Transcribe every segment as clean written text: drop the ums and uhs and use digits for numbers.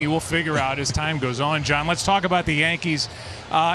We'll figure out as time goes on. John, let's talk about the Yankees.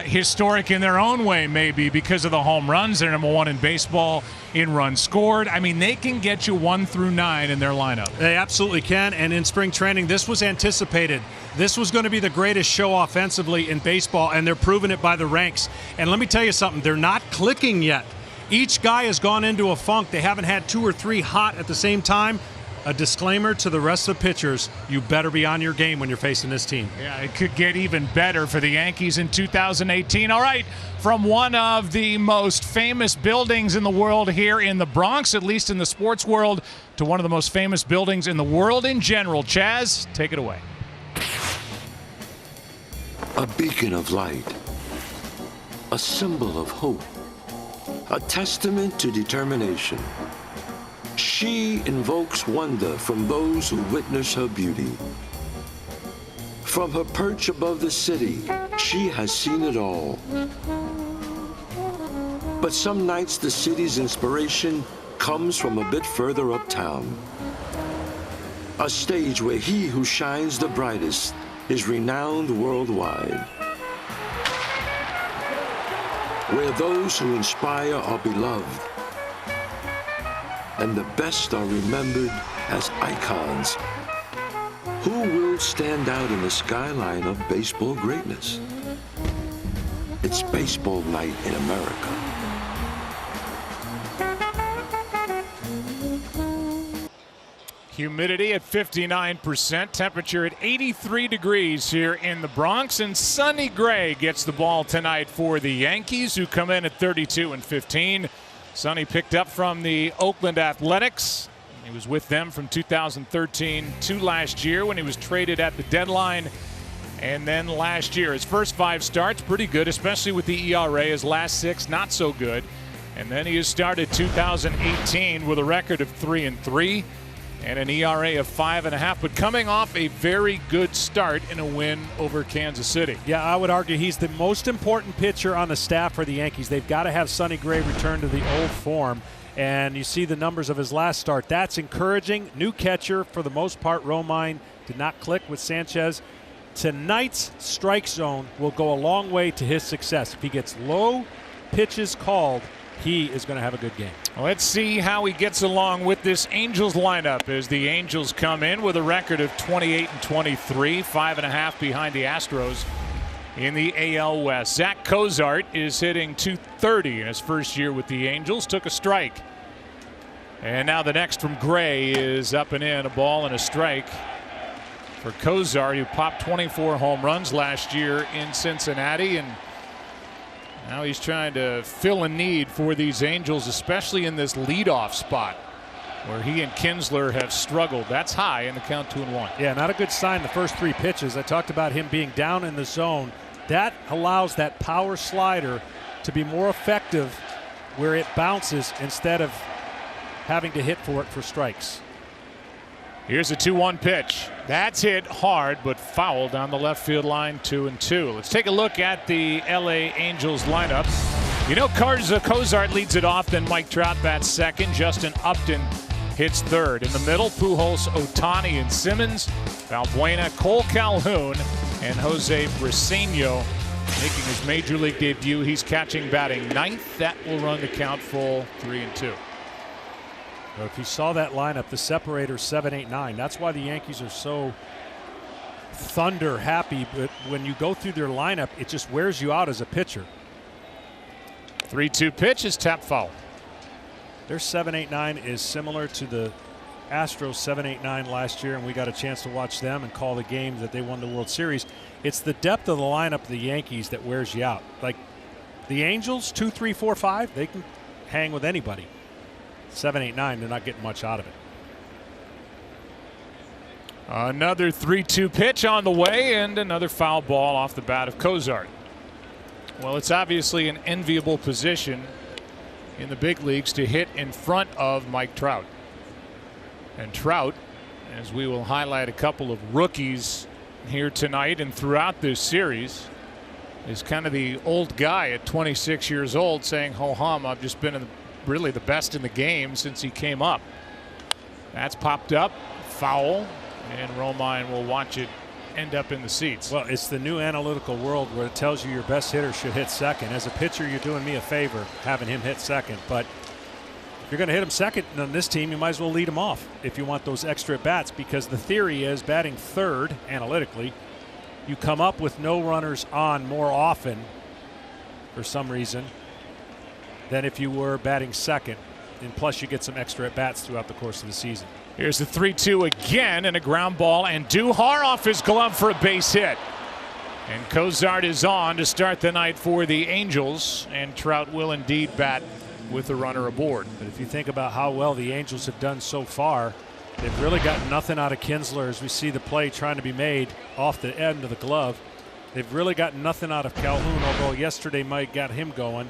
Historic in their own way, maybe, because of the home runs. They're number one in baseball in runs scored. I mean, they can get you 1 through 9 in their lineup. They absolutely can, and in spring training, this was anticipated. This was going to be the greatest show offensively in baseball, and they're proving it by the ranks. And let me tell you something, they're not clicking yet. Each guy has gone into a funk. They haven't had 2 or 3 hot at the same time. A disclaimer to the rest of the pitchers, you better be on your game when you're facing this team. Yeah, it could get even better for the Yankees in 2018. All right, from one of the most famous buildings in the world here in the Bronx, at least in the sports world, to one of the most famous buildings in the world in general. Chaz, take it away. A beacon of light, a symbol of hope, a testament to determination. She invokes wonder from those who witness her beauty. From her perch above the city, she has seen it all. But some nights the city's inspiration comes from a bit further uptown. A stage where he who shines the brightest is renowned worldwide. Where those who inspire are beloved. And the best are remembered as icons. Who will stand out in the skyline of baseball greatness? It's baseball night in America. Humidity at 59%, temperature at 83 degrees here in the Bronx, and Sonny Gray gets the ball tonight for the Yankees, who come in at 32-15. Sonny picked up from the Oakland Athletics. He was with them from 2013 to last year when he was traded at the deadline. And then last year, his first 5 starts, pretty good, especially with the ERA. His last 6, not so good. And then he has started 2018 with a record of 3-3 and an ERA of 5.5, but coming off a very good start in a win over Kansas City. Yeah, I would argue he's the most important pitcher on the staff for the Yankees. They've got to have Sonny Gray return to the old form, and you see the numbers of his last start. That's encouraging. New catcher for the most part. Romine did not click with Sanchez. Tonight's strike zone will go a long way to his success. If he gets low pitches called, he is going to have a good game. Let's see how he gets along with this Angels lineup as the Angels come in with a record of 28-23, 5.5 behind the Astros in the AL West. Zach Cozart is hitting .230 in his first year with the Angels. Took a strike. And now the next from Gray is up and in, a ball and a strike for Cozart, who popped 24 home runs last year in Cincinnati, and now he's trying to fill a need for these Angels, especially in this leadoff spot where he and Kinsler have struggled. That's high in the count, 2-1. Yeah, not a good sign the first 3 pitches. I talked about him being down in the zone. That allows that power slider to be more effective where it bounces instead of having to hit for it for strikes. Here's a 2-1 pitch. That's hit hard, but foul down the left field line, 2-2. Let's take a look at the LA Angels lineup. You know, Cozart leads it off, then Mike Trout bats second. Justin Upton hits third. In the middle, Pujols, Ohtani, and Simmons. Valbuena, Cole Calhoun, and Jose Briseño making his major league debut. He's catching, batting ninth. That will run the count full, 3-2. Well, if you saw that lineup, the separator 7-8-9. That's why the Yankees are so thunder happy. But when you go through their lineup, it just wears you out as a pitcher. 3-2 pitch is tap foul. Their 7-8-9 is similar to the Astros 7-8-9 last year, and we got a chance to watch them and call the game that they won the World Series. It's the depth of the lineup of the Yankees that wears you out. Like the Angels, 2, 3, 4, 5, they can hang with anybody. 7-8-9, they're not getting much out of it. Another 3-2 pitch on the way, and another foul ball off the bat of Cozart. Well, it's obviously an enviable position in the big leagues to hit in front of Mike Trout. And Trout, as we will highlight a couple of rookies here tonight and throughout this series, is kind of the old guy at 26 years old saying, ho hum, I've just been really the best in the game since he came up. That's popped up, foul, and Romine will watch it end up in the seats. Well, it's the new analytical world where it tells you your best hitter should hit second. As a pitcher, you're doing me a favor having him hit second. But if you're going to hit him second on this team, you might as well lead him off if you want those extra at-bats, because the theory is batting third, analytically, you come up with no runners on more often for some reason than if you were batting second. And plus you get some extra at-bats throughout the course of the season. Here's the 3-2 again, and a ground ball, and Duhar off his glove for a base hit. And Cozart is on to start the night for the Angels, and Trout will indeed bat with the runner aboard. But if you think about how well the Angels have done so far, they've really got nothing out of Kinsler as we see the play trying to be made off the end of the glove. They've really got nothing out of Calhoun, although yesterday Mike got him going.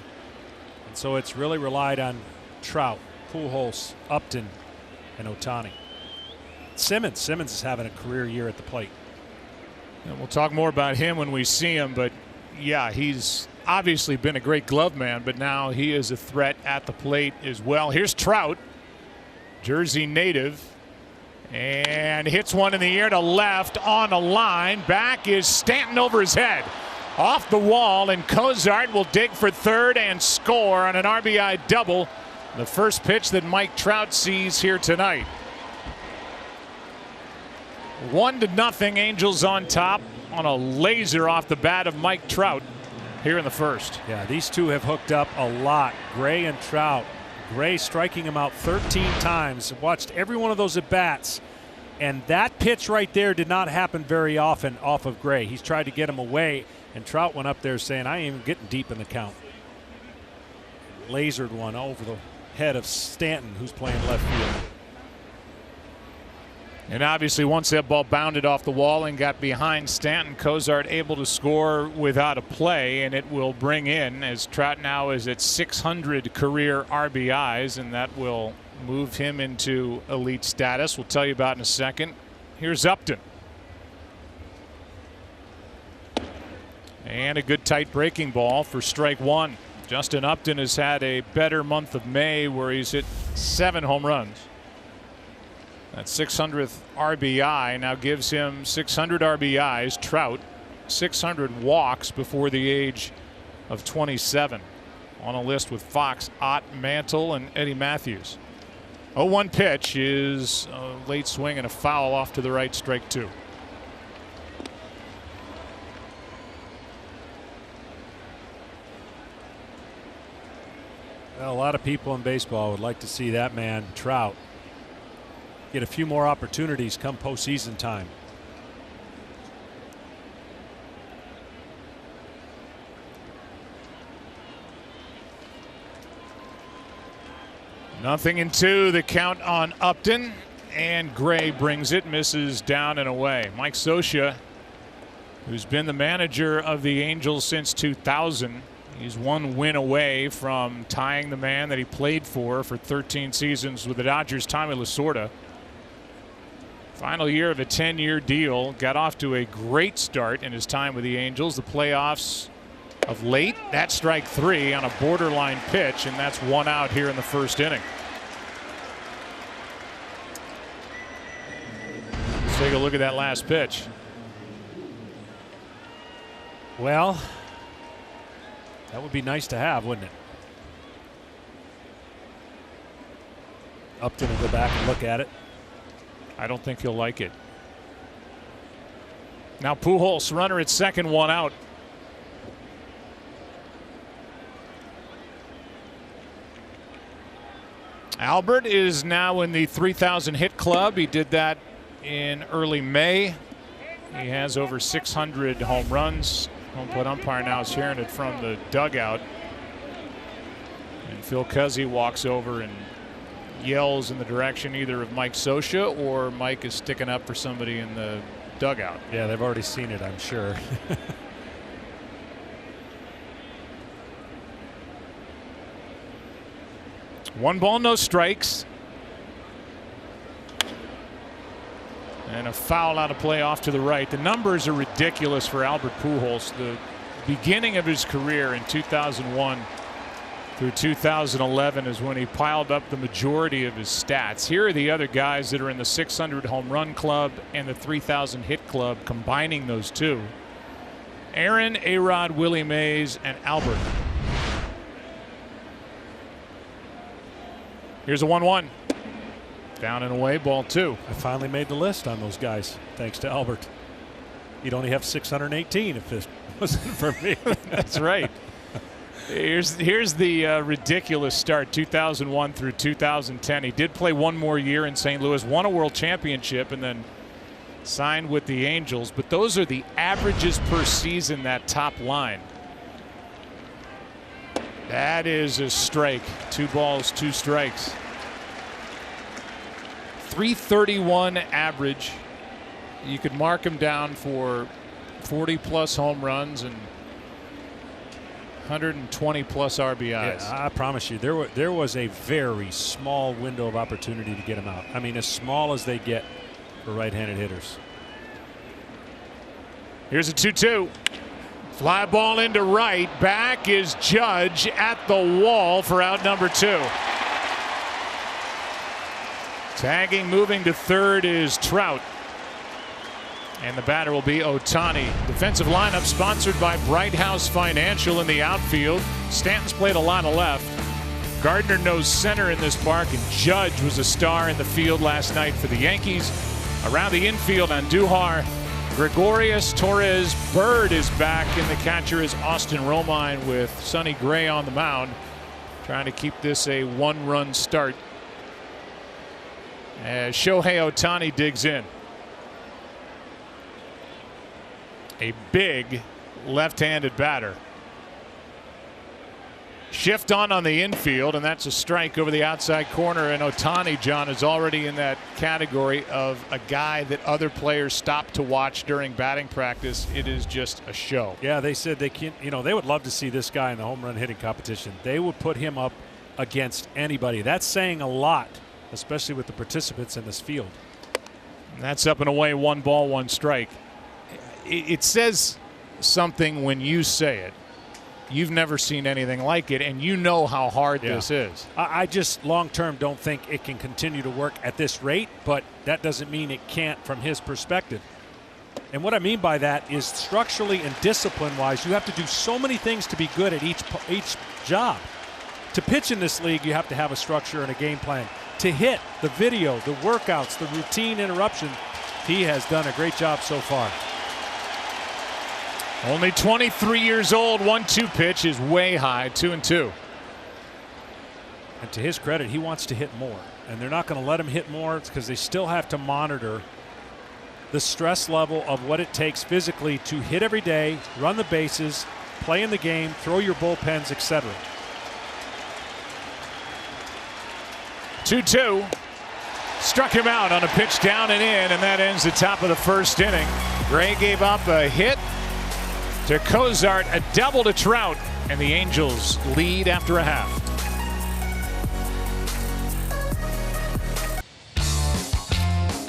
And so it's really relied on Trout, Pujols, Upton, and Ohtani. Simmons is having a career year at the plate. And we'll talk more about him when we see him, but yeah, he's obviously been a great glove man, but now he is a threat at the plate as well. Here's Trout, Jersey native, and hits one in the air to left on a line. Back is Stanton over his head. Off the wall, and Cozart will dig for third and score on an RBI double. The first pitch that Mike Trout sees here tonight. 1-0, Angels on top on a laser off the bat of Mike Trout here in the first. Yeah, these two have hooked up a lot, Gray and Trout. Gray striking him out 13 times. Watched every one of those at bats, and that pitch right there did not happen very often off of Gray. He's tried to get him away, and Trout went up there saying, I ain't even getting deep in the count. Lasered one over the head of Stanton, who's playing left field. And obviously once that ball bounded off the wall and got behind Stanton, Cozart able to score without a play, and it will bring in, as Trout now is at 600 career RBIs, and that will move him into elite status. We'll tell you about in a second. Here's Upton. And a good tight breaking ball for strike one. Justin Upton has had a better month of May where he's hit 7 home runs. That 600th RBI now gives him 600 RBIs. Trout 600 walks before the age of 27. On a list with Fox, Ott, Mantle, and Eddie Matthews. 0-1 pitch is a late swing and a foul off to the right, strike two. Well, a lot of people in baseball would like to see that man, Trout, get a few more opportunities come postseason time. Nothing in two, the count on Upton, and Gray brings it, misses down and away. Mike Scioscia, who's been the manager of the Angels since 2000. He's one win away from tying the man that he played for 13 seasons with the Dodgers, Tommy Lasorda. Final year of a 10-year deal. Got off to a great start in his time with the Angels. The playoffs of late. That's strike three on a borderline pitch, and that's one out here in the first inning. Let's take a look at that last pitch. Well, that would be nice to have, wouldn't it? Upton will go back and look at it. I don't think he'll like it. Now Pujols, runner at second, one out. Albert is now in the 3,000 hit club. He did that in early May. He has over 600 home runs. Home plate umpire now is hearing it from the dugout. And Phil Cuzzi walks over and yells in the direction either of Mike Scioscia, or Mike is sticking up for somebody in the dugout. Yeah, they've already seen it, I'm sure. One ball, no strikes. And a foul out of play off to the right. The numbers are ridiculous for Albert Pujols. The beginning of his career in 2001 through through 2011 is when he piled up the majority of his stats. Here are the other guys that are in the 600 home run club and the 3,000 hit club, combining those two. Aaron, A-Rod, Willie Mays, and Albert. Here's a 1-1. Down and away, ball 2. I finally made the list on those guys, thanks to Albert. He'd only have 618 if this wasn't for me. That's right. Here's the ridiculous start, 2001 through 2010. He did play one more year in St. Louis, won a world championship, and then signed with the Angels. But those are the averages per season, that top line. That is a strike. 2 balls, 2 strikes. 331 average. You could mark him down for 40+ home runs and 120+ RBIs. Yeah, I promise you, there was a very small window of opportunity to get him out. I mean, as small as they get for right-handed hitters. Here's a 2-2. Fly ball into right. Back is Judge at the wall for out number 2. Tagging, moving to third is Trout. And the batter will be Ohtani. Defensive lineup sponsored by Bright House Financial in the outfield. Stanton's played a lot of left. Gardner knows center in this park, and Judge was a star in the field last night for the Yankees. Around the infield on Duhar, Gregorius, Torres, Bird is back, and the catcher is Austin Romine with Sonny Gray on the mound, trying to keep this a 1-run start as Shohei Ohtani digs in. A big left-handed batter. Shift on the infield, and that's a strike over the outside corner. And Ohtani, John, is already in that category of a guy that other players stop to watch during batting practice. It is just a show. Yeah, they said they can't. You know, they would love to see this guy in the home run hitting competition. They would put him up against anybody. That's saying a lot, especially with the participants in this field. And that's up and away, 1 ball, 1 strike. It says something when you say it. You've never seen anything like it, and you know how hard this is. I just long-term don't think it can continue to work at this rate, but that doesn't mean it can't from his perspective. And what I mean by that is structurally and discipline-wise, you have to do so many things to be good at each job. To pitch in this league, you have to have a structure and a game plan. To hit, the video, the workouts, the routine interruption, he has done a great job so far. Only 23 years old. 1-2 pitch is way high. 2-2. And to his credit, he wants to hit more, and they're not going to let him hit more because they still have to monitor the stress level of what it takes physically to hit every day, run the bases, play in the game, throw your bullpens, etc. 2-2. Struck him out on a pitch down and in, and that ends the top of the first inning. Gray gave up a hit to Cozart, a double to Trout, and the Angels lead after a half.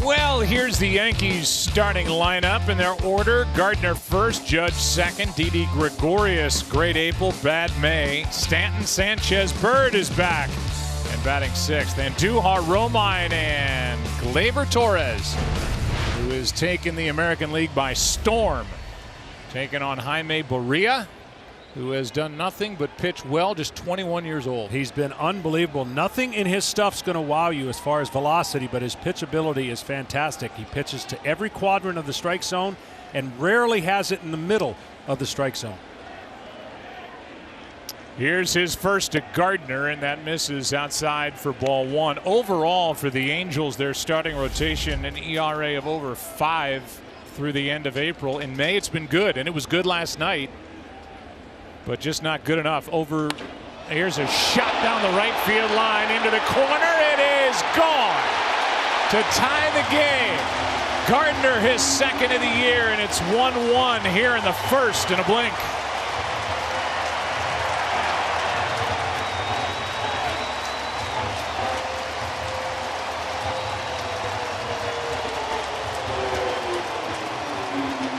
Well, here's the Yankees starting lineup in their order. Gardner first, Judge second, Didi Gregorius, great April, bad May. Stanton, Sanchez, Bird is back and batting sixth. And Duhar, Romine, and Gleyber Torres, who has taken the American League by storm. Taking on Jaime Barria, who has done nothing but pitch well, just 21 years old. He's been unbelievable. Nothing in his stuff's going to wow you as far as velocity, but his pitchability is fantastic. He pitches to every quadrant of the strike zone and rarely has it in the middle of the strike zone. Here's his first to Gardner, and that misses outside for ball 1. Overall for the Angels, their starting rotation, an ERA of over 5 through the end of April. In May, it's been good, and it was good last night, but just not good enough. Here's a shot down the right field line into the corner. It is gone to tie the game. Gardner, his second of the year, and it's 1-1 here in the first in a blink.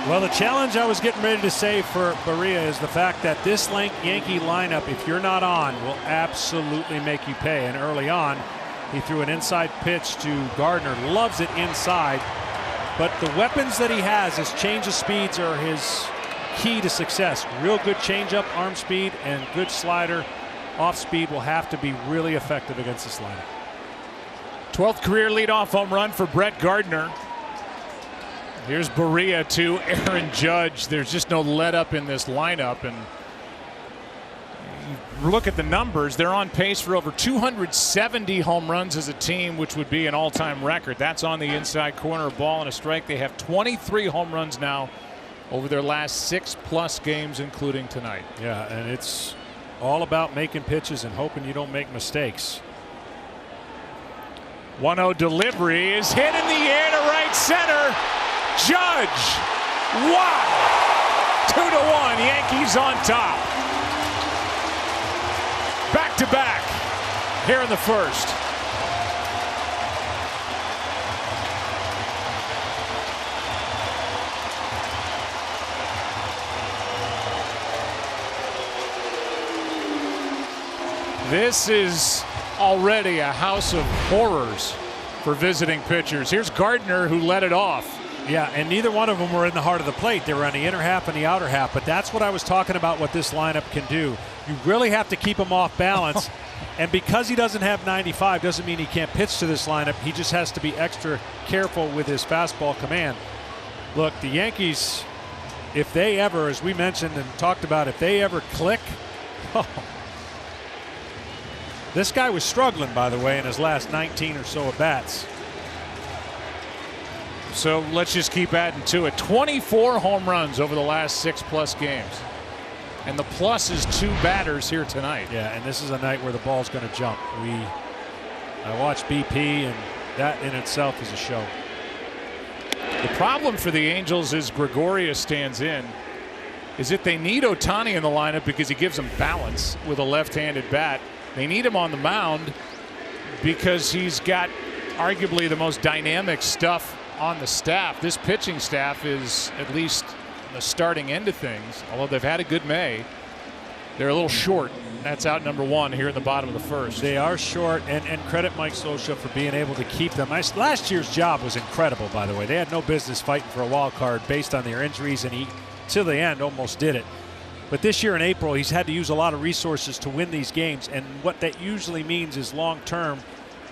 Well, the challenge I was getting ready to say for Berea is the fact that this Yankee lineup, if you're not on, will absolutely make you pay. And early on, he threw an inside pitch to Gardner. Loves it inside. But the weapons that he has, his change of speeds, are his key to success. Real good changeup, arm speed, and good slider. Off speed will have to be really effective against this lineup. 12th career leadoff home run for Brett Gardner. Here's Berea to Aaron Judge. There's just no let up in this lineup. And you look at the numbers, they're on pace for over 270 home runs as a team, which would be an all-time record. That's on the inside corner, ball and a strike. They have 23 home runs now over their last 6+ games, including tonight. Yeah, and it's all about making pitches and hoping you don't make mistakes. 1-0 delivery is hit in the air to right center. Judge. Wow. 2-1. Yankees on top. Back to back here in the first. This is already a house of horrors for visiting pitchers. Here's Gardner, who led it off. Yeah, and neither one of them were in the heart of the plate. They were on the inner half and the outer half. But that's what I was talking about, what this lineup can do. You really have to keep him off balance. And because he doesn't have 95 doesn't mean he can't pitch to this lineup. He just has to be extra careful with his fastball command. Look, the Yankees, if they ever, as we mentioned and talked about, if they ever click, this guy was struggling, by the way, in his last 19 or so at bats. So let's just keep adding to it. 24 home runs over the last 6+ games. And the plus is 2 batters here tonight. Yeah, and this is a night where the ball's going to jump. I watched BP, and that in itself is a show. The problem for the Angels is Gregorius stands in. Is that they need Ohtani in the lineup because he gives them balance with a left-handed bat. They need him on the mound because he's got arguably the most dynamic stuff on the staff. This pitching staff is, at least the starting end of things, although they've had a good May, they're a little short. That's out number 1 here in the bottom of the first. They are short, and credit Mike Scioscia for being able to keep them. Last year's job was incredible, by the way. They had no business fighting for a wild card based on their injuries, and he, till the end, almost did it. But this year in April, he's had to use a lot of resources to win these games, and what that usually means is long-term,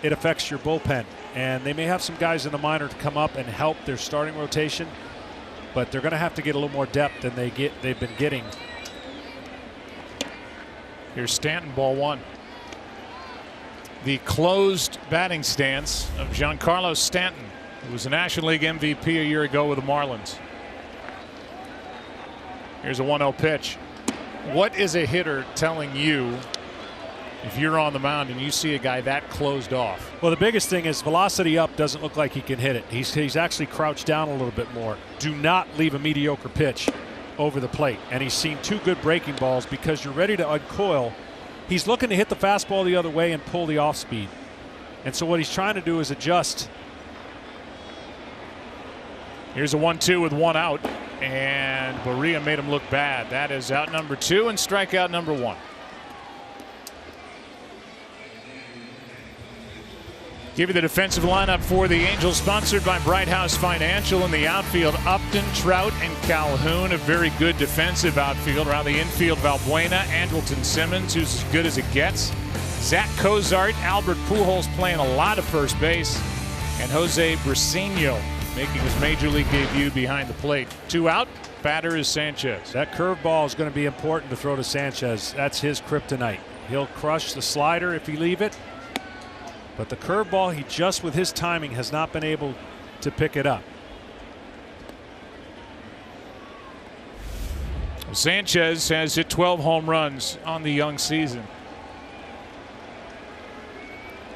it affects your bullpen. And they may have some guys in the minor to come up and help their starting rotation, but they're going to have to get a little more depth than they've been getting. Here's Stanton, ball 1. The closed batting stance of Giancarlo Stanton, who was a National League MVP a year ago with the Marlins. Here's a 1-0 pitch. What is a hitter telling you if you're on the mound and you see a guy that closed off? Well, the biggest thing is velocity up doesn't look like he can hit it. He's actually crouched down a little bit more. Do not leave a mediocre pitch over the plate. And he's seen 2 good breaking balls because you're ready to uncoil. He's looking to hit the fastball the other way and pull the off speed. And so what he's trying to do is adjust. Here's a 1-2 with 1 out. And Berea made him look bad. That is out number 2 and strikeout number 1. Give you the defensive lineup for the Angels, sponsored by Bright House Financial. In the outfield, Upton, Trout, and Calhoun. A very good defensive outfield. Around the infield, Valbuena, Andrelton Simmons, who's as good as it gets. Zach Cozart, Albert Pujols playing a lot of first base. And Jose Briseño making his major league debut behind the plate. 2 out. Batter is Sanchez. That curveball is going to be important to throw to Sanchez. That's his kryptonite. He'll crush the slider if you leave it. But the curveball, he just with his timing has not been able to pick it up. Sanchez has hit 12 home runs on the young season.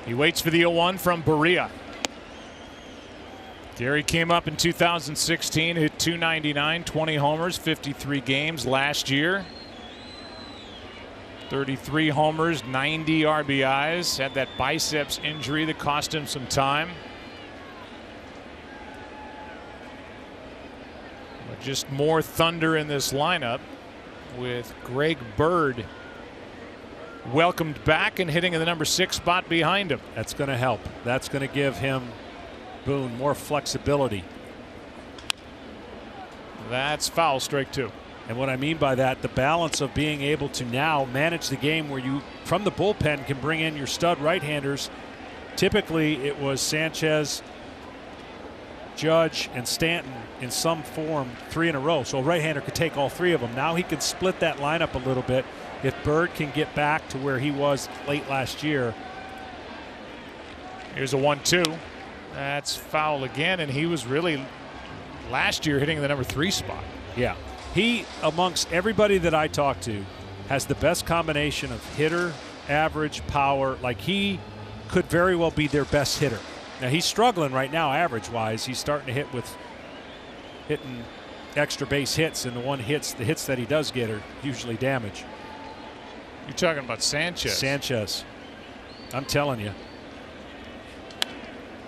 He waits for the 0-1 from Berea. Gary came up in 2016, hit .299, 20 homers, 53 games last year. 33 homers, 90 RBIs. Had that biceps injury that cost him some time. Just more thunder in this lineup with Greg Bird welcomed back and hitting in the number 6 spot behind him. That's going to help. That's going to give him, Boone, more flexibility. That's foul, strike 2. And what I mean by that, the balance of being able to now manage the game where you, from the bullpen, can bring in your stud right-handers. Typically, it was Sanchez, Judge, and Stanton in some form 3 in a row. So a right-hander could take all 3 of them. Now he can split that lineup a little bit. If Bird can get back to where he was late last year. Here's a 1-2. That's foul again, and he was really last year hitting the number 3 spot. Yeah. He, amongst everybody that I talk to, has the best combination of hitter, average, power. Like, he could very well be their best hitter. Now, he's struggling right now average-wise. He's starting to hitting extra base hits, and the hits that he does get are usually damage. You're talking about Sanchez. Sanchez. I'm telling you.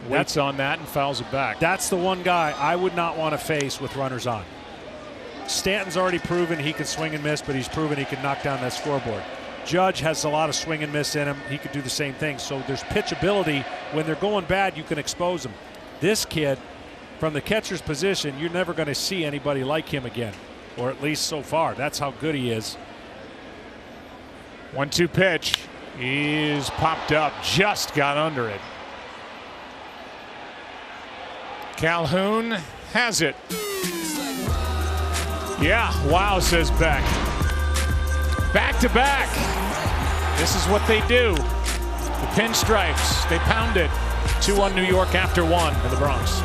Waits on that and fouls it back. That's the one guy I would not want to face with runners on. Stanton's already proven he can swing and miss, but he's proven he can knock down that scoreboard. Judge has a lot of swing and miss in him. He could do the same thing. So there's pitchability. When they're going bad, you can expose them. This kid, from the catcher's position, you're never going to see anybody like him again, or at least so far. That's how good he is. 1-2 pitch is popped up, just got under it. Calhoun has it. Yeah, wow, says Beck. Back to back. This is what they do. The pinstripes, they pound it. 2-1 New York after 1 in the Bronx.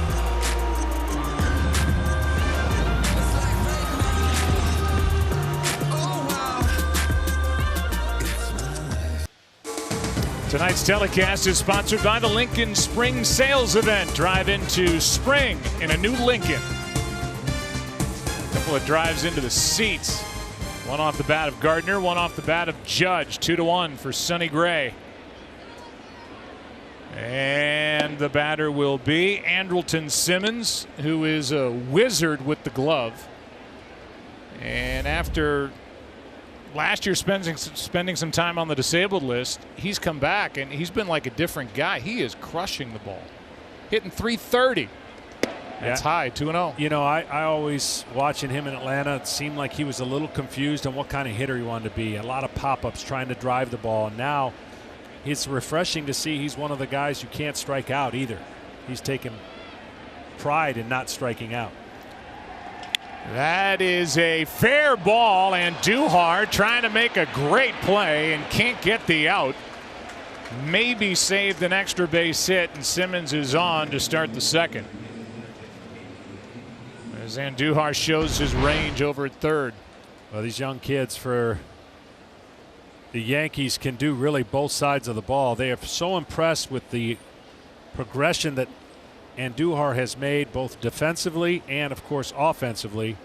Tonight's telecast is sponsored by the Lincoln Spring Sales Event. Drive into spring in a new Lincoln. Couple of drives into the seats. One off the bat of Gardner, one off the bat of Judge. 2-1 for Sonny Gray. And the batter will be Andrelton Simmons, who is a wizard with the glove. And after last year spending some time on the disabled list, he's come back and he's been like a different guy. He is crushing the ball. Hitting .330. That's high, 2-0. You know, I always, watching him in Atlanta, it seemed like he was a little confused on what kind of hitter he wanted to be. A lot of pop-ups trying to drive the ball. And now it's refreshing to see he's one of the guys who can't strike out either. He's taken pride in not striking out. That is a fair ball, and Duhar trying to make a great play and can't get the out. Maybe saved an extra base hit, and Simmons is on to start the second. As Andujar shows his range over at third. Well, these young kids for the Yankees can do really both sides of the ball. They are so impressed with the progression that Andujar has made, both defensively and, of course, offensively,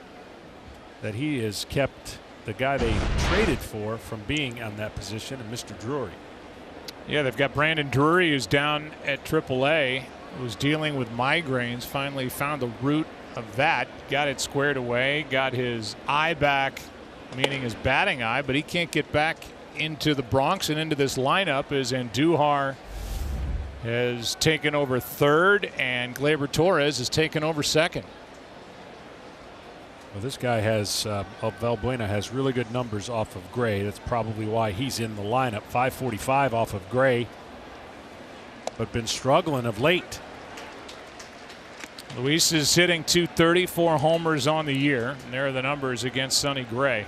that he has kept the guy they traded for from being on that position, and Mr. Drury. Yeah, they've got Brandon Drury, who's down at AAA, who's dealing with migraines. Finally found the root of that, got it squared away, got his eye back, meaning his batting eye, but he can't get back into the Bronx and into this lineup as Andujar has taken over third and Gleyber Torres has taken over second. Well, this guy has Valbuena has really good numbers off of Gray. That's probably why he's in the lineup. 545 off of Gray, but been struggling of late. Luis is hitting .230, 4 homers on the year, and there are the numbers against Sonny Gray.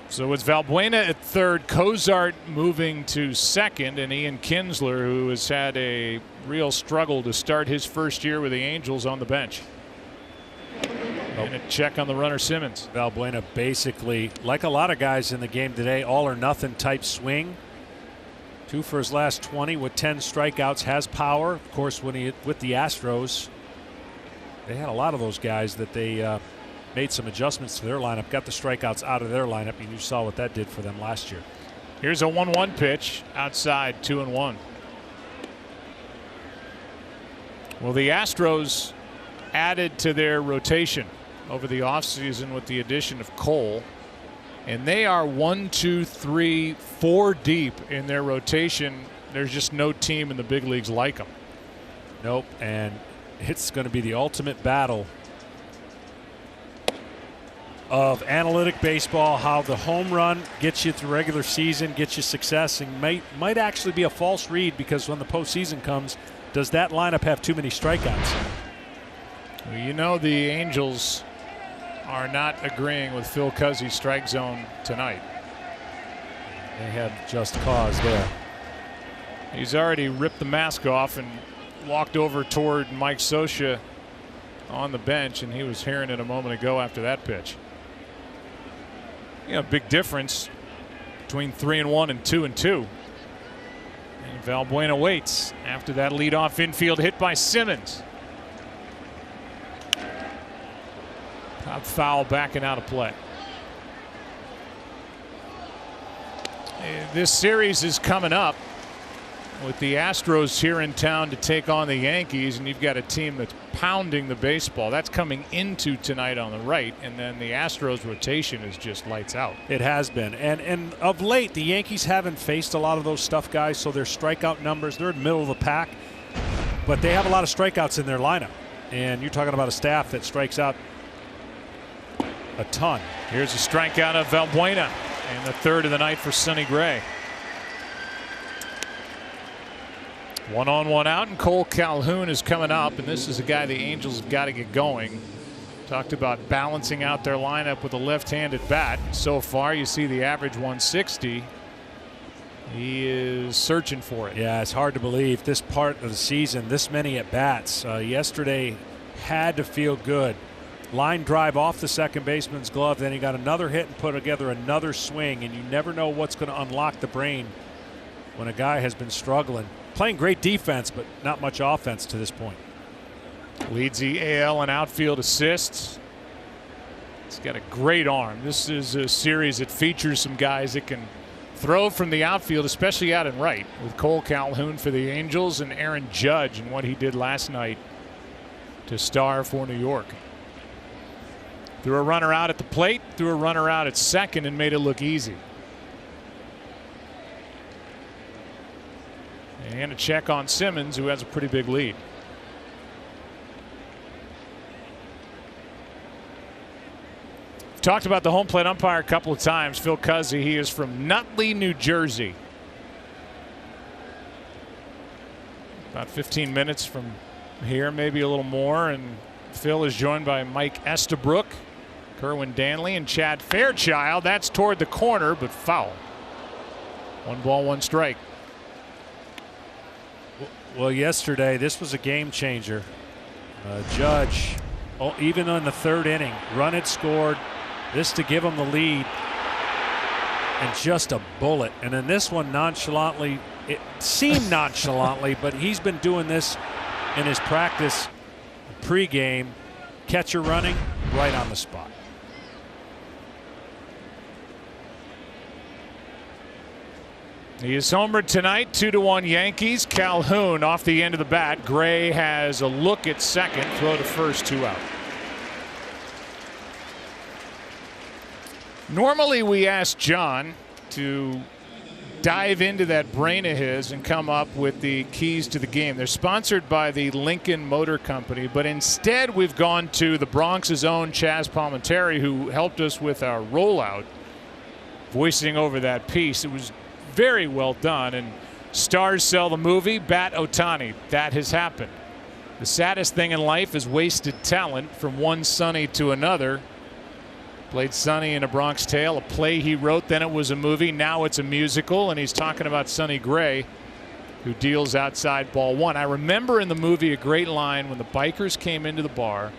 So it's Valbuena at third, Cozart moving to second, and Ian Kinsler, who has had a real struggle to start his first year with the Angels, on the bench. And a check on the runner Simmons. Valbuena basically, like a lot of guys in the game today, all or nothing type swing. 2 for his last 20 with 10 strikeouts. Has power. Of course, when he with the Astros, they had a lot of those guys that they made some adjustments to their lineup, got the strikeouts out of their lineup, and you saw what that did for them last year. Here's a 1-1 pitch outside, 2-1. Well, the Astros added to their rotation over the offseason with the addition of Cole. And they are 1, 2, 3, 4 deep in their rotation. There's just no team in the big leagues like them. Nope. And it's going to be the ultimate battle of analytic baseball, how the home run gets you through regular season, gets you success, and might actually be a false read, because when the postseason comes, does that lineup have too many strikeouts? Well, you know, the Angels are not agreeing with Phil Cuzzi's strike zone tonight. They have just cause there. He's already ripped the mask off and walked over toward Mike Scioscia on the bench, and he was hearing it a moment ago after that pitch. You know, big difference between 3-1 and 2-2. And Valbuena waits after that leadoff infield hit by Simmons. Top foul backing out of play. This series is coming up with the Astros here in town to take on the Yankees, and you've got a team that's pounding the baseball. That's coming into tonight on the right, and then the Astros rotation is just lights out. It has been, and of late the Yankees haven't faced a lot of those stuff guys, so their strikeout numbers, they're in the middle of the pack, but they have a lot of strikeouts in their lineup, and you're talking about a staff that strikes out a ton. Here's a strikeout of Valbuena, and the third of the night for Sonny Gray. 1 on 1 out, and Cole Calhoun is coming up, and this is a guy the Angels have got to get going. Talked about balancing out their lineup with a left-handed bat. So far, you see the average 160. He is searching for it. Yeah, it's hard to believe this part of the season, this many at bats. Yesterday had to feel good. Line drive off the second baseman's glove, then he got another hit and put together another swing, and you never know what's going to unlock the brain when a guy has been struggling. Playing great defense, but not much offense to this point. Leads the AL in outfield assists. He's got a great arm. This is a series that features some guys that can throw from the outfield, especially out and right, with Cole Calhoun for the Angels and Aaron Judge and what he did last night to star for New York. Threw a runner out at the plate, threw a runner out at second, and made it look easy. And a check on Simmons, who has a pretty big lead. Talked about the home plate umpire a couple of times. Phil Cuzzi, he is from Nutley, New Jersey. About 15 minutes from here, maybe a little more. And Phil is joined by Mike Estabrook, Kerwin Danley, and Chad Fairchild. That's toward the corner, but foul. 1 ball, 1 strike. Well, yesterday this was a game changer. Judge, even in the third inning, run had scored, this to give him the lead, and just a bullet. And then this one nonchalantly, it seemed nonchalantly, but he's been doing this in his practice pregame. Catcher running right on the spot. He is homered tonight, 2-1 Yankees. Calhoun off the end of the bat. Gray has a look at second, throw to first, 2 out. Normally we ask John to dive into that brain of his and come up with the keys to the game. They're sponsored by the Lincoln Motor Company, but instead we've gone to the Bronx's own Chaz Palminteri, who helped us with our rollout, voicing over that piece. It was very well done, and stars sell the movie. Bat Ohtani. That has happened. The saddest thing in life is wasted talent from one Sonny to another. Played Sonny in A Bronx Tale, a play he wrote, then it was a movie, now it's a musical, and he's talking about Sonny Gray, who deals outside ball 1. I remember in the movie a great line when the bikers came into the bar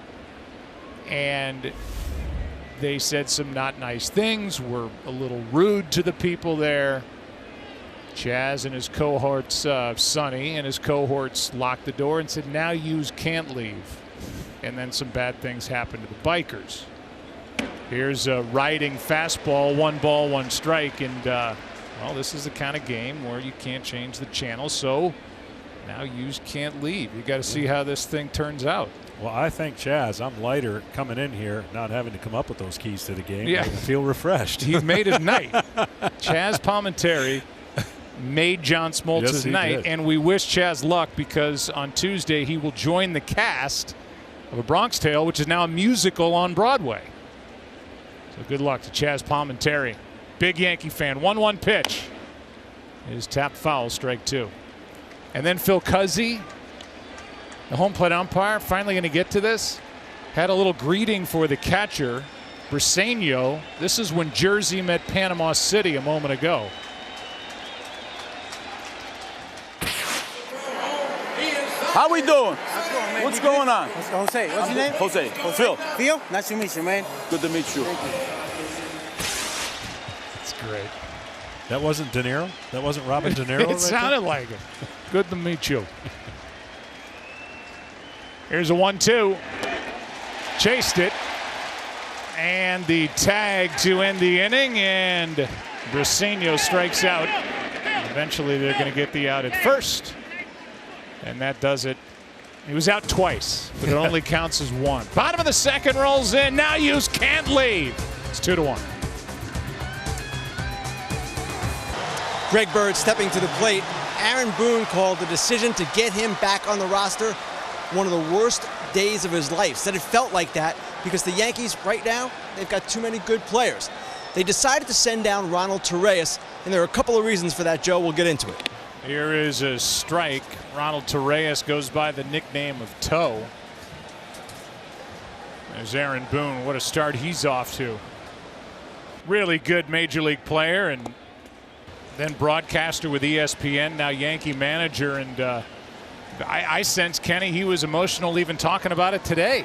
and they said some not nice things, were a little rude to the people there. Chaz and his cohorts, Sonny and his cohorts, locked the door and said, "Now yous can't leave." And then some bad things happened to the bikers. Here's a riding fastball, 1 ball, 1 strike, and well, this is the kind of game where you can't change the channel, so now yous can't leave. You got to see how this thing turns out. Well, I thank Chaz. I'm lighter coming in here, not having to come up with those keys to the game. Yeah. I feel refreshed. He made his night. Chaz Palminteri made John Smoltz's night, did. and we wish Chaz luck because on Tuesday he will join the cast of A Bronx Tale, which is now a musical on Broadway. So good luck to Chaz Palminteri. Big Yankee fan. 1-1 pitch. Is tapped foul, strike 2. And then Phil Cuzzi, the home plate umpire, finally going to get to this. Had a little greeting for the catcher, Briseño. This is when Jersey met Panama City a moment ago. How we doing? What's going on? Jose. What's your name? Jose. Phil. Phil? Nice to meet you, man. Good to meet you. That's great. That wasn't De Niro? That wasn't Robert De Niro? It sounded like it. Good to meet you. Here's a 1-2. Chased it. And the tag to end the inning. And Briseño strikes out. Eventually they're going to get the out at first. And that does it. He was out twice, but it only counts as one. Bottom of the second rolls in. Now Hughes can't leave. It's 2-1. Greg Bird stepping to the plate. Aaron Boone called the decision to get him back on the roster one of the worst days of his life. Said it felt like that because the Yankees right now, they've got too many good players. They decided to send down Ronald Torreyes, and there are a couple of reasons for that, Joe. We'll get into it. Here is a strike. Ronald Torreyes goes by the nickname of Toe. There's Aaron Boone. What a start he's off to. Really good major league player and then broadcaster with ESPN, now Yankee manager. And I sense, Kenny, he was emotional even talking about it today.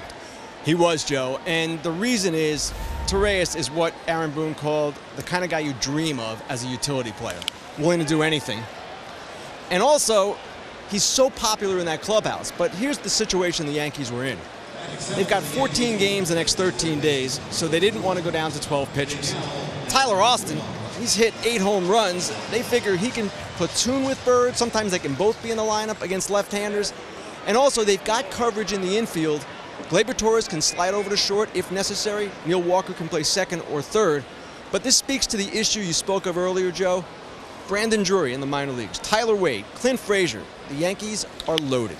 He was, Joe. And the reason is Torreyes is what Aaron Boone called the kind of guy you dream of as a utility player. Willing to do anything. And also, he's so popular in that clubhouse. But here's the situation the Yankees were in. They've got 14 games the next 13 days, so they didn't want to go down to 12 pitchers. Tyler Austin, he's hit 8 home runs. They figure he can platoon with Bird. Sometimes they can both be in the lineup against left-handers. And also, they've got coverage in the infield. Gleyber Torres can slide over to short if necessary. Neil Walker can play second or third. But this speaks to the issue you spoke of earlier, Joe. Brandon Drury in the minor leagues, Tyler Wade, Clint Frazier. The Yankees are loaded.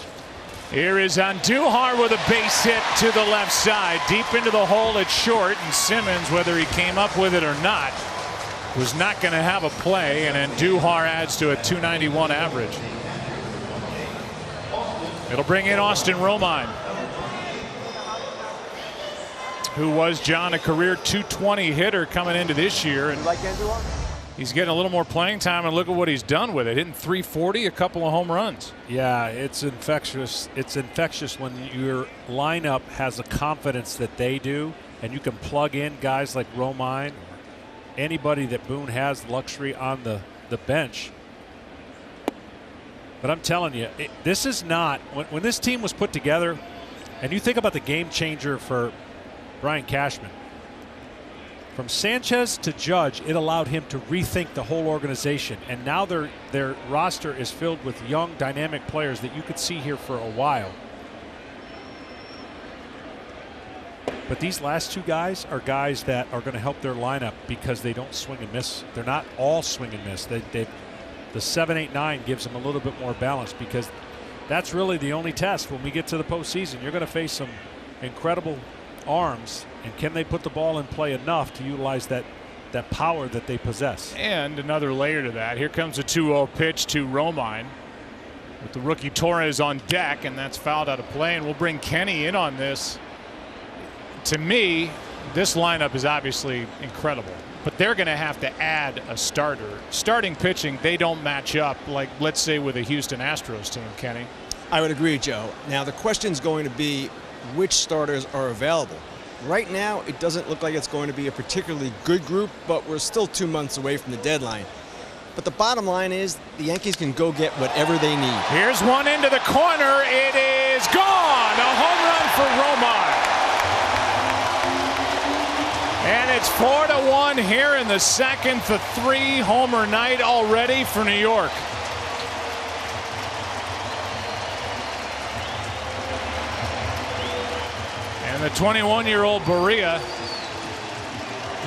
Here is Andujar with a base hit to the left side, deep into the hole at short, and Simmons, whether he came up with it or not, was not going to have a play, and Andujar adds to a .291 average. It'll bring in Austin Romine, who was, John, a career .220 hitter coming into this year. And he's getting a little more playing time, and look at what he's done with it. Hitting .340, a couple of home runs. Yeah, it's infectious. It's infectious when your lineup has the confidence that they do, and you can plug in guys like Romine, anybody that Boone has luxury on the bench. But I'm telling you, this is not, when this team was put together, and you think about the game changer for Brian Cashman, from Sanchez to Judge, it allowed him to rethink the whole organization. And now their roster is filled with young, dynamic players that you could see here for a while. But these last two guys are guys that are going to help their lineup because they don't swing and miss. They're not all swing and miss. The 7, 8, 9 gives them a little bit more balance because that's really the only test when we get to the postseason. You're going to face some incredible arms, and can they put the ball in play enough to utilize that power that they possess? And another layer to that. Here comes a 2-0 pitch to Romine with the rookie Torres on deck, and that's fouled out of play. And we'll bring Kenny in on this. To me, this lineup is obviously incredible, but they're going to have to add a starter. Starting pitching, they don't match up like, let's say, with a Houston Astros team, Kenny. I would agree, Joe. Now, the question's going to be which starters are available. Right now, it doesn't look like it's going to be a particularly good group, but we're still 2 months away from the deadline. But the bottom line is the Yankees can go get whatever they need. Here's one into the corner. It is gone. A home run for Romine. And it's 4-1 here in the second. The 3-homer night already for New York. And the 21-year-old Berea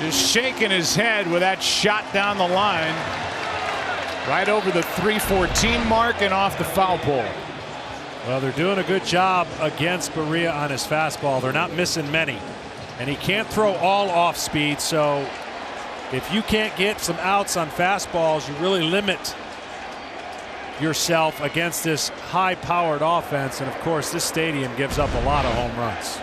just shaking his head with that shot down the line. Right over the 314 mark and off the foul pole. Well, they're doing a good job against Berea on his fastball. They're not missing many. And he can't throw all off speed, so if you can't get some outs on fastballs, you really limit yourself against this high-powered offense. And, of course, this stadium gives up a lot of home runs.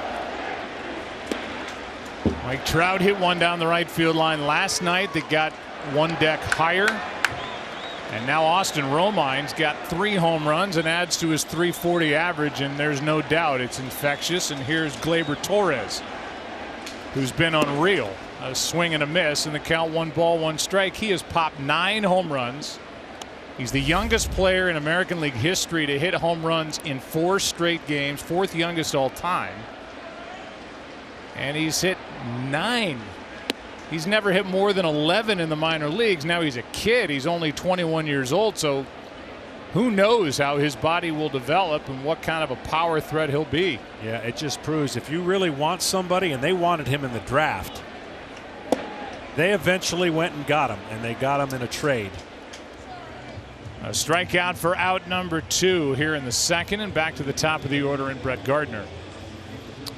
Mike Trout hit one down the right field line last night that got one deck higher. And now Austin Romine's got 3 home runs and adds to his 340 average, and there's no doubt it's infectious. And here's Gleyber Torres, who's been unreal. A swing and a miss, and the count 1 ball 1 strike. He has popped 9 home runs. He's the youngest player in American League history to hit home runs in 4 straight games, 4th youngest all time. And he's hit 9. He's never hit more than 11 in the minor leagues. Now he's a kid. He's only 21 years old, so who knows how his body will develop and what kind of a power threat he'll be. Yeah, it just proves if you really want somebody, and they wanted him in the draft, they eventually went and got him, and they got him in a trade. A strikeout for out number 2 here in the second, and back to the top of the order in Brett Gardner.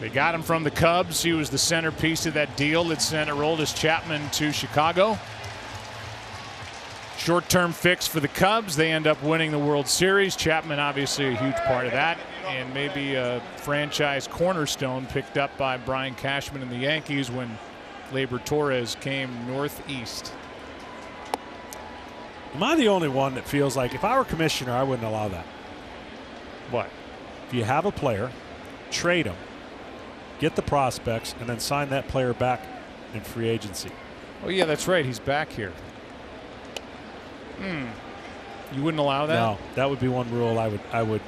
They got him from the Cubs. He was the centerpiece of that deal that sent Aroldis Chapman to Chicago. Short-term fix for the Cubs. They end up winning the World Series. Chapman obviously a huge part of that, and maybe a franchise cornerstone picked up by Brian Cashman and the Yankees when Gleyber Torres came northeast. Am I the only one that feels like if I were commissioner, I wouldn't allow that? What? If you have a player, trade him, get the prospects, and then sign that player back in free agency. Oh yeah, that's right. He's back here. You wouldn't allow that? No, that would be one rule I would.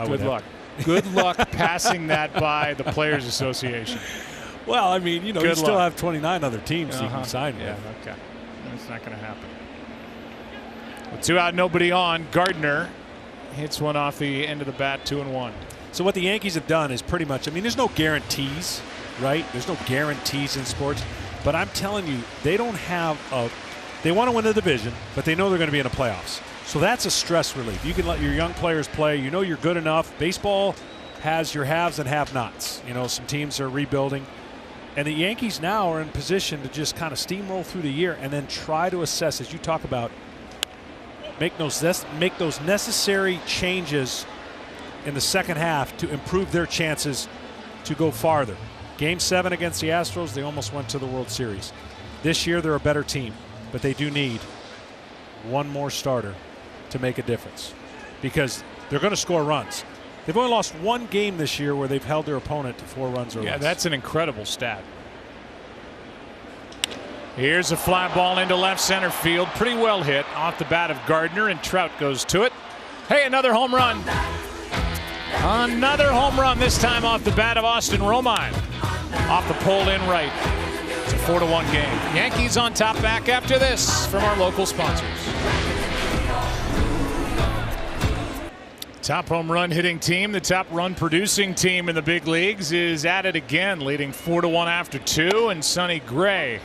Good luck. Good luck passing that by the Players Association. Well, I mean, you know, you still have 29 other teams you can sign with. Yeah, okay. That's not going to happen. With 2 out, nobody on. Gardner hits one off the end of the bat, 2-1. So what the Yankees have done is pretty much, I mean, there's no guarantees, right? There's no guarantees in sports. But I'm telling you, they don't have a – they want to win the division, but they know they're going to be in the playoffs. So that's a stress relief. You can let your young players play. You know you're good enough. Baseball has your haves and have-nots. You know, some teams are rebuilding. And the Yankees now are in position to just kind of steamroll through the year and then try to assess, as you talk about, make those necessary changes in the second half to improve their chances to go farther. Game 7 against the Astros, they almost went to the World Series. This year they're a better team, but they do need one more starter to make a difference because they're going to score runs. They've only lost 1 game this year where they've held their opponent to 4 runs or less. Yeah, that's an incredible stat. Here's a fly ball into left center field. Pretty well hit off the bat of Gardner, and Trout goes to it. Hey, another home run. Another home run, this time off the bat of Austin Romine. Off the pole in right. It's a 4-1 game. Yankees on top back after this from our local sponsors. Top home run hitting team, the top run producing team in the big leagues is at it again, leading 4-1 after 2, and Sonny Gray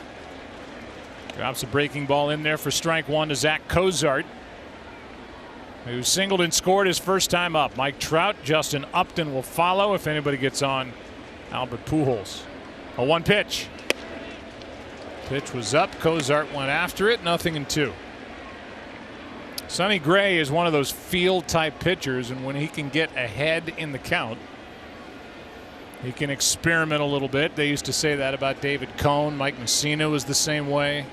drops a breaking ball in there for strike 1 to Zach Cozart, who singled and scored his first time up. Mike Trout, Justin Upton will follow if anybody gets on Albert Pujols. A 1 pitch. Pitch was up. Cozart went after it. 0-2. Sonny Gray is one of those field type pitchers, and when he can get ahead in the count, he can experiment a little bit. They used to say that about David Cone. Mike Mussina was the same way.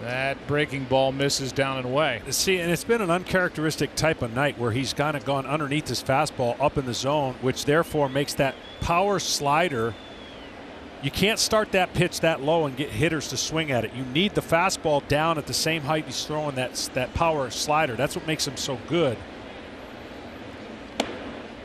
That breaking ball misses down and away. See, and it's been an uncharacteristic type of night where he's kind of gone underneath his fastball up in the zone, which therefore makes that power slider. You can't start that pitch that low and get hitters to swing at it. You need the fastball down at the same height he's throwing that power slider. That's what makes him so good.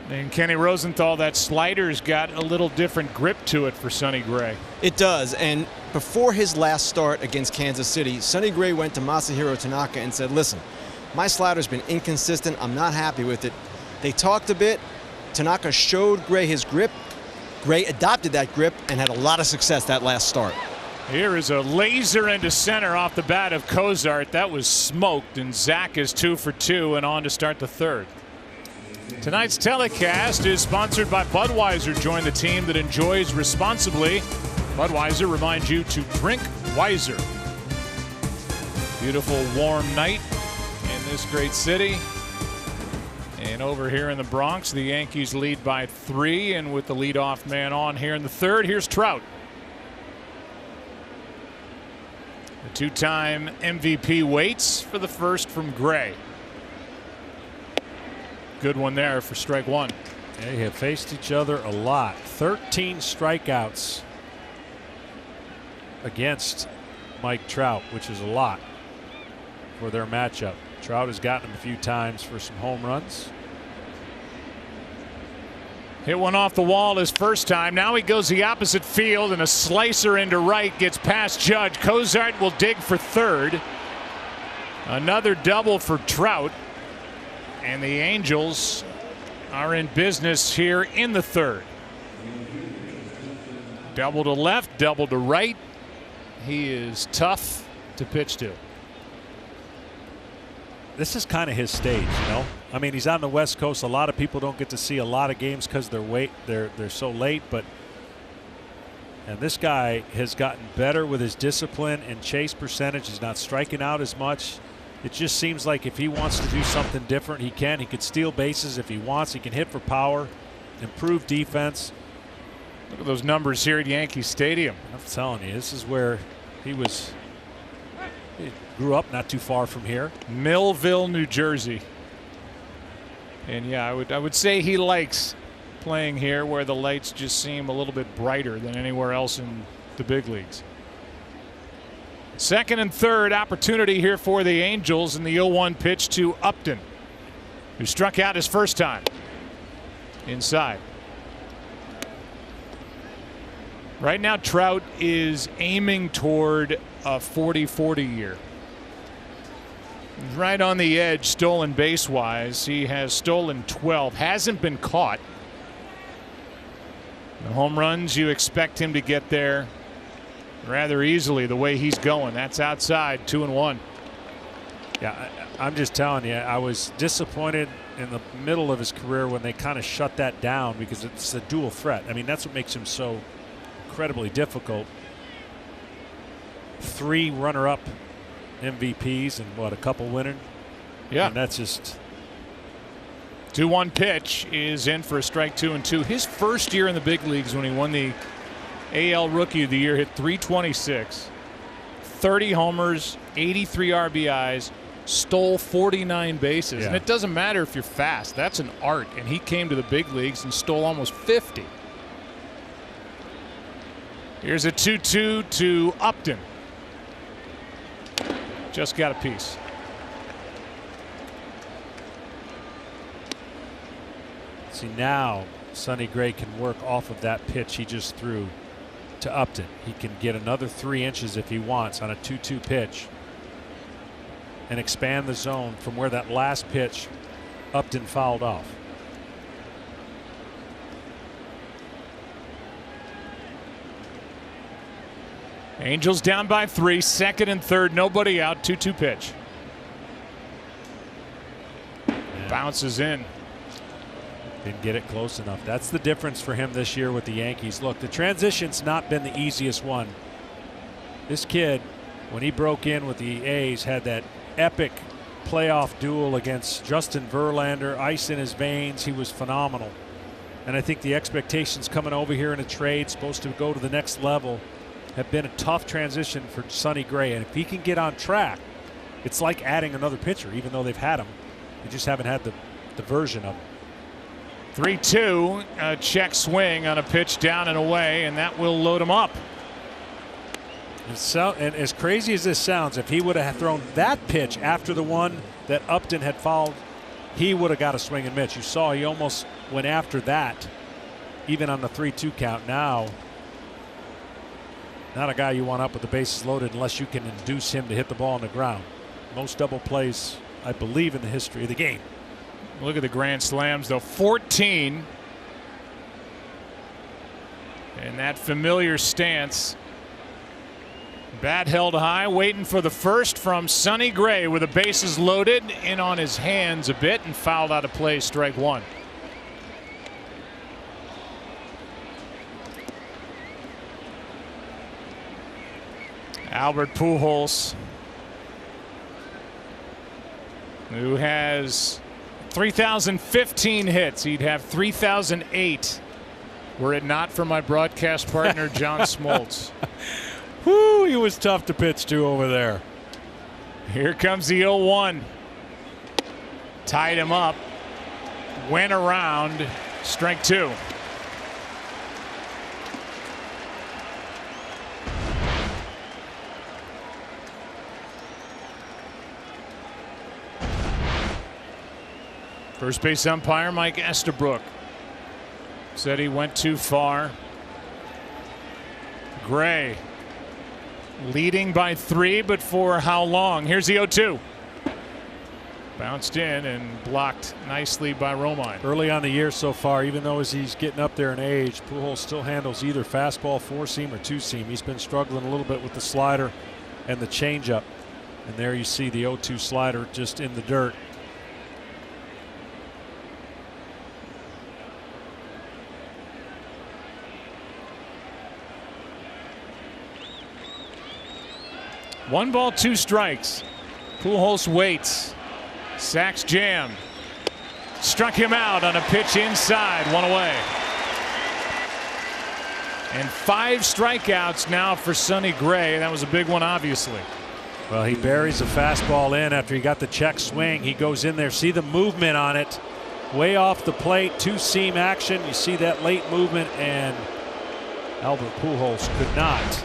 And Kenny Rosenthal, that slider's got a little different grip to it for Sonny Gray. It does, and before his last start against Kansas City, Sonny Gray went to Masahiro Tanaka and said, listen, my slider's been inconsistent. I'm not happy with it. They talked a bit, Tanaka showed Gray his grip. Gray adopted that grip and had a lot of success that last start. Here is a laser into center off the bat of Cozart. That was smoked, and Zach is 2 for 2 and on to start the third. Tonight's telecast is sponsored by Budweiser. Join the team that enjoys responsibly. Budweiser reminds you to drink wiser. Beautiful warm night in this great city. And over here in the Bronx, the Yankees lead by 3, and with the leadoff man on here in the third, here's Trout. The two-time MVP waits for the first from Gray. Good one there for strike one. They have faced each other a lot. 13 strikeouts against Mike Trout, which is a lot for their matchup. Trout has gotten him a few times for some home runs. Hit one off the wall his first time. Now he goes the opposite field, and a slicer into right gets past Judge. Cozart will dig for third. Another double for Trout. And the Angels are in business here in the third. Double to left, double to right. He is tough to pitch to. This is kind of his stage, you know. I mean, he's on the West Coast. A lot of people don't get to see a lot of games because they're so late. And this guy has gotten better with his discipline and chase percentage. He's not striking out as much. It just seems like if he wants to do something different, he can. He could steal bases if he wants. He can hit for power, improve defense. Look at those numbers here at Yankee Stadium. I'm telling you, this is where he grew up not too far from here. Millville, New Jersey. And yeah, I would say he likes playing here where the lights just seem a little bit brighter than anywhere else in the big leagues. Second and third opportunity here for the Angels, in the 0-1 pitch to Upton, who struck out his first time. Inside. Right now Trout is aiming toward a 40-40 year. Right on the edge stolen base wise. He has stolen 12, hasn't been caught. The home runs, you expect him to get there rather easily the way he's going. That's outside, 2-1. Yeah, I'm just telling you, I was disappointed in the middle of his career when they kind of shut that down, because it's a dual threat. I mean, that's what makes him so incredibly difficult. 3 runner-up MVPs and what, a couple winners? Yeah. And that's just 2-1 pitch is in for a strike, 2-2. His first year in the big leagues, when he won the AL Rookie of the Year, hit .326, 30 homers, 83 RBIs, stole 49 bases. Yeah. And it doesn't matter if you're fast. That's an art. And he came to the big leagues and stole almost 50. Here's a 2-2 to Upton. Just got a piece. See, now Sonny Gray can work off of that pitch he just threw to Upton. He can get another 3 inches if he wants on a 2-2 pitch and expand the zone from where that last pitch Upton fouled off. Angels down by 3, second and third, nobody out, 2-2 pitch. Bounces in. Didn't get it close enough. That's the difference for him this year with the Yankees. Look, the transition's not been the easiest one. This kid, when he broke in with the A's, had that epic playoff duel against Justin Verlander, ice in his veins. He was phenomenal. And I think the expectations coming over here in a trade, supposed to go to the next level, have been a tough transition for Sonny Gray. And if he can get on track, it's like adding another pitcher, even though they've had him. They just haven't had the version of him. 3-2, a check swing on a pitch down and away, and that will load him up. And as crazy as this sounds, if he would have thrown that pitch after the one that Upton had fouled, he would have got a swing and miss. You saw he almost went after that, even on the 3-2 count. Now, not a guy you want up with the bases loaded unless you can induce him to hit the ball on the ground. Most double plays, I believe, in the history of the game. Look at the grand slams, though. 14 And that familiar stance. Bat held high, waiting for the first from Sonny Gray with the bases loaded, in on his hands a bit and fouled out of play, strike one. Albert Pujols, who has 3,015 hits. He'd have 3,008 were it not for my broadcast partner John Smoltz. Whoo, he was tough to pitch to over there. Here comes the 0-1. Tied him up. Went around. Strike two. First base umpire Mike Estabrook said he went too far. Gray leading by 3, but for how long? Here's the 0-2. Bounced in and blocked nicely by Romine. Early on the year so far, even though as he's getting up there in age, Pujols still handles either fastball, 4-seam, or 2-seam. He's been struggling a little bit with the slider and the changeup. And there you see the 0-2 slider just in the dirt. One ball, 2 strikes. Pujols waits. Sacks jammed. Struck him out on a pitch inside, 1 away. And 5 strikeouts now for Sonny Gray. That was a big one, obviously. Well, he buries a fastball in after he got the check swing. He goes in there. See the movement on it. Way off the plate. 2-seam action. You see that late movement, and Albert Pujols could not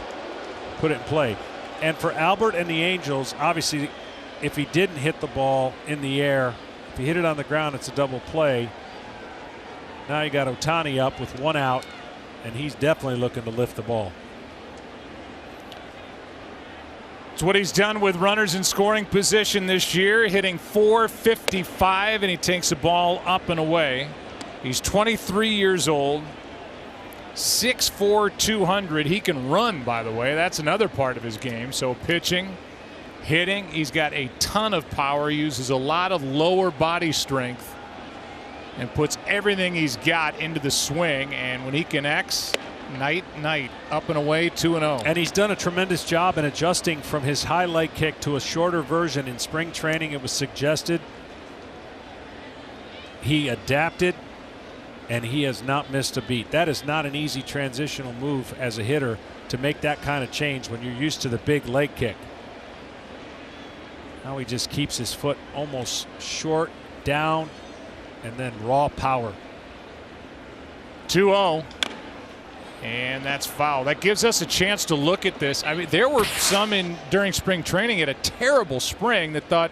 put it in play. And for Albert and the Angels, obviously, if he didn't hit the ball in the air, if he hit it on the ground, it's a double play. Now you got Ohtani up with 1 out, and he's definitely looking to lift the ball. It's what he's done with runners in scoring position this year, hitting .455, and he takes the ball up and away. He's 23 years old. 6'4", 200. He can run, by the way. That's another part of his game. So pitching, hitting, he's got a ton of power, uses a lot of lower body strength, and puts everything he's got into the swing. And when he connects, night, up and away, 2-0. And he's done a tremendous job in adjusting from his high leg kick to a shorter version. In spring training, it was suggested. He adapted, and he has not missed a beat. That is not an easy transitional move as a hitter, to make that kind of change when you're used to the big leg kick. Now he just keeps his foot almost short, down, and then raw power. 2-0. And that's foul. That gives us a chance to look at this. I mean, there were some during spring training at a terrible spring that thought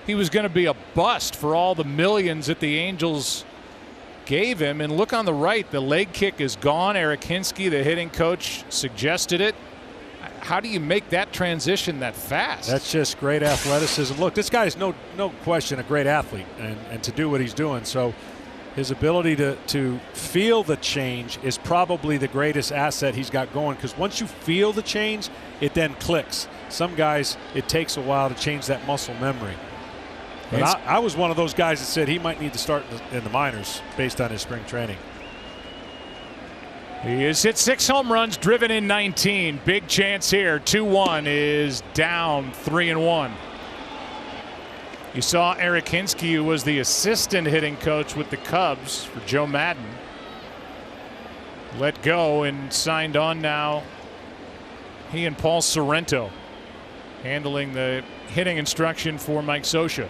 he was going to be a bust for all the millions that the Angels gave him. And look on the right, the leg kick is gone. Eric Hinsky, the hitting coach, suggested it. How do you make that transition that fast? That's just great athleticism. Look, this guy is no question a great athlete, and to do what he's doing. So his ability to feel the change is probably the greatest asset he's got going, because once you feel the change, it then clicks. Some guys, it takes a while to change that muscle memory. But I was one of those guys that said he might need to start in the minors based on his spring training. He has hit 6 home runs, driven in 19. Big chance here. 2-1 is down, 3-1. You saw Eric Hinsky, who was the assistant hitting coach with the Cubs for Joe Madden, let go and signed on now. He and Paul Sorrento handling the hitting instruction for Mike Scioscia.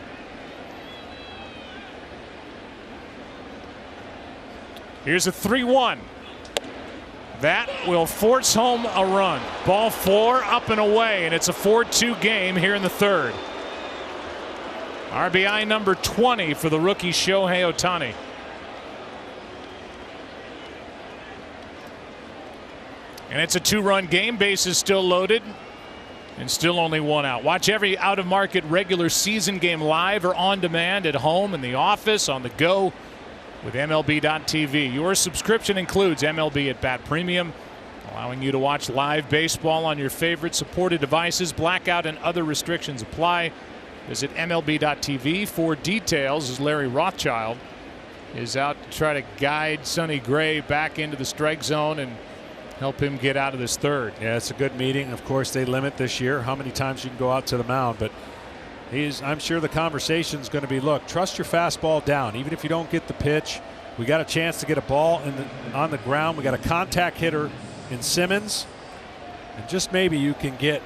Here's a 3-1. That will force home a run. Ball 4, up and away, and it's a 4-2 game here in the third. RBI number 20 for the rookie Shohei Ohtani. And it's a 2-run game. Bases still loaded and still only 1 out. Watch every out-of-market regular season game live or on demand at home, in the office, on the go, with MLB.tv. Your subscription includes MLB at Bat Premium, allowing you to watch live baseball on your favorite supported devices. Blackout and other restrictions apply. Visit MLB.tv for details, as Larry Rothschild is out to try to guide Sonny Gray back into the strike zone and help him get out of this third. Yeah, it's a good meeting. Of course, they limit this year how many times you can go out to the mound, but I'm sure the conversation is going to be, look, trust your fastball down. Even if you don't get the pitch, we got a chance to get a ball on the ground. We got a contact hitter in Simmons, and just maybe you can get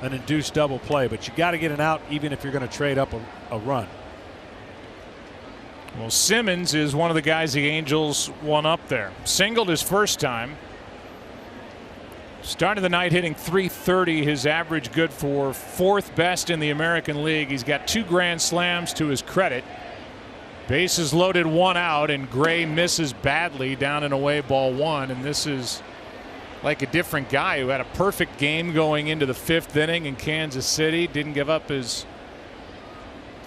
an induced double play, but you got to get an out even if you're going to trade up a run. Well, Simmons is one of the guys the Angels won up there. Singled his first time. Started the night hitting .330. His average good for 4th best in the American League. He's got 2 grand slams to his credit. Bases loaded, 1 out, and Gray misses badly down and away, ball 1. And this is like a different guy who had a perfect game going into the 5th inning in Kansas City. Didn't give up his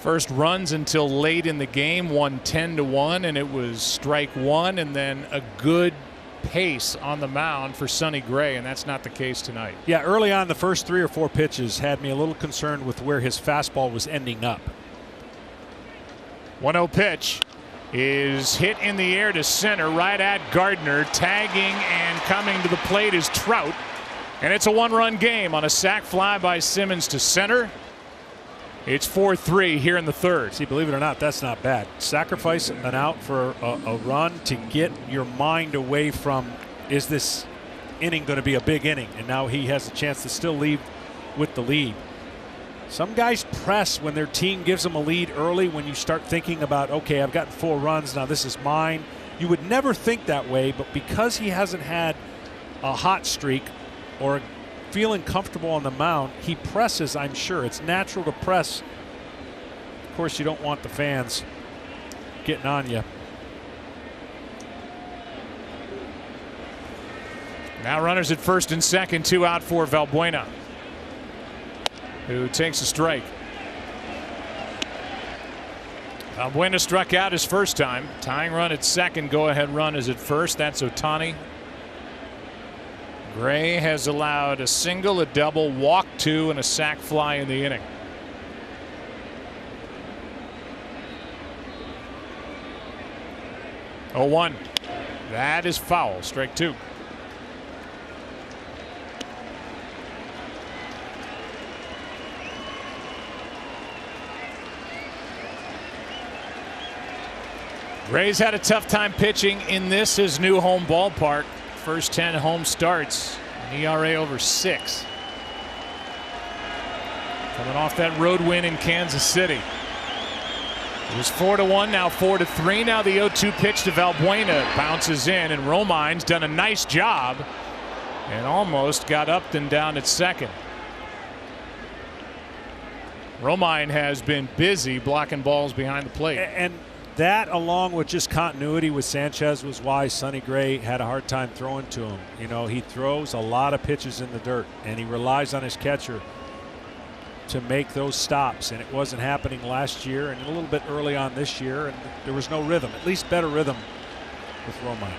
first runs until late in the game. Won 10-1, and it was strike 1, and then a good pace on the mound for Sonny Gray, and that's not the case tonight. Yeah, early on, the first 3 or 4 pitches had me a little concerned with where his fastball was ending up. 1-0 pitch is hit in the air to center, right at Gardner. Tagging and coming to the plate is Trout, and it's a 1-run game on a sac fly by Simmons to center. It's 4-3 here in the third. See, believe it or not, that's not bad. Sacrifice an out for a run to get your mind away from, is this inning going to be a big inning? And now he has a chance to still leave with the lead. Some guys press when their team gives them a lead early. When you start thinking about, okay, I've gotten 4 runs, now this is mine. You would never think that way, but because he hasn't had a hot streak or feeling comfortable on the mound, he presses. I'm sure it's natural to press. Of course, you don't want the fans getting on you. Now runners at first and second, 2 out for Valbuena, who takes a strike. Valbuena struck out his first time. Tying run at second, go ahead run is at first. That's Ohtani. Gray has allowed a single, a double, walk 2, and a sac fly in the inning. Oh, 1. That is foul. Strike 2. Gray's had a tough time pitching in this, his new home ballpark. First 10 home starts, an ERA over 6. Coming off that road win in Kansas City. It was 4-1, now 4-3. Now the 0-2 pitch to Valbuena bounces in, and Romine's done a nice job and almost got up and down at second. Romine has been busy blocking balls behind the plate. And that, along with just continuity with Sanchez, was why Sonny Gray had a hard time throwing to him. You know, he throws a lot of pitches in the dirt, and he relies on his catcher to make those stops, and it wasn't happening last year and a little bit early on this year, and there was no rhythm, at least better rhythm with Romine.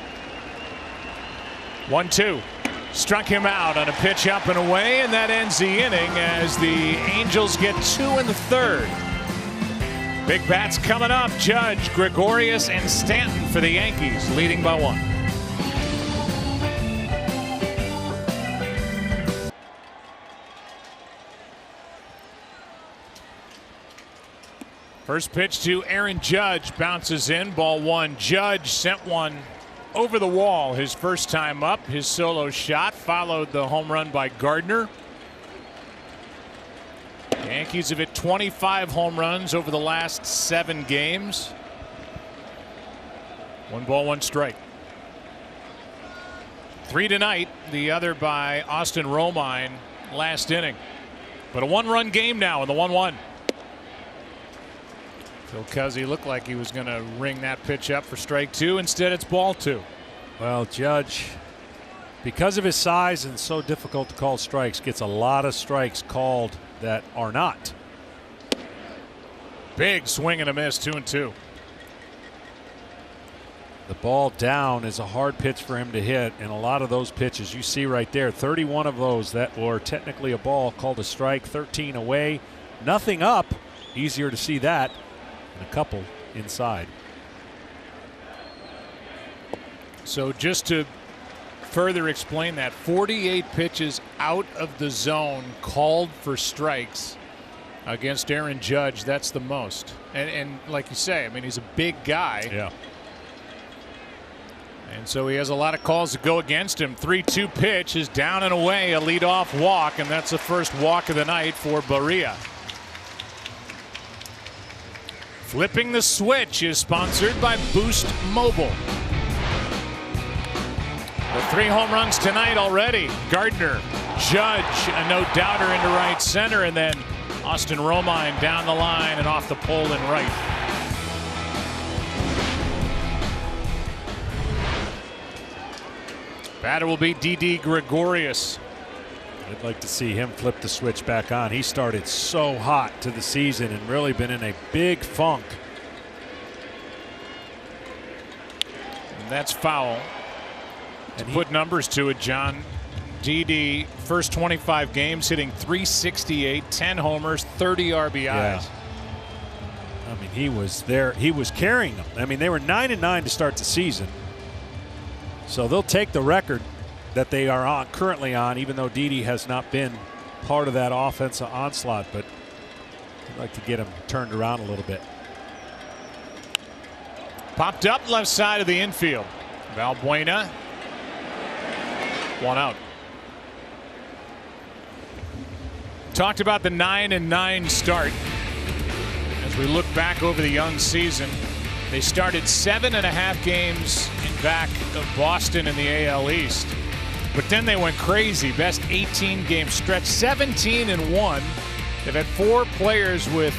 1-2. Struck him out on a pitch up and away, and that ends the inning as the Angels get 2 in the third. Big bats coming up. Judge, Gregorius, and Stanton for the Yankees, leading by 1. First pitch to Aaron Judge, bounces in, ball 1. Judge sent one over the wall his first time up. His solo shot followed the home run by Gardner. Yankees have hit 25 home runs over the last 7 games. 1 ball, 1 strike. 3 tonight, the other by Austin Romine last inning. But a 1-run game now in the 1-1. Phil Cuzzi looked like he was going to ring that pitch up for strike 2. Instead, it's ball 2. Well, Judge, because of his size and so difficult to call strikes, gets a lot of strikes called that are not. Big swing and a miss, 2-2. The ball down is a hard pitch for him to hit, and a lot of those pitches you see right there, 31 of those that were technically a ball called a strike, 13 away, nothing up. Easier to see that, and a couple inside. So just to further explain that, 48 pitches out of the zone called for strikes against Aaron Judge. That's the most. And like you say, I mean, he's a big guy. Yeah. And so he has a lot of calls to go against him. 3-2 pitch is down and away, a leadoff walk, and that's the first walk of the night for Barria. Flipping the Switch is sponsored by Boost Mobile. The 3 home runs tonight already. Gardner, Judge, a no-doubter into right center, and then Austin Romine down the line and off the pole in right. Batter will be Didi Gregorius. I'd like to see him flip the switch back on. He started so hot to the season and really been in a big funk. And that's foul. And to put numbers to it, John, Didi, first 25 games hitting .368, 10 homers, 30 RBIs. Yeah. I mean, he was there. He was carrying them. I mean, they were 9-9 to start the season. So they'll take the record that they are currently on, even though Didi has not been part of that offensive onslaught. But I'd like to get him turned around a little bit. Popped up left side of the infield. Valbuena. 1 out. Talked about the 9-9 start. As we look back over the young season, they started 7.5 games in back of Boston in the AL East. But then they went crazy. Best 18-game stretch, 17-1. They've had 4 players with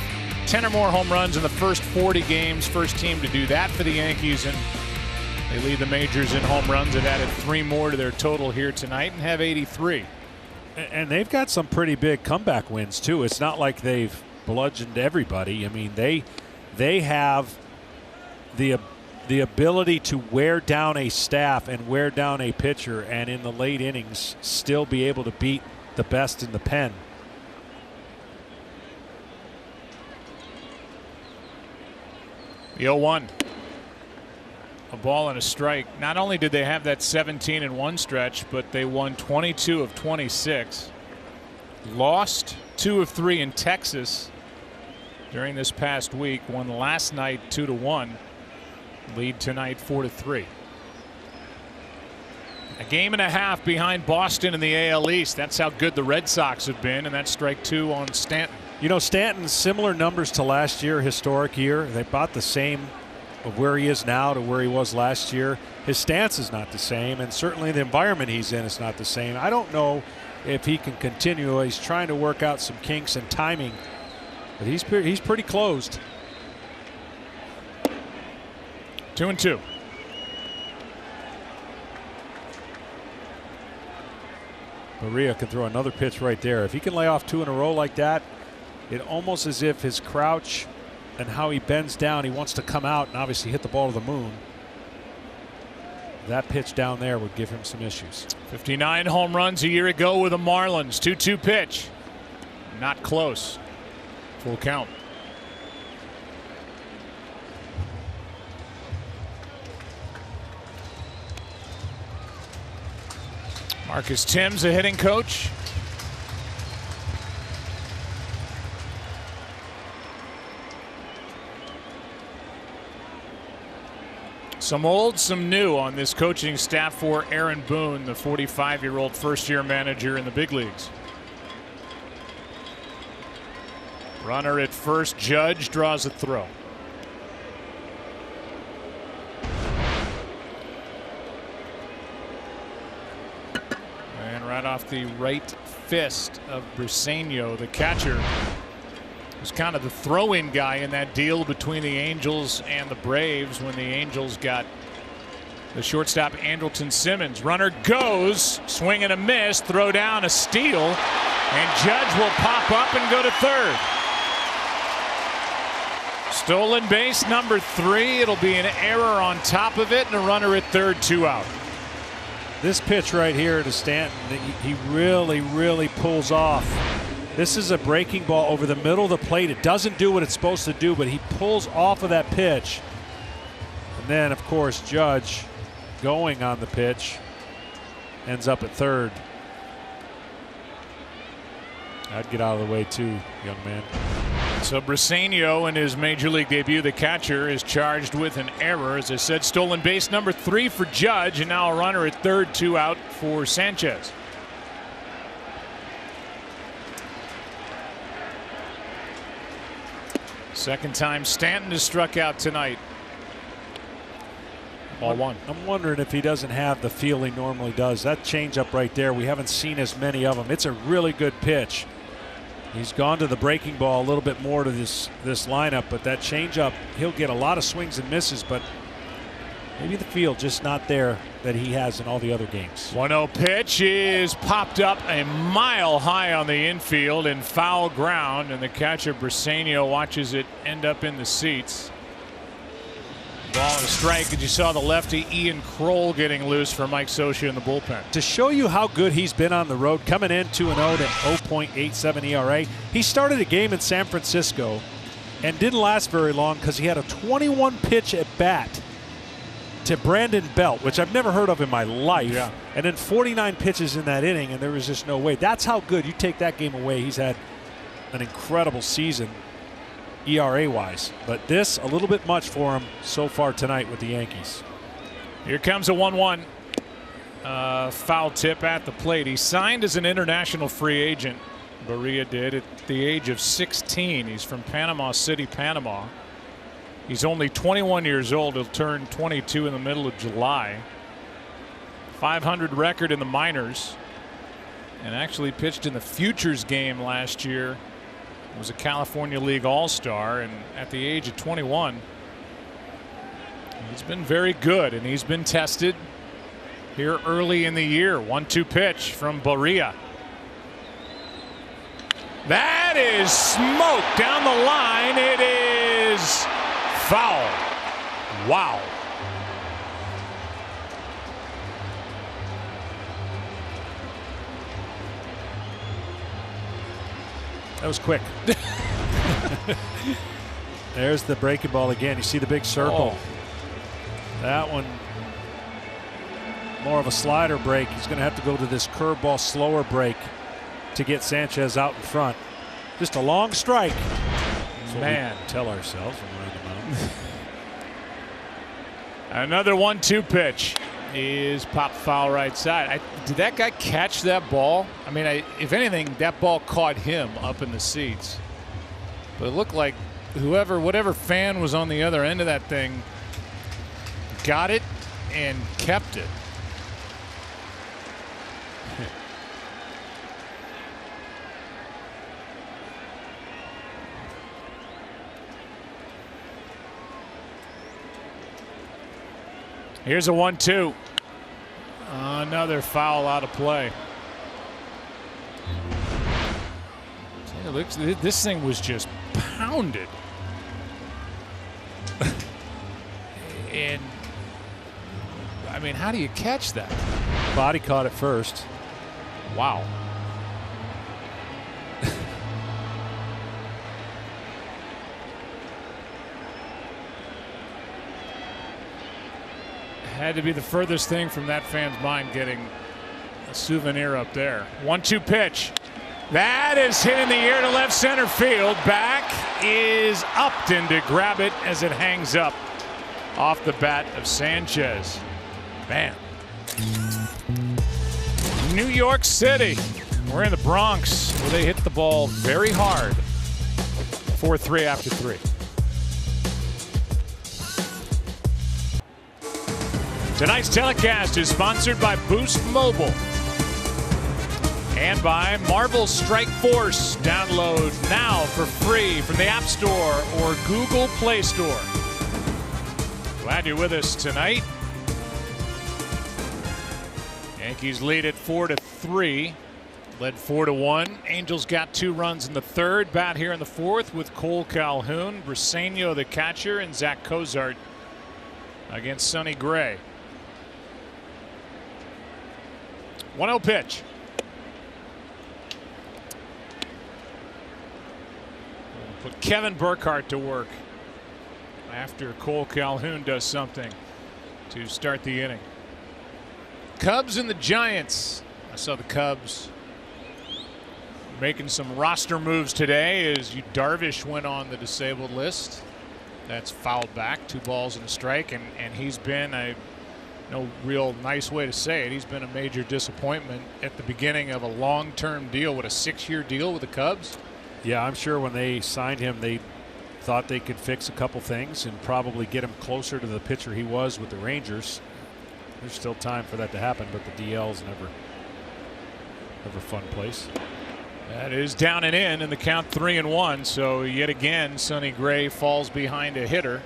10 or more home runs in the first 40 games. First team to do that for the Yankees, and they lead the majors in home runs. They've added 3 more to their total here tonight and have 83. And they've got some pretty big comeback wins too. It's not like they've bludgeoned everybody. I mean, they have the ability to wear down a staff and wear down a pitcher, and in the late innings still be able to beat the best in the pen. The 0-1. A ball and a strike. Not only did they have that 17-1 stretch, but they won 22 of 26. Lost 2 of 3 in Texas during this past week. Won last night 2-1. Lead tonight 4-3. A game and a half behind Boston in the AL East. That's how good the Red Sox have been, and that's strike 2 on Stanton. You know, Stanton's similar numbers to last year, historic year. They bought the same of where he is now to where he was last year. His stance is not the same, and certainly the environment he's in is not the same. I don't know if he can continue. He's trying to work out some kinks and timing, but he's pretty closed. 2-2. Barria can throw another pitch right there. If he can lay off 2 in a row like that, it almost as if his crouch and how he bends down, he wants to come out and obviously hit the ball to the moon. That pitch down there would give him some issues. 59 home runs a year ago with the Marlins. 2-2 pitch. Not close. Full count. Marcus Timms, a hitting coach. Some old, some new on this coaching staff for Aaron Boone, the 45-year-old first-year manager in the big leagues. Runner at first, Judge draws a throw. And right off the right fist of Briseño, the catcher, was kind of the throw-in guy in that deal between the Angels and the Braves when the Angels got the shortstop Andrelton Simmons. Runner goes, swing and a miss, throw down, a steal, and Judge will pop up and go to third. Stolen base number 3. It'll be an error on top of it and a runner at third, 2 out. This pitch right here to Stanton, he really pulls off. This is a breaking ball over the middle of the plate. It doesn't do what it's supposed to do, but he pulls off of that pitch. And then, of course, Judge going on the pitch ends up at third. I'd get out of the way too, young man. So Briseño in his major league debut, the catcher, is charged with an error. As I said, stolen base number 3 for Judge, and now a runner at third, 2 out for Sanchez. Second time Stanton has struck out tonight. Ball 1. I'm wondering if he doesn't have the feel he normally does. That changeup right there, we haven't seen as many of them. It's a really good pitch. He's gone to the breaking ball a little bit more to this lineup, but that changeup, he'll get a lot of swings and misses, but maybe the feel just not there that he has in all the other games. 1-0 pitch is popped up a mile high on the infield in foul ground, and the catcher Briseño watches it end up in the seats. Ball and a strike, and you saw the lefty Ian Kroll getting loose for Mike Scioscia in the bullpen. To show you how good he's been on the road, coming in 2-0 to 0.87 ERA. He started a game in San Francisco and didn't last very long because he had a 21 pitch at bat to Brandon Belt, which I've never heard of in my life. Yeah. And then 49 pitches in that inning, and there was just no way. That's how good. You take that game away, he's had an incredible season ERA-wise. But this, a little bit much for him so far tonight with the Yankees. Here comes a 1-1. Foul tip at the plate. He signed as an international free agent. Barria did at the age of 16. He's from Panama City, Panama. He's only 21 years old. He'll turn 22 in the middle of July. 500 record in the minors, and actually pitched in the Futures game last year. Was a California League All-Star, and at the age of 21, he's been very good, and he's been tested here early in the year. 1-2 pitch from Barria. That is smoke down the line. It is foul. Wow. That was quick. There's the breaking ball again. You see the big circle. That one, more of a slider break. He's going to have to go to this curveball slower break to get Sanchez out in front. Just a long strike. Man, tell ourselves when we're in the mountain. Another 1-2 pitch is popped foul right side. Did that guy catch that ball? I mean, if anything, that ball caught him up in the seats. But it looked like whatever fan was on the other end of that thing got it and kept it. Here's a 1-2. Another foul out of play. This thing was just pounded. And I mean, how do you catch that? Body caught it first. Wow. Had to be the furthest thing from that fan's mind getting a souvenir up there. 1-2 pitch. That is hit in the air to left center field. Back is Upton to grab it as it hangs up off the bat of Sanchez. Man. New York City. We're in the Bronx where they hit the ball very hard. 4-3 after 3. Tonight's telecast is sponsored by Boost Mobile and by Marvel Strike Force. Download now for free from the App Store or Google Play Store. Glad you're with us tonight. Yankees lead at 4-3. Led 4-1. Angels got 2 runs in the third. Bat here in the fourth with Cole Calhoun, Briseño the catcher, and Zach Cozart against Sonny Gray. 1-0 pitch. We'll put Kevin Burkhardt to work after Cole Calhoun does something to start the inning. Cubs and the Giants. I saw the Cubs making some roster moves today as Darvish went on the disabled list. That's fouled back, 2 balls and a strike, and he's been no real nice way to say it. He's been a major disappointment at the beginning of a long-term deal. What, a 6-year deal with the Cubs? Yeah, I'm sure when they signed him, they thought they could fix a couple things and probably get him closer to the pitcher he was with the Rangers. There's still time for that to happen, but the DL's never a fun place. That is down and in the count 3-1. So yet again, Sonny Gray falls behind a hitter.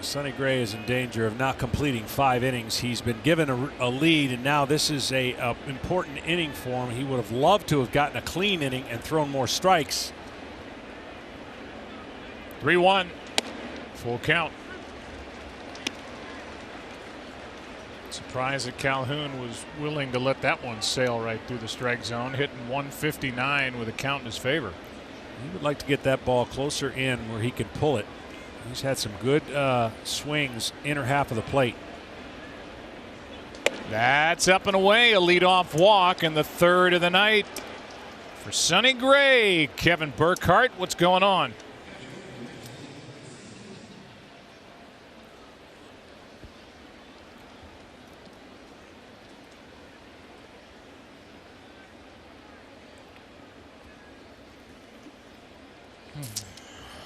Sonny Gray is in danger of not completing 5 innings. He's been given a lead, and now this is a important inning for him. He would have loved to have gotten a clean inning and thrown more strikes. 3-1, full count. Surprised that Calhoun was willing to let that one sail right through the strike zone, hitting 159 with a count in his favor. He would like to get that ball closer in where he can pull it. He's had some good swings inner half of the plate. That's up and away, a leadoff walk in the third of the night for Sonny Gray. Kevin Burkhardt, what's going on?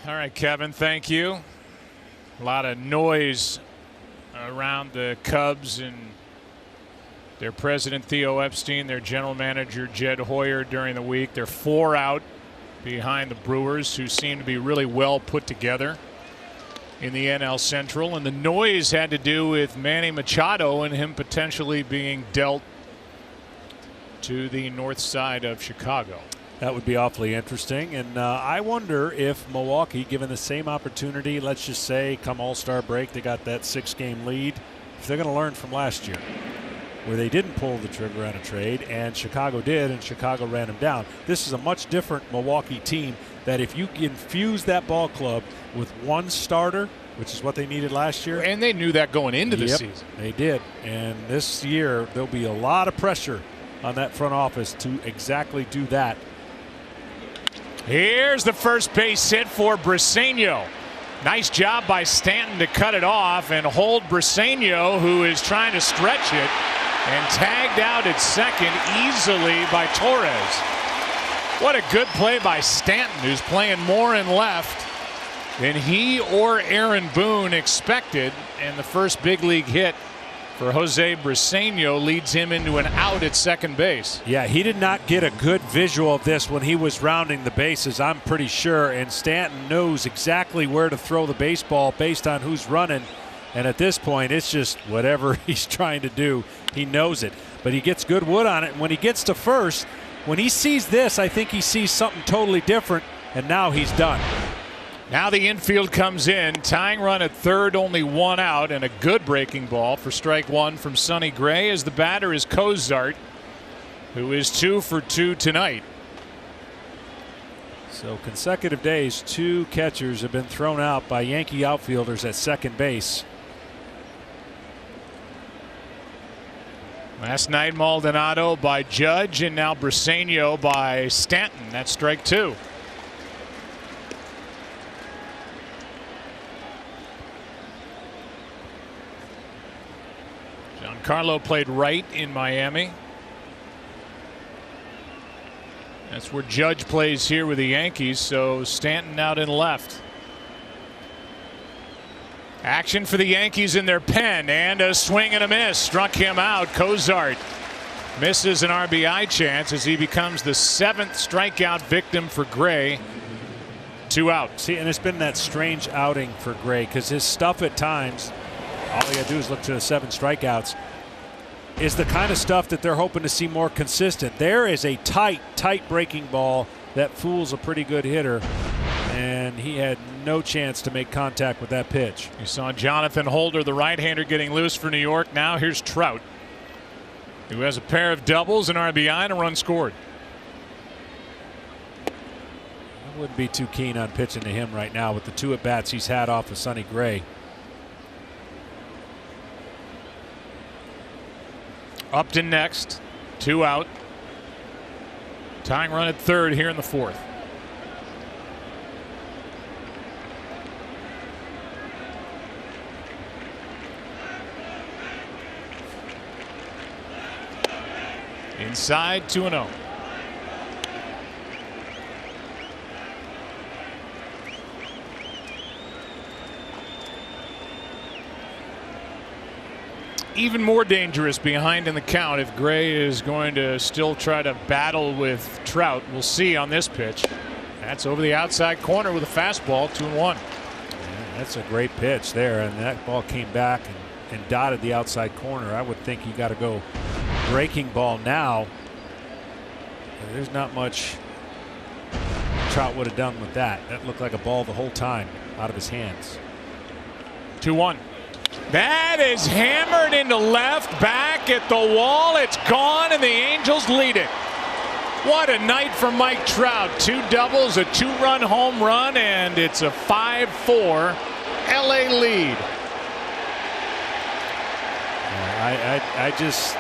All right, Kevin, thank you. A lot of noise around the Cubs and their president Theo Epstein, their general manager Jed Hoyer during the week. They're 4 out behind the Brewers, who seem to be really well put together in the NL Central. And the noise had to do with Manny Machado and him potentially being dealt to the north side of Chicago. That would be awfully interesting, and I wonder if Milwaukee, given the same opportunity, let's just say come All-Star break, they got that 6-game lead, if they're going to learn from last year, where they didn't pull the trigger on a trade, and Chicago did, and Chicago ran them down. This is a much different Milwaukee team that if you infuse that ball club with one starter, which is what they needed last year. And they knew that going into the season. They did, and this year there'll be a lot of pressure on that front office to exactly do that. Here's the first base hit for Briseño. Nice job by Stanton to cut it off and hold Briseño, who is trying to stretch it, and tagged out at second easily by Torres. What a good play by Stanton, who's playing more in left than he or Aaron Boone expected, and the first big league hit for Jose Briseño leads him into an out at second base. Yeah, he did not get a good visual of this when he was rounding the bases, I'm pretty sure, and Stanton knows exactly where to throw the baseball based on who's running, and at this point it's just whatever he's trying to do, he knows it, but he gets good wood on it, and when he gets to first, when he sees this, I think he sees something totally different, and now he's done. Now the infield comes in, tying run at third, only 1 out, and a good breaking ball for strike 1 from Sonny Gray, as the batter is Cozart, who is 2 for 2 tonight. So consecutive days, 2 catchers have been thrown out by Yankee outfielders at second base. Last night Maldonado by Judge, and now Briseño by Stanton. That's strike 2. Giancarlo played right in Miami. That's where Judge plays here with the Yankees, so Stanton out in left. Action for the Yankees in their pen, and a swing and a miss. Struck him out. Cozart misses an RBI chance as he becomes the 7th strikeout victim for Gray. 2 out. See, and it's been that strange outing for Gray because his stuff at times, all you got to do is look to the 7 strikeouts. is the kind of stuff that they're hoping to see more consistent. There is a tight breaking ball that fools a pretty good hitter, and he had no chance to make contact with that pitch. You saw Jonathan Holder, the right-hander, getting loose for New York. Now here's Trout, who has a pair of doubles, an RBI, and a run scored. I wouldn't be too keen on pitching to him right now with the 2 at-bats he's had off of Sonny Gray. Upton next, 2 out. Tying run at third here in the 4th. Inside, 2-0. Even more dangerous behind in the count if Gray is going to still try to battle with Trout. We'll see on this pitch. That's over the outside corner with a fastball, 2-1. Yeah, that's a great pitch there, and that ball came back and dotted the outside corner. I would think you got to go breaking ball now. There's not much Trout would have done with that. That looked like a ball the whole time out of his hands. 2-1. That is hammered into left, back at the wall. It's gone, and the Angels lead it. What a night for Mike Trout. 2 doubles, a 2-run home run, and it's a 5-4 LA lead. I just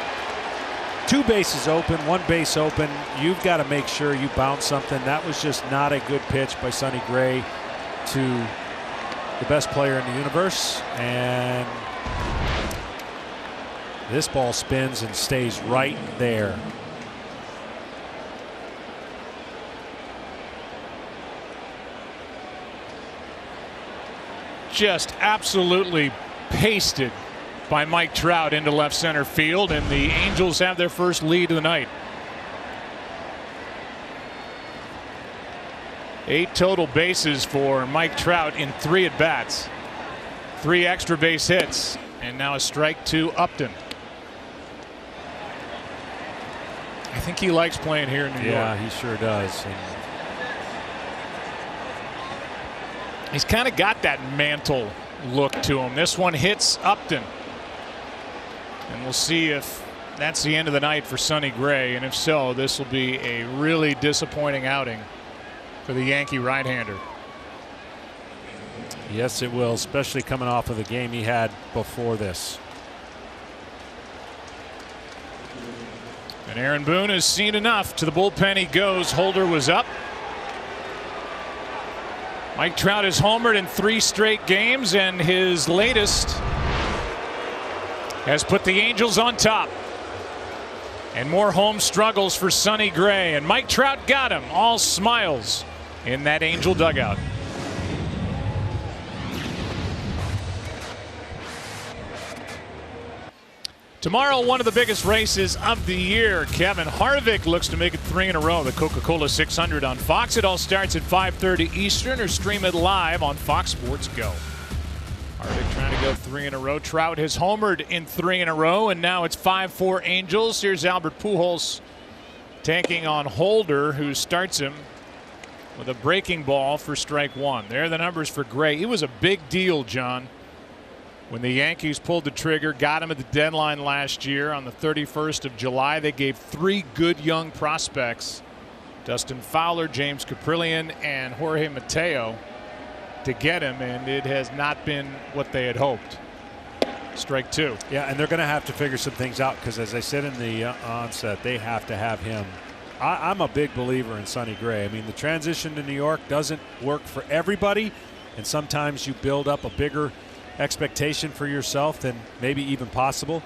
2 bases open, 1 base open. You've got to make sure you bounce something. That was just not a good pitch by Sonny Gray to the best player in the universe, and this ball spins and stays right there. Just absolutely pasted by Mike Trout into left center field, and the Angels have their first lead of the night. 8 total bases for Mike Trout in 3 at-bats. 3 extra base hits, and now a strike to Upton. I think he likes playing here in New York. Yeah, he sure does. And he's kind of got that mantle look to him. This one hits Upton. And we'll see if that's the end of the night for Sonny Gray, and if so, this will be a really disappointing outing for the Yankee right-hander. yes, it will, especially coming off of the game he had before this. And Aaron Boone has seen enough. To the bullpen he goes. Holder was up. Mike Trout has homered in 3 straight games, and his latest has put the Angels on top. And more home struggles for Sonny Gray, and Mike Trout got him. All smiles in that Angel dugout. Tomorrow, one of the biggest races of the year. Kevin Harvick looks to make it 3 in a row. The Coca-Cola 600 on Fox. It all starts at 5:30 Eastern, or stream it live on Fox Sports Go. Harvick trying to go 3 in a row. Trout has homered in 3 in a row, and now it's 5-4 Angels. Here's Albert Pujols taking on Holder, who starts him with a breaking ball for strike 1. There are the numbers for Gray. It was a big deal, John, when the Yankees pulled the trigger, got him at the deadline last year on the 31st of July. They gave 3 good young prospects, Dustin Fowler, James Caprillion, and Jorge Mateo, to get him, and it has not been what they had hoped. Strike 2. Yeah, and they're going to have to figure some things out, because as I said in the onset, they have to have him. I'm a big believer in Sonny Gray. I mean, the transition to New York doesn't work for everybody, and sometimes you build up a bigger expectation for yourself than maybe even possible.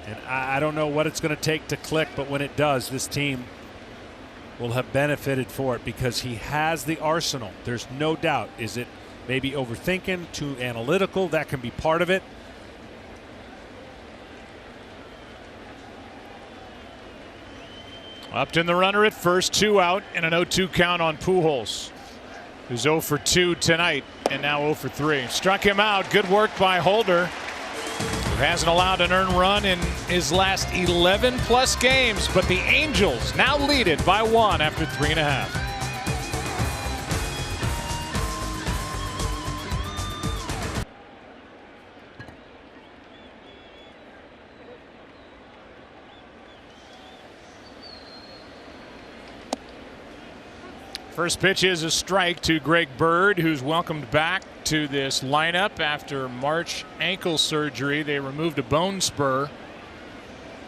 And I don't know what it's going to take to click, but when it does, this team will have benefited for it, because he has the arsenal. There's no doubt. Is it maybe overthinking, too analytical? That can be part of it. Upton the runner at first, 2 out, and an 0-2 count on Pujols, who's 0 for 2 tonight and now 0 for 3. Struck him out. Good work by Holder. Hasn't allowed an earned run in his last 11+ games, but the Angels now lead it by 1 after 3.5. First pitch is a strike to Greg Bird, who's welcomed back to this lineup after March ankle surgery. They removed a bone spur.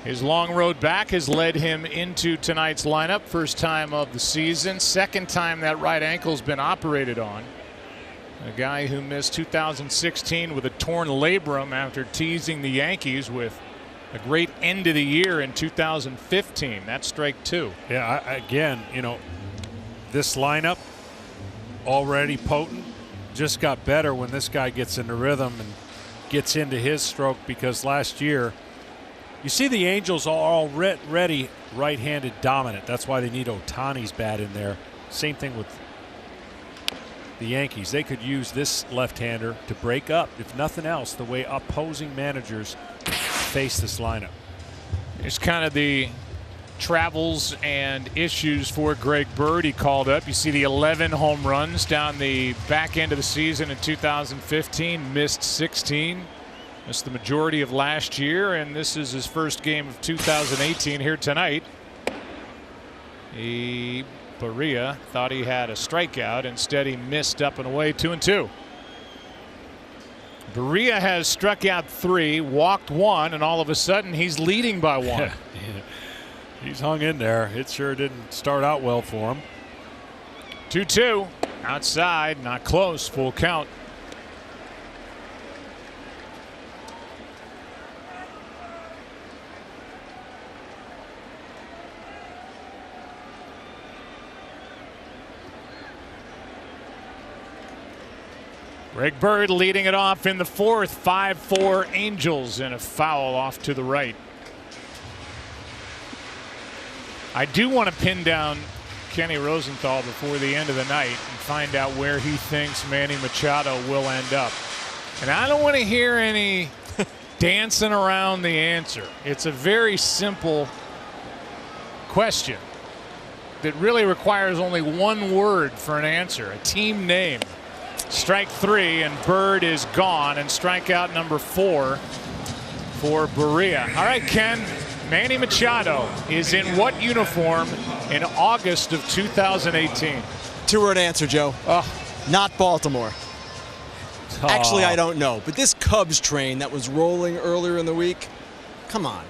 His long road back has led him into tonight's lineup. First time of the season. Second time that right ankle's been operated on. A guy who missed 2016 with a torn labrum after teasing the Yankees with a great end of the year in 2015. That's strike 2. Yeah, again, you know, this lineup already potent, just got better when this guy gets into rhythm and gets into his stroke, because last year you see the Angels are already right-handed dominant. That's why they need Ohtani's bat in there. Same thing with the Yankees. They could use this left-hander to break up, if nothing else, the way opposing managers face this lineup. It's kind of the travels and issues for Greg Bird. He called up. You see the 11 home runs down the back end of the season in 2015. Missed 16. Missed the majority of last year, and this is his first game of 2018 here tonight. Berea thought he had a strikeout. Instead, he missed up and away. 2-2. Berea has struck out 3, walked 1, and all of a sudden he's leading by 1. Yeah. He's hung in there. It sure didn't start out well for him. 2-2. Outside, not close. Full count. Greg Bird leading it off in the 4th. 5-4 Angels, and a foul off to the right. I do want to pin down Kenny Rosenthal before the end of the night and find out where he thinks Manny Machado will end up. And I don't want to hear any dancing around the answer. It's a very simple question that really requires only one word for an answer, a team name. Strike 3, and Bird is gone, and strikeout number 4 for Berea. All right, Ken. Manny Machado is in what uniform in August of 2018? 2-word answer, Joe. Not Baltimore. Actually, I don't know. But this Cubs train that was rolling earlier in the week, come on.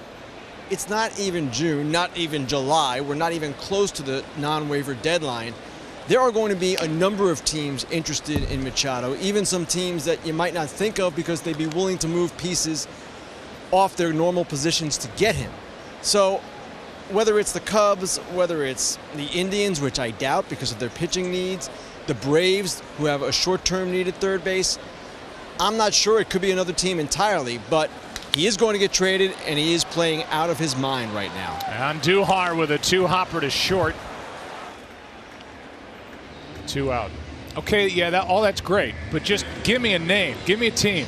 It's not even June, not even July. We're not even close to the non-waiver deadline. There are going to be a number of teams interested in Machado, even some teams that you might not think of because they'd be willing to move pieces off their normal positions to get him. So whether it's the Cubs, whether it's the Indians, which I doubt because of their pitching needs, the Braves, who have a short-term need at third base, I'm not sure. It could be another team entirely, but he is going to get traded, and he is playing out of his mind right now. And Duhar with a 2-hopper to short. 2 out. Okay, yeah, all that's great, but just give me a name. Give me a team.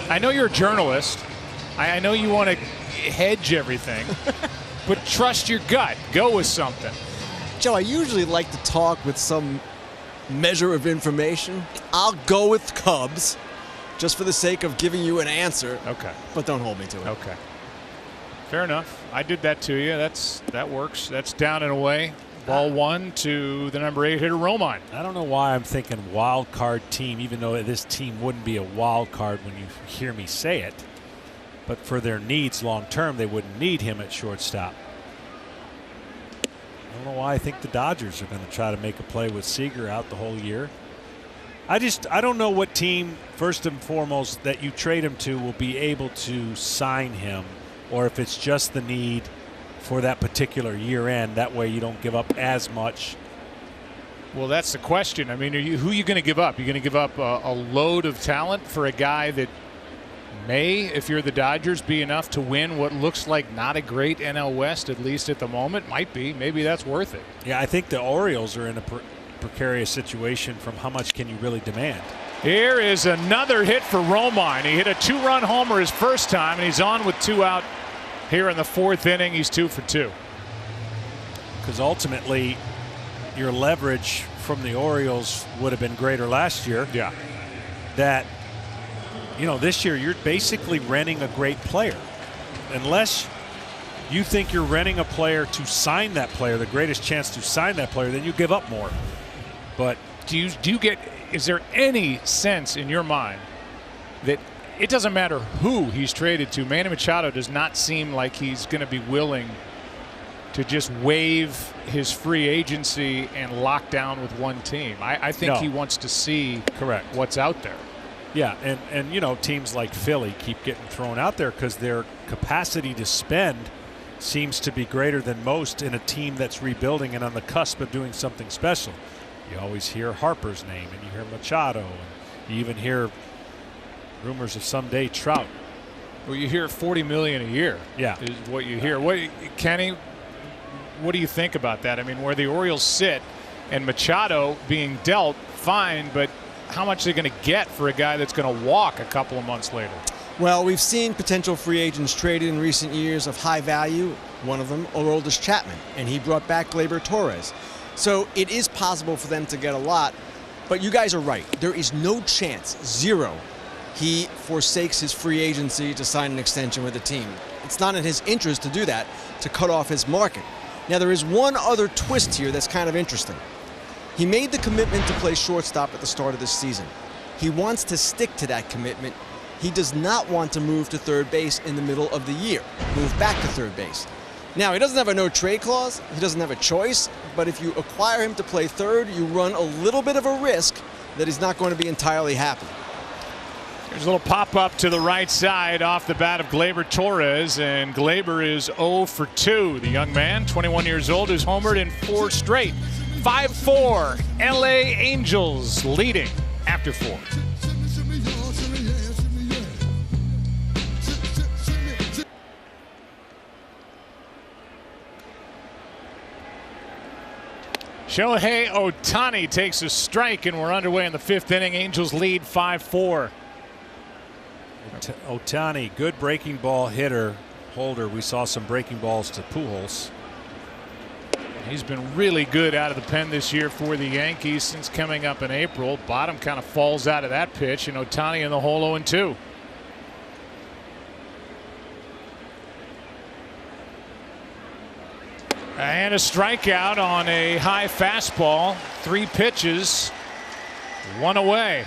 I know you're a journalist. I know you want to hedge everything, but trust your gut. Go with something. Joe, I usually like to talk with some measure of information. I'll go with Cubs just for the sake of giving you an answer. Okay. But don't hold me to it. Okay. Fair enough. I did that to you. That works. That's down and away. Ball 1 to the number 8 hitter, Romine. I don't know why I'm thinking wild card team, even though this team wouldn't be a wild card when you hear me say it. But for their needs long term, they wouldn't need him at shortstop. I don't know why I think the Dodgers are going to try to make a play with Seager out the whole year. I don't know what team, first and foremost, that you trade him to will be able to sign him, or if it's just the need for that particular year end. That way you don't give up as much. Well, that's the question. I mean, who are you going to give up? You're going to give up a load of talent for a guy that may, if you're the Dodgers, be enough to win what looks like not a great NL West, at least at the moment. Might be. Maybe that's worth it. Yeah, I think the Orioles are in a precarious situation from how much can you really demand. Here is another hit for Romine. He hit a 2-run homer his first time, and he's on with 2 out here in the 4th inning. He's 2 for 2. Because ultimately, your leverage from the Orioles would have been greater last year. Yeah. That, this year you're basically renting a great player. Unless you think you're renting a player to sign that player, the greatest chance to sign that player, then you give up more. But is there any sense in your mind that it doesn't matter who he's traded to? Manny Machado does not seem like he's going to be willing to just waive his free agency and lock down with one team. I think he wants to see what's out there. Yeah, and teams like Philly keep getting thrown out there because their capacity to spend seems to be greater than most in a team that's rebuilding and on the cusp of doing something special. You always hear Harper's name, and you hear Machado, and you even hear rumors of someday Trout. Well, you hear $40 million a year. Yeah, is what you hear. Kenny, what do you think about that? I mean, where the Orioles sit and Machado being dealt, fine, but how much are they going to get for a guy that's going to walk a couple of months later? Well, we've seen potential free agents traded in recent years of high value. One of them, Aroldis Chapman, and he brought back Gleyber Torres. So it is possible for them to get a lot, but you guys are right. There is no chance, zero, he forsakes his free agency to sign an extension with the team. It's not in his interest to do that, to cut off his market. Now, there is one other twist here that's kind of interesting. He made the commitment to play shortstop at the start of this season. He wants to stick to that commitment. He does not want to move to third base in the middle of the year, move back to third base. Now, he doesn't have a no-trade clause. He doesn't have a choice. But if you acquire him to play third, you run a little bit of a risk that he's not going to be entirely happy. There's a little pop-up to the right side off the bat of Gleyber Torres, and Gleyber is 0 for 2. The young man, 21 years old, is homered in 4 straight. 5-4, LA Angels leading after 4. Shohei Ohtani takes a strike, and we're underway in the 5th inning. Angels lead 5-4. Ohtani, good breaking ball hitter, holder. We saw some breaking balls to Pujols. He's been really good out of the pen this year for the Yankees since coming up in April. Bottom kind of falls out of that pitch, and Ohtani in the hole 0-2. And a strikeout on a high fastball. 3 pitches, 1 away.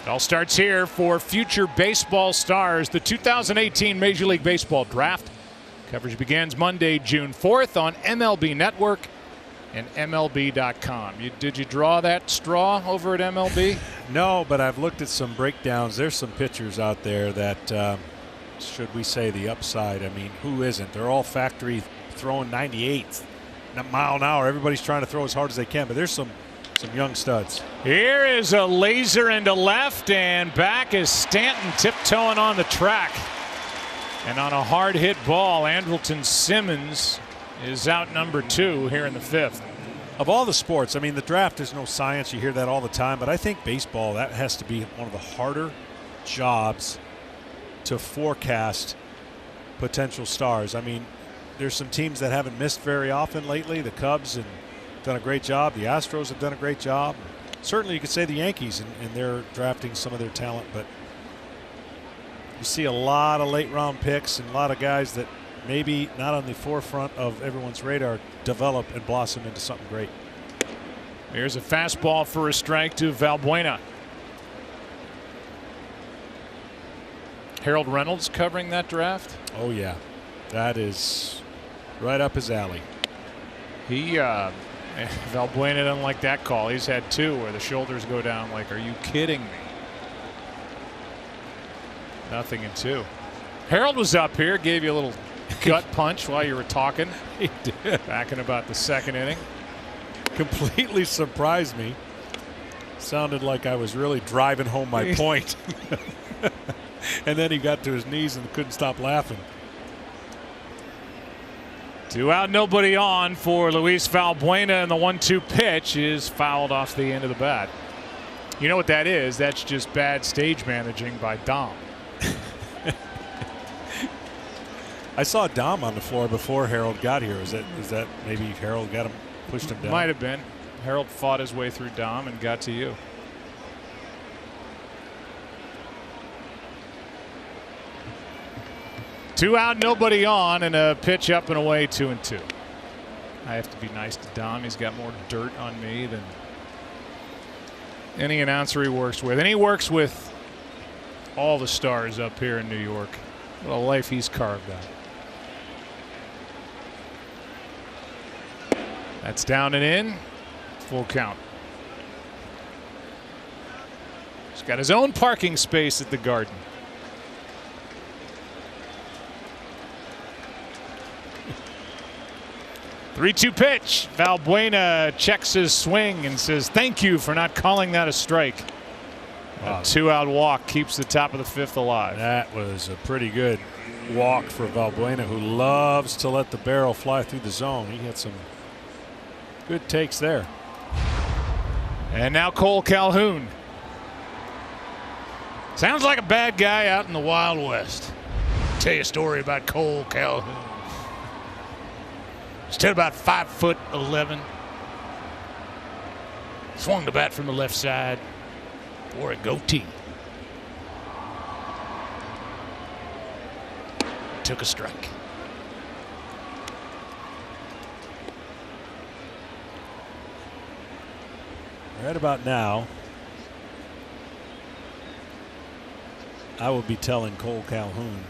It all starts here for future baseball stars. The 2018 Major League Baseball Draft. Coverage begins Monday, June 4th on MLB Network and MLB.com. Did you draw that straw over at MLB? No, but I've looked at some breakdowns. There's some pitchers out there that, should we say the upside, I mean, who isn't? They're all factory throwing 98 mile an hour. Everybody's trying to throw as hard as they can, but there's some young studs. Here is a laser into left, and back is Stanton tiptoeing on the track. And on a hard hit ball, Andrelton Simmons is out number 2 here in the 5th. Of all the sports, I mean, the draft is no science. You hear that all the time, but I think baseball, that has to be one of the harder jobs to forecast potential stars. I mean, there's some teams that haven't missed very often lately. The Cubs have done a great job. The Astros have done a great job. Certainly you could say the Yankees, and they're drafting some of their talent, but you see a lot of late round picks and a lot of guys that maybe not on the forefront of everyone's radar develop and blossom into something great. Here's a fastball for a strike to Valbuena. Harold Reynolds covering that draft. Oh yeah, that is right up his alley. Valbuena doesn't like that call. He's had 2 where the shoulders go down like, are you kidding me? 0-2. Harold was up here, gave you a little gut punch while you were talking. He did. Back in about the 2nd inning. Completely surprised me. Sounded like I was really driving home my point. And then he got to his knees and couldn't stop laughing. 2 out, nobody on for Luis Valbuena, and the 1-2 pitch is fouled off the end of the bat. You know what that is? That's just bad stage managing by Dom. I saw Dom on the floor before Harold got here. Is that maybe Harold got him, pushed him down? Might have been. Harold fought his way through Dom and got to you. Two out, nobody on, and a pitch up and away, 2-2. I have to be nice to Dom. He's got more dirt on me than any announcer he works with. And he works with all the stars up here in New York. What a life he's carved out. That's down and in. Full count. He's got his own parking space at the Garden. Three-two pitch. Valbuena checks his swing and says thank you for not calling that a strike. Wow. A two-out walk keeps the top of the fifth alive. That was a pretty good walk for Valbuena, who loves to let the barrel fly through the zone. He had some good takes there. And now Cole Calhoun. Sounds like a bad guy out in the Wild West. I'll tell you a story about Cole Calhoun. Stood about 5'11". Swung the bat from the left side. Wore a goatee. Took a strike. Right about now, I will be telling Cole Calhoun,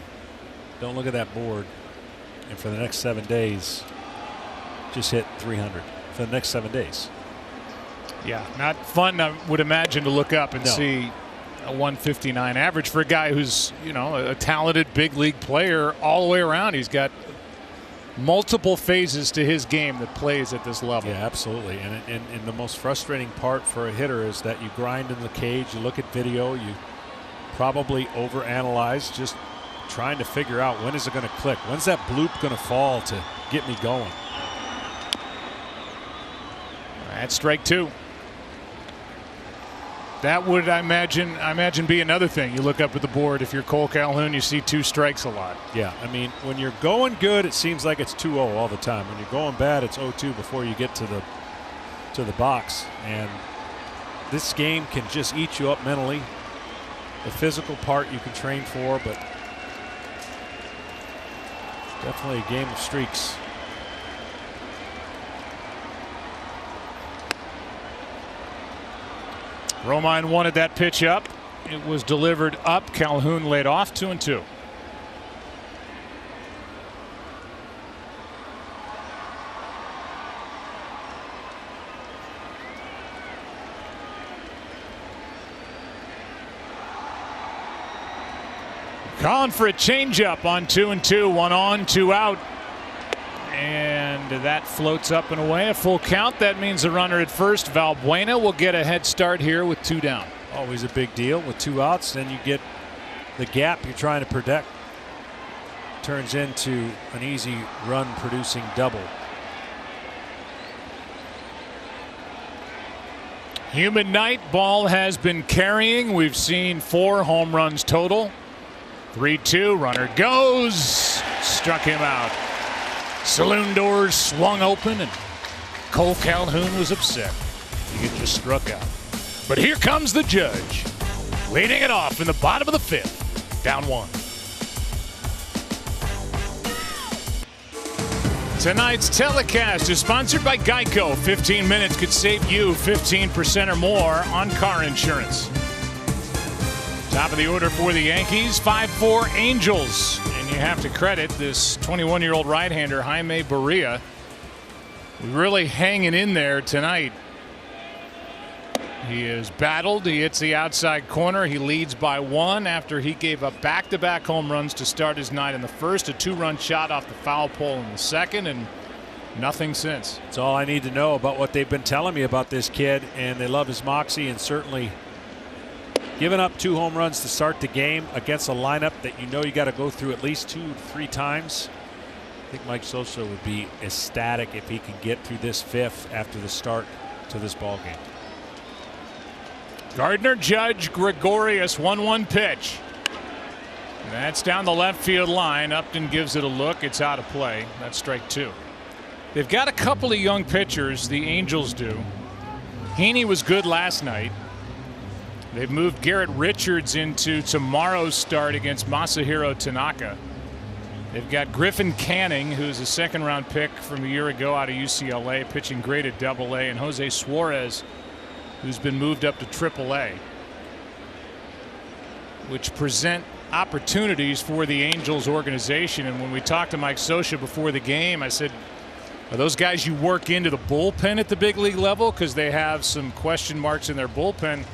don't look at that board, and for the next 7 days, just hit 300 for the next 7 days. Yeah, not fun, I would imagine, to look up and No. see a 159 average for a guy who's, you know, a talented big league player all the way around. He's got multiple phases to his game that plays at this level. Yeah, absolutely. And the most frustrating part for a hitter is that you grind in the cage, you look at video, you probably overanalyze, just trying to figure out when is it going to click, when's that bloop going to fall to get me going. That's strike two. That would, I imagine, be another thing. You look up at the board. If you're Cole Calhoun, you see two strikes a lot. Yeah, I mean, when you're going good, it seems like it's 2-0 all the time. When you're going bad, it's 0-2 before you get to the box. And this game can just eat you up mentally. The physical part you can train for, but definitely a game of streaks. Romine wanted that pitch up. It was delivered up. Calhoun laid off, 2-2. Calling for a changeup on 2-2. 1 on, 2 out. And that floats up and away. A full count. That means the runner at first, Valbuena, will get a head start here with 2 down. Always a big deal with 2 outs. Then you get the gap you're trying to protect. Turns into an easy run producing double. Humid night. Ball has been carrying. We've seen 4 home runs total. 3-2. Runner goes. Struck him out. Saloon doors swung open and Cole Calhoun was upset. He had just struck out. But here comes the judge, leading it off in the bottom of the 5th. Down 1. Tonight's telecast is sponsored by Geico. 15 minutes could save you 15% or more on car insurance. Top of the order for the Yankees, 5-4 Angels. And you have to credit this 21-year-old right-hander, Jaime Barria, really hanging in there tonight. He is battled. He hits the outside corner. He leads by 1 after he gave up back-to-back home runs to start his night in the first. A 2-run shot off the foul pole in the second, and nothing since. That's all I need to know about what they've been telling me about this kid, and they love his moxie, and certainly giving up 2 home runs to start the game against a lineup that you know you got to go through at least 2-3 times. I think Mike Sosa would be ecstatic if he can get through this 5th after the start to this ball game. Gardner, Judge, Gregorius, 1-1 pitch. That's down the left field line. Upton gives it a look. It's out of play. That's strike 2. They've got a couple of young pitchers, the Angels do. Heaney was good last night. They've moved Garrett Richards into tomorrow's start against Masahiro Tanaka. They've got Griffin Canning, who's a second-round pick from a year ago out of UCLA, pitching great at Double-A, and Jose Suarez, who's been moved up to Triple-A, which present opportunities for the Angels organization. And when we talked to Mike Scioscia before the game, I said, are those guys you work into the bullpen at the big league level because they have some question marks in their bullpen?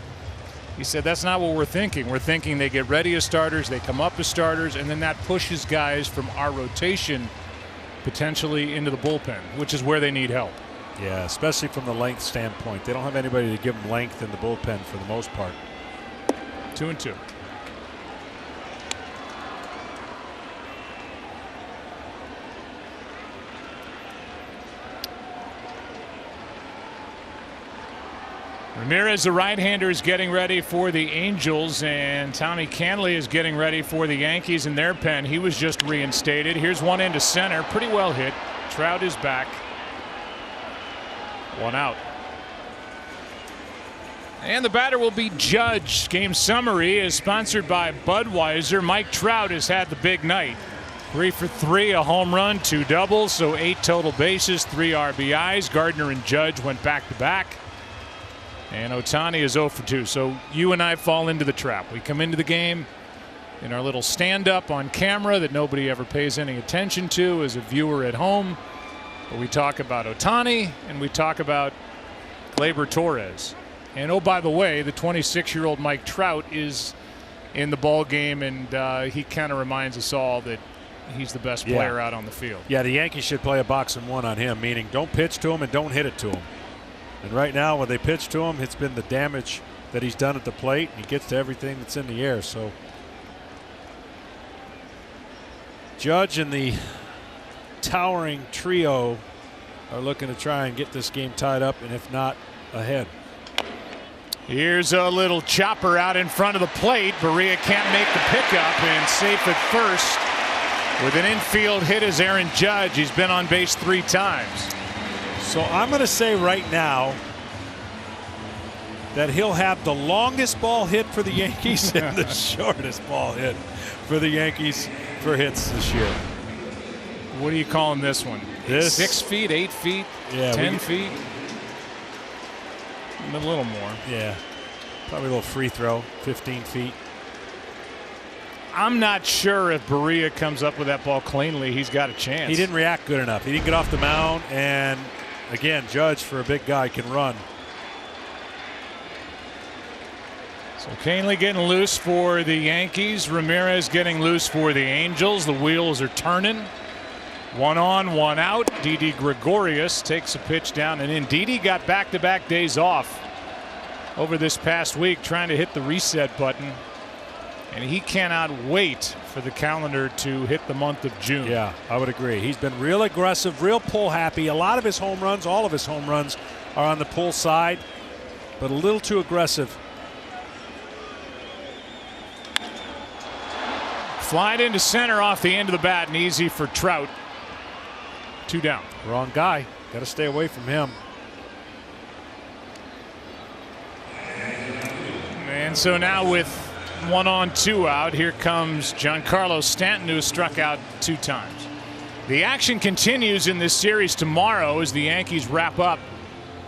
He said that's not what we're thinking. We're thinking they get ready as starters, they come up as starters, and then that pushes guys from our rotation potentially into the bullpen, which is where they need help. Yeah, especially from the length standpoint. They don't have anybody to give them length in the bullpen for the most part. 2-2. Ramirez, the right-hander, is getting ready for the Angels, and Tommy Canley is getting ready for the Yankees in their pen. He was just reinstated. Here's one into center, pretty well hit. Trout is back. 1 out. And the batter will be Judge. Game summary is sponsored by Budweiser. Mike Trout has had the big night. 3 for 3, a home run, 2 doubles, so 8 total bases, 3 RBIs. Gardner and Judge went back-to-back. And Ohtani is 0 for 2. So you and I fall into the trap. We come into the game in our little stand-up on camera that nobody ever pays any attention to as a viewer at home. But we talk about Ohtani and we talk about Gleyber Torres. And oh, by the way, the 26-year-old Mike Trout is in the ball game, and he kind of reminds us all that he's the best player out on the field. Yeah, the Yankees should play a box and one on him, meaning don't pitch to him and don't hit it to him. And right now, when they pitch to him, it's been the damage that he's done at the plate, and he gets to everything that's in the air. So Judge and the towering trio are looking to try and get this game tied up, and if not, ahead. Here's a little chopper out in front of the plate. Berea can't make the pickup, and safe at first with an infield hit is Aaron Judge. He's been on base 3 times. So I'm going to say right now that he'll have the longest ball hit for the Yankees and the shortest ball hit for the Yankees for hits this year. What are you calling this one? This, 6 feet, 8 feet, 10 feet? A little more. Yeah. Probably a little free throw, 15 feet. I'm not sure if Berea comes up with that ball cleanly, he's got a chance. He didn't react good enough. He didn't get off the mound, and again, Judge, for a big guy, can run. So Canley getting loose for the Yankees. Ramirez getting loose for the Angels. The wheels are turning. 1 on, 1 out. Didi Gregorius takes a pitch down and in. Didi got back-to-back days off over this past week trying to hit the reset button. And he cannot wait for the calendar to hit the month of June. Yeah, I would agree. He's been real aggressive, real pull happy. A lot of his home runs, all of his home runs are on the pull side, but a little too aggressive. Flied into center off the end of the bat and easy for Trout. 2 down. Wrong guy. Got to stay away from him. And so now with 1 on, 2 out, here comes Giancarlo Stanton, who struck out 2 times. The action continues in this series tomorrow as the Yankees wrap up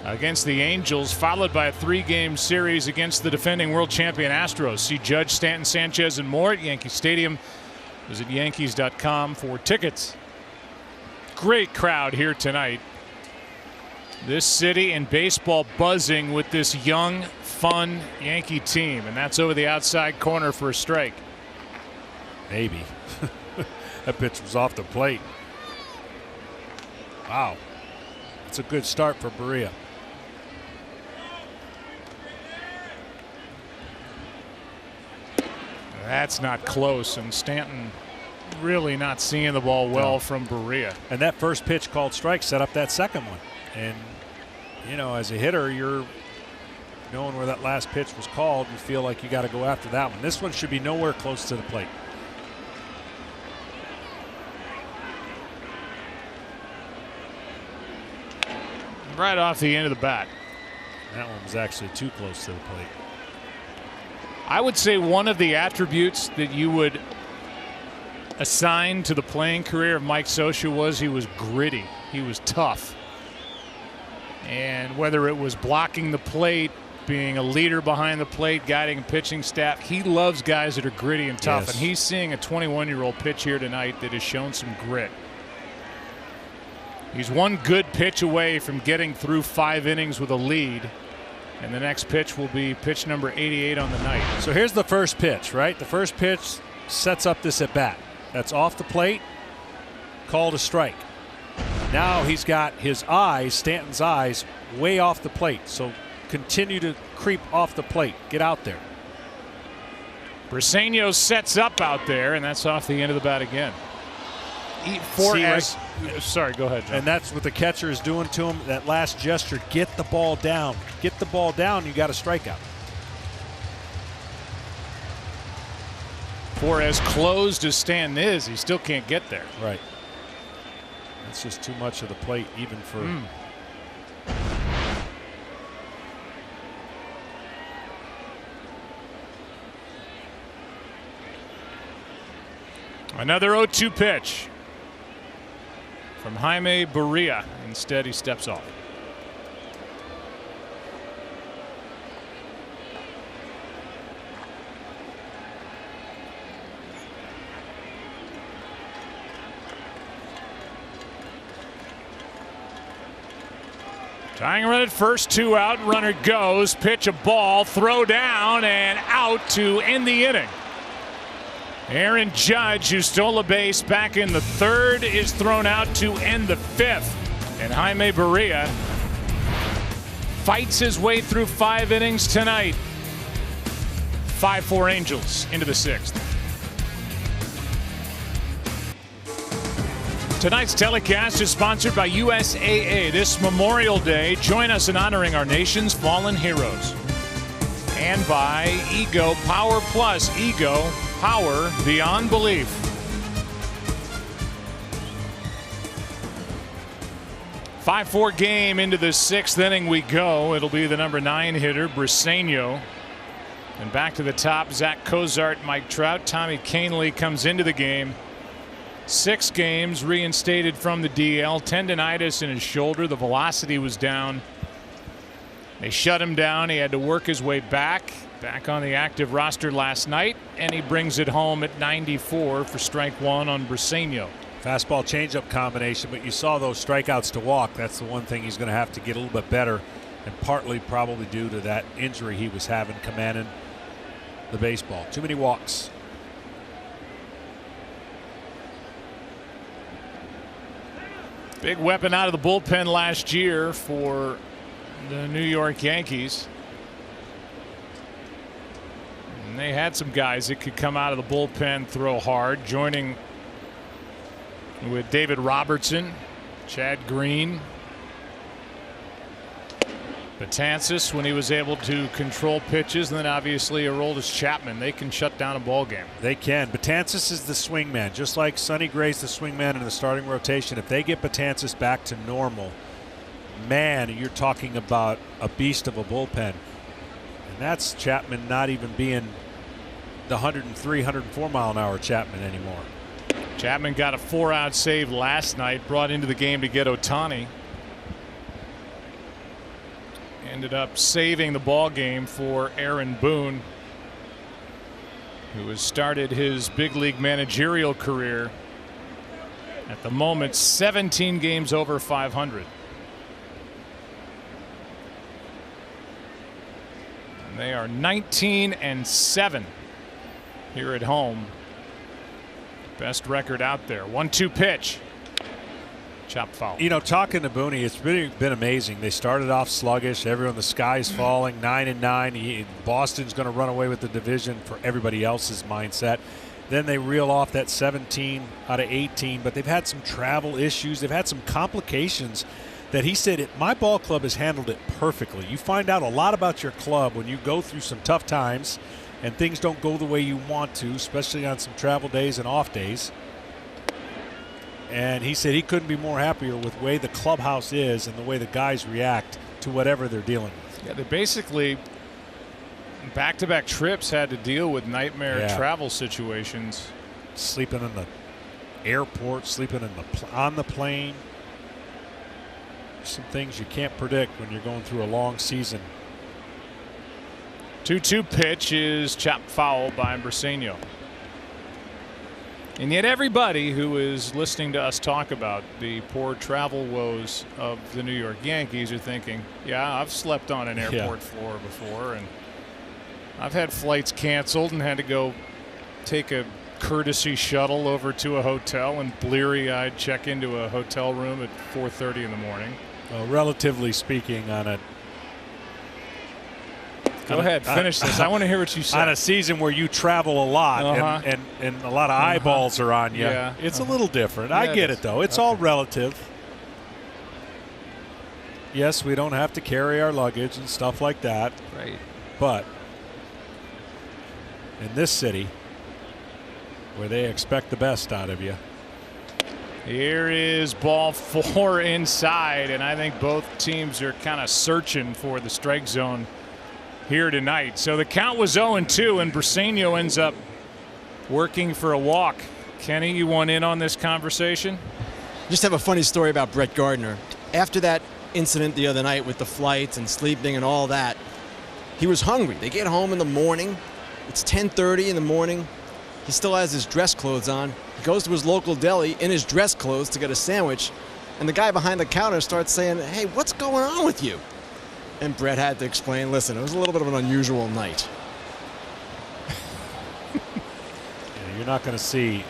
against the Angels, followed by a 3-game series against the defending world champion Astros. See Judge, Stanton, Sanchez, and more at Yankee Stadium. Visit Yankees.com for tickets. Great crowd here tonight. This city and baseball buzzing with this young, fun Yankee team, and that's over the outside corner for a strike. Maybe. That pitch was off the plate. Wow. It's a good start for Berea. That's not close, and Stanton really not seeing the ball well from Berea. And that first pitch called strike set up that second one. And, you know, as a hitter, you're knowing where that last pitch was called, you feel like you got to go after that one. This one should be nowhere close to the plate. Right off the end of the bat. That one was actually too close to the plate. I would say one of the attributes that you would assign to the playing career of Mike Scioscia was he was gritty. He was tough. And whether it was blocking the plate, being a leader behind the plate, guiding a pitching staff, he loves guys that are gritty and tough. Yes. And he's seeing a 21-year-old pitch here tonight that has shown some grit. He's one good pitch away from getting through 5 innings with a lead. And the next pitch will be pitch number 88 on the night. So here's the first pitch, right? The first pitch sets up this at bat. That's off the plate, called a strike. Now he's got his eyes, Stanton's eyes, way off the plate. So continue to creep off the plate. Get out there. Briseño sets up out there, and that's off the end of the bat again. Sorry, go ahead, John. And that's what the catcher is doing to him. That last gesture, get the ball down. Get the ball down, you got a strikeout. For as closed as Stanton is, he still can't get there. Right. That's just too much of the plate, even for. Another 0-2 pitch from Jaime Barria. Instead, he steps off. Tying run at first, 2 out, runner goes, pitch a ball, throw down and out to end the inning. Aaron Judge, who stole a base back in the 3rd, is thrown out to end the 5th. And Jaime Barria fights his way through 5 innings tonight. 5-4 Angels into the 6th. Tonight's telecast is sponsored by USAA. This Memorial Day, join us in honoring our nation's fallen heroes. And by Ego Power Plus. Ego, power beyond belief. Five-4 game into the 6th inning we go. It'll be the number 9 hitter, Briseño. And back to the top, Zach Cozart, Mike Trout. Tommy Kahnle comes into the game. 6 games reinstated from the DL. Tendinitis in his shoulder. The velocity was down. They shut him down. He had to work his way back on the active roster last night, and he brings it home at 94 for strike 1 on Briseño. Fastball changeup combination, but you saw those strikeouts to walk. That's the one thing he's going to have to get a little bit better, and partly probably due to that injury he was having commanding the baseball. Too many walks. Big weapon out of the bullpen last year for the New York Yankees. And they had some guys that could come out of the bullpen, throw hard, joining with David Robertson, Chad Green, Betances when he was able to control pitches, and then obviously Aroldis Chapman. They can shut down a ball game. They can. Betances is the swingman, just like Sonny Gray's the swingman in the starting rotation. If they get Betances back to normal, man, you're talking about a beast of a bullpen. And that's Chapman not even being the 103, 104 mile an hour Chapman anymore. Chapman got a 4-out save last night, brought into the game to get Ohtani. Ended up saving the ball game for Aaron Boone, who has started his big league managerial career at the moment 17 games over 500. And they are 19-7 here at home. Best record out there. 1-2 pitch. Chop foul. You know, talking to Booney, it's really been amazing. They started off sluggish. Everyone, the sky's falling. 9-9. Boston's going to run away with the division for everybody else's mindset. Then they reel off that 17 out of 18, but they've had some travel issues. They've had some complications that he said, my ball club has handled it perfectly. You find out a lot about your club when you go through some tough times and things don't go the way you want to, especially on some travel days and off days. And he said he couldn't be more happier with the way the clubhouse is and the way the guys react to whatever they're dealing with. Yeah, they basically back-to-back trips had to deal with nightmare travel situations. Sleeping in the airport, sleeping in on the plane. Some things you can't predict when you're going through a long season. 2-2 pitch is chopped foul by Briseño. And yet everybody who is listening to us talk about the poor travel woes of the New York Yankees are thinking, yeah, I've slept on an airport floor before, and I've had flights canceled and had to go take a courtesy shuttle over to a hotel and bleary-eyed check into a hotel room at 4:30 in the morning. Well, relatively speaking, on a Go ahead, finish this. I want to hear what you say. On a season where you travel a lot and a lot of eyeballs are on you, it's a little different. Yeah, I get it, though. It's all relative. Yes, we don't have to carry our luggage and stuff like that. Right. But in this city, where they expect the best out of you. Here is ball 4 inside, and I think both teams are kind of searching for the strike zone here tonight. So the count was 0-2, and Briseño ends up working for a walk. Kenny, you want in on this conversation? Just have a funny story about Brett Gardner. After that incident the other night with the flights and sleeping and all that, he was hungry. They get home in the morning. It's 10:30 in the morning. He still has his dress clothes on. He goes to his local deli in his dress clothes to get a sandwich, and the guy behind the counter starts saying, "Hey, what's going on with you?" And Brett had to explain, listen, it was a little bit of an unusual night. You're not going to see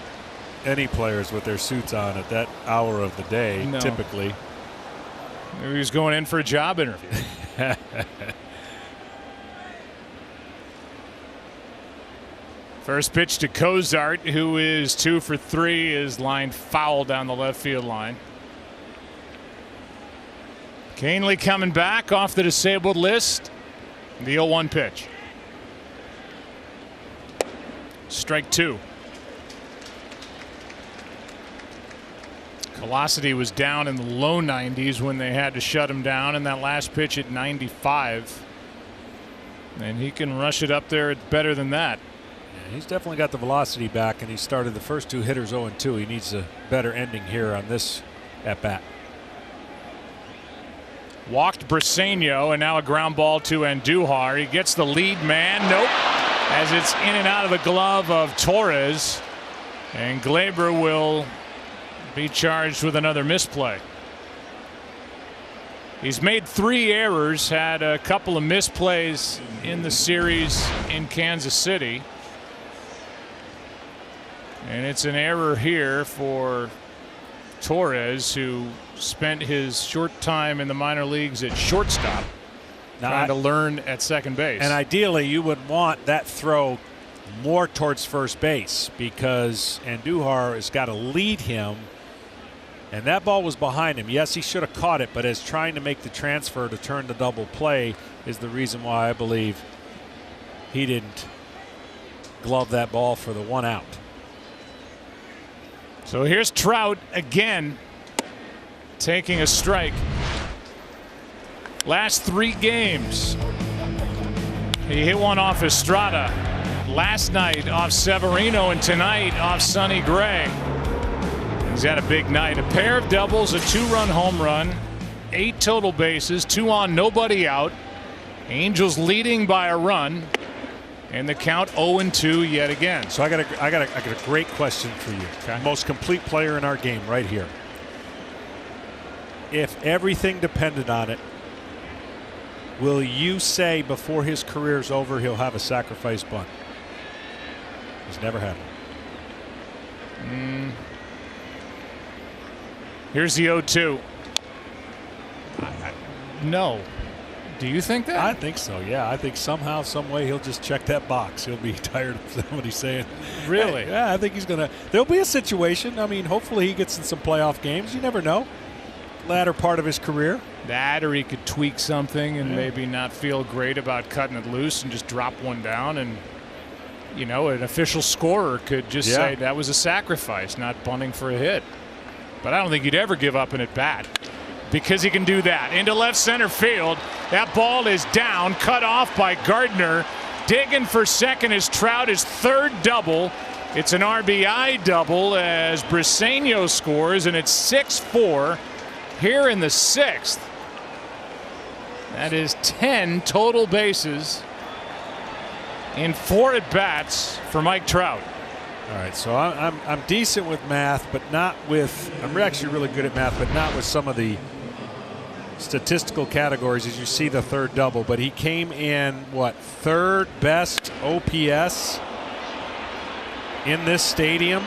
any players with their suits on at that hour of the day, typically. Maybe he was going in for a job interview. First pitch to Cozart, who is 2 for 3, is lined foul down the left field line. Canely coming back off the disabled list. The 0-1 pitch. Strike 2. Velocity was down in the low 90s when they had to shut him down, and that last pitch at 95. And he can rush it up there better than that. He's definitely got the velocity back, and he started the first 2 hitters 0-2. He needs a better ending here on this at-bat. Walked Briseño, and now a ground ball to Andujar. He gets the lead man. Nope. As it's in and out of the glove of Torres. And Glaber will be charged with another misplay. He's made 3 errors, had a couple of misplays in the series in Kansas City. And it's an error here for Torres, who spent his short time in the minor leagues at shortstop, trying to learn at second base. And ideally, you would want that throw more towards first base, because Andujar has got to lead him, and that ball was behind him. Yes, he should have caught it, but as trying to make the transfer to turn the double play is the reason why I believe he didn't glove that ball for the 1 out. So here's Trout again, taking a strike. Last 3 games, he hit one off Estrada. Last night off Severino, and tonight off Sonny Gray. He's had a big night. A pair of doubles, a 2-run home run, 8 total bases, 2 on, nobody out. Angels leading by a run. And the count 0-2 yet again. So I got a great question for you. Okay. Most complete player in our game right here. If everything depended on it, will you say before his career's over he'll have a sacrifice bunt? He's never had one. Here's the 0-2. No. Do you think that? I think so, yeah. I think somehow, some way he'll just check that box. He'll be tired of somebody saying, really? Yeah, I think he's going to. There'll be a situation. I mean, hopefully he gets in some playoff games. You never know. latter part of his career. That, or he could tweak something and maybe not feel great about cutting it loose and just drop one down. And, you know, an official scorer could just say that was a sacrifice, not bunting for a hit. But I don't think he'd ever give up an at-bat, because he can do that. Into left center field. That ball is down, cut off by Gardner. Digging for second is Trout, his third double. It's an RBI double as Briseño scores, and it's 6-4 here in the sixth. That is 10 total bases in 4 at-bats for Mike Trout. All right, so I'm decent with math, but not with. I'm actually really good at math, but not with some of the statistical categories as you see the third double. But he came in what, third best OPS in this stadium.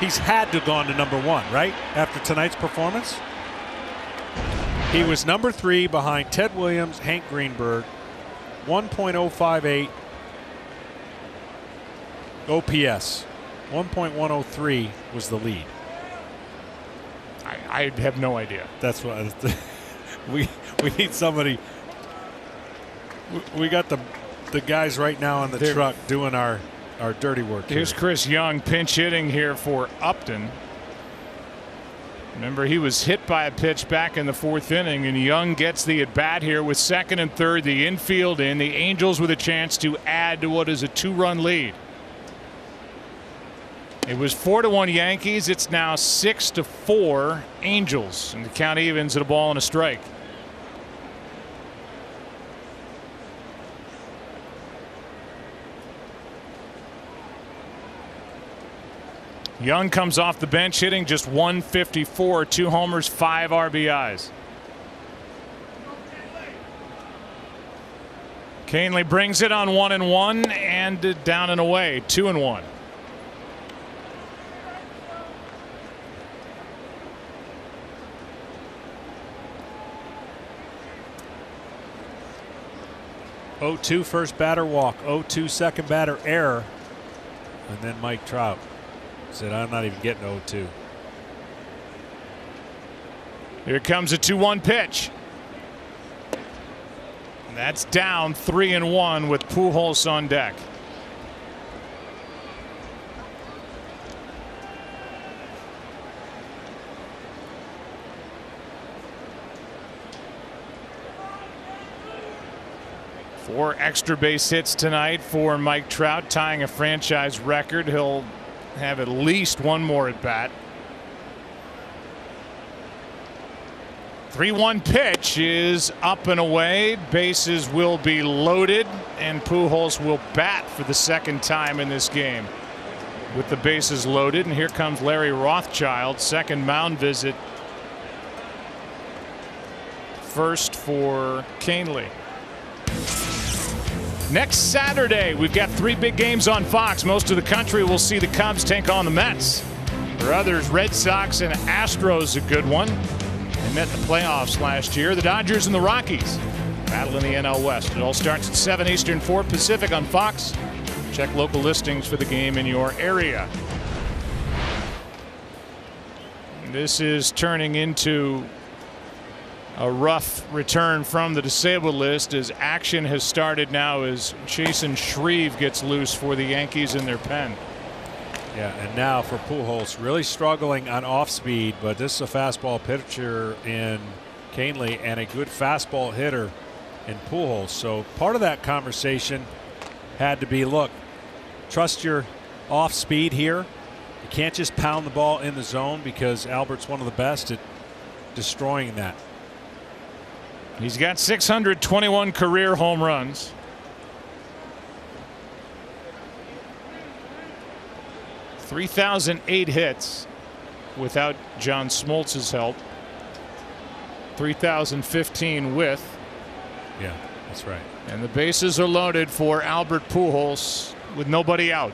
He's had to have gone to number 1, right, after tonight's performance. He was number 3 behind Ted Williams, Hank Greenberg. 1.058 OPS. 1.103 was the lead. I have no idea. That's what we need somebody. We got the guys right now on the truck doing our dirty work. Here's Chris Young pinch hitting here for Upton. Remember, he was hit by a pitch back in the 4th inning, and Young gets the at bat here with second and third, the infield in. The Angels with a chance to add to what is a 2-run lead. It was 4-1 Yankees. It's now 6-4 Angels, and the count evens at a ball and a strike. Young comes off the bench hitting just 154, 2 homers, 5 RBIs. Canely brings it on 1-1 and down and away, 2-1. (0-2) first batter walk, 0-2 second batter error, and then Mike Trout said, "I'm not even getting 0-2." Here comes a 2-1 pitch. And that's down 3-1 with Pujols on deck. Four extra base hits tonight for Mike Trout, tying a franchise record. He'll have at least one more at bat. 3-1 pitch is up and away. Bases will be loaded, and Pujols will bat for the second time in this game with the bases loaded. And here comes Larry Rothschild, second mound visit. First for Canely. Next Saturday, we've got 3 big games on Fox. Most of the country will see the Cubs take on the Mets. For others, Red Sox and Astros, a good one. They met in the playoffs last year. The Dodgers and the Rockies battle in the NL West. It all starts at 7 Eastern, 4 Pacific on Fox. Check local listings for the game in your area. This is turning into a rough return from the disabled list as action has started now as Chasen Shreve gets loose for the Yankees in their pen. Yeah, and now for Pujols, really struggling on off speed, but this is a fastball pitcher in Canely and a good fastball hitter in Pujols. So part of that conversation had to be, look, trust your off speed here. You can't just pound the ball in the zone because Albert's one of the best at destroying that. He's got 621 career home runs. 3,008 hits without John Smoltz's help. 3,015 with. Yeah, that's right. And the bases are loaded for Albert Pujols with nobody out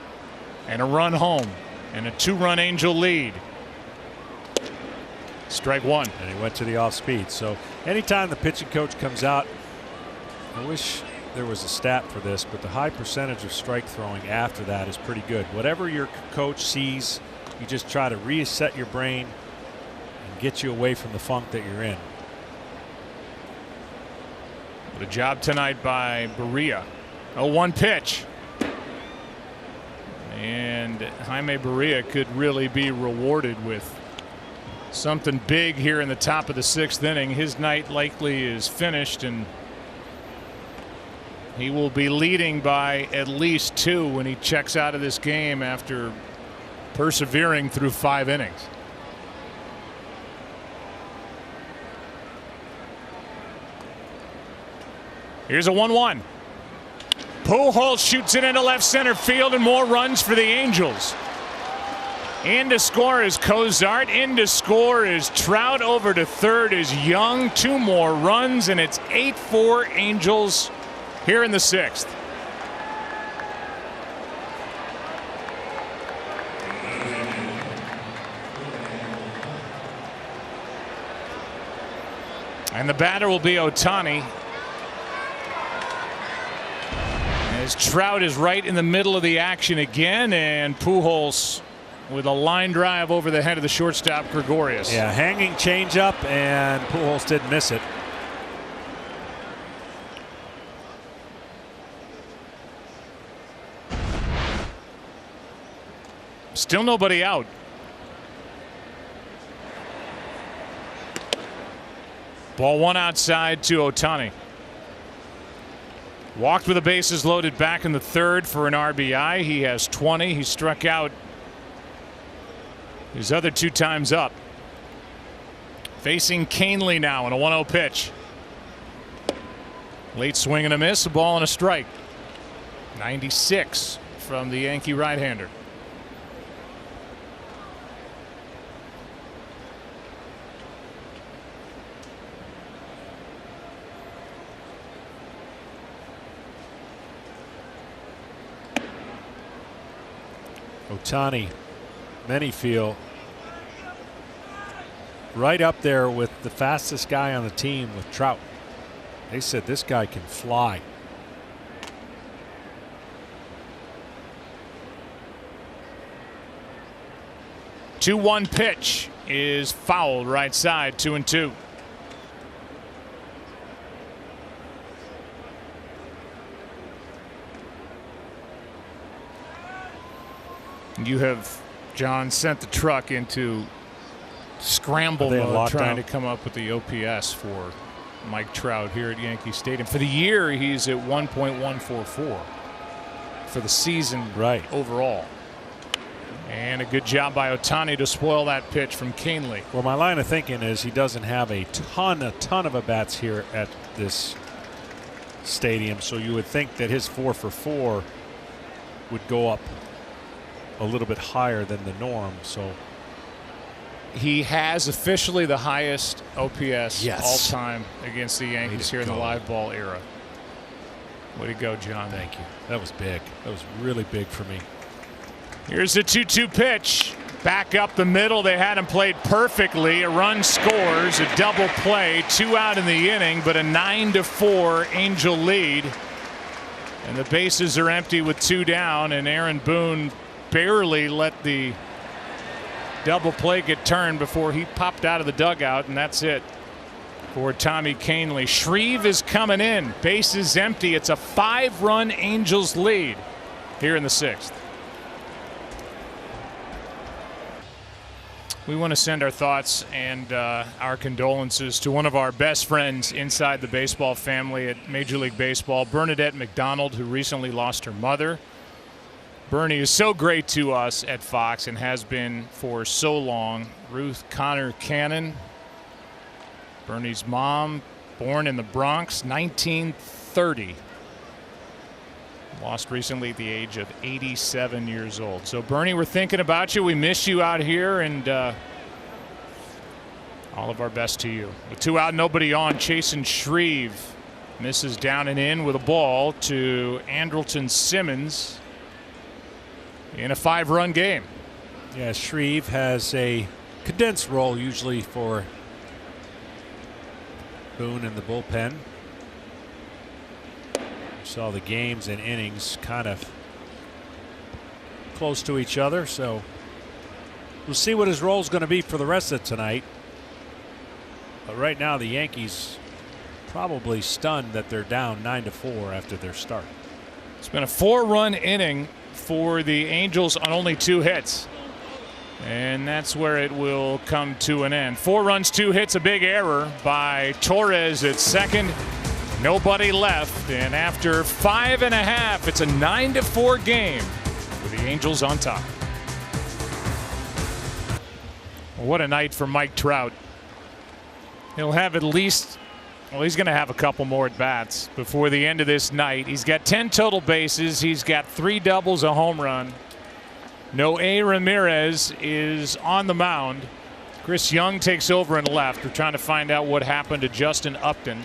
and a run home and a 2-run Angel lead. Strike one. And he went to the off speed. So anytime the pitching coach comes out, I wish there was a stat for this, but the high percentage of strike throwing after that is pretty good. Whatever your coach sees, you just try to reset your brain and get you away from the funk that you're in. What a job tonight by Berea. 0-1 pitch. And Jaime Berea could really be rewarded with something big here in the top of the 6th inning. His night likely is finished, and he will be leading by at least 2 when he checks out of this game after persevering through 5 innings. Here's a 1-1. Pujols shoots it into left center field, and more runs for the Angels. In to score is Cozart. In to score is Trout. Over to third is Young. 2 more runs, and it's 8-4 Angels here in the 6th. And the batter will be Ohtani. As Trout is right in the middle of the action again, and Pujols with a line drive over the head of the shortstop Gregorius. Yeah, hanging changeup, and Pujols didn't miss it. Still nobody out. Ball 1 outside to Ohtani. Walked with the bases loaded back in the 3rd for an RBI. He has 20. He struck out his other 2 times up. Facing Canely now in a 1-0 pitch. Late swing and a miss, a ball and a strike. 96 from the Yankee right-hander. Ohtani, many feel right up there with the fastest guy on the team with Trout. They said this guy can fly. Two 2-1 pitch is fouled right side. 2-2. You have, John, sent the truck into scramble mode trying to come up with the OPS for Mike Trout here at Yankee Stadium. For the year, he's at 1.144 for the season overall. And a good job by Ohtani to spoil that pitch from Canely. Well, my line of thinking is he doesn't have a ton of at-bats here at this stadium, so you would think that his 4 for 4 would go up a little bit higher than the norm. So he has officially the highest OPS all time against the Yankees here in the live ball era. Way to go, John. Thank you. That was big. That was really big for me. Here's the 2-2 pitch. Back up the middle. They had him played perfectly. A run scores, a double play, 2 out in the inning, but a 9-4 Angel lead. And the bases are empty with 2 down, and Aaron Boone barely let the double play get turned before he popped out of the dugout, and that's it for Tommy Canely. Shreve is coming in. Bases empty. It's a 5-run Angels lead here in the 6th. We want to send our thoughts and our condolences to one of our best friends inside the baseball family at Major League Baseball, Bernadette McDonald, who recently lost her mother. Bernie is so great to us at Fox and has been for so long. Ruth Connor Cannon, Bernie's mom, born in the Bronx, 1930. Lost recently at the age of 87 years old. So, Bernie, we're thinking about you. We miss you out here, and all of our best to you. With 2 out, nobody on, Chasen Shreve misses down and in with a ball to Andrelton Simmons in a 5-run game. Yeah, Shreve has a condensed role usually for Boone in the bullpen. Saw the games and innings kind of close to each other, so we'll see what his role is going to be for the rest of tonight. But right now the Yankees probably stunned that they're down 9-4 after their start. It's been a 4-run inning for the Angels on only 2 hits. And that's where it will come to an end. 4 runs, 2 hits, a big error by Torres at second. Nobody left. And after 5.5, it's a 9-4 game with the Angels on top. What a night for Mike Trout. He'll have at least, well, he's going to have a couple more at bats before the end of this night. He's got 10 total bases. He's got 3 doubles, a home run. Noe Ramirez is on the mound. Chris Young takes over in left. We're trying to find out what happened to Justin Upton.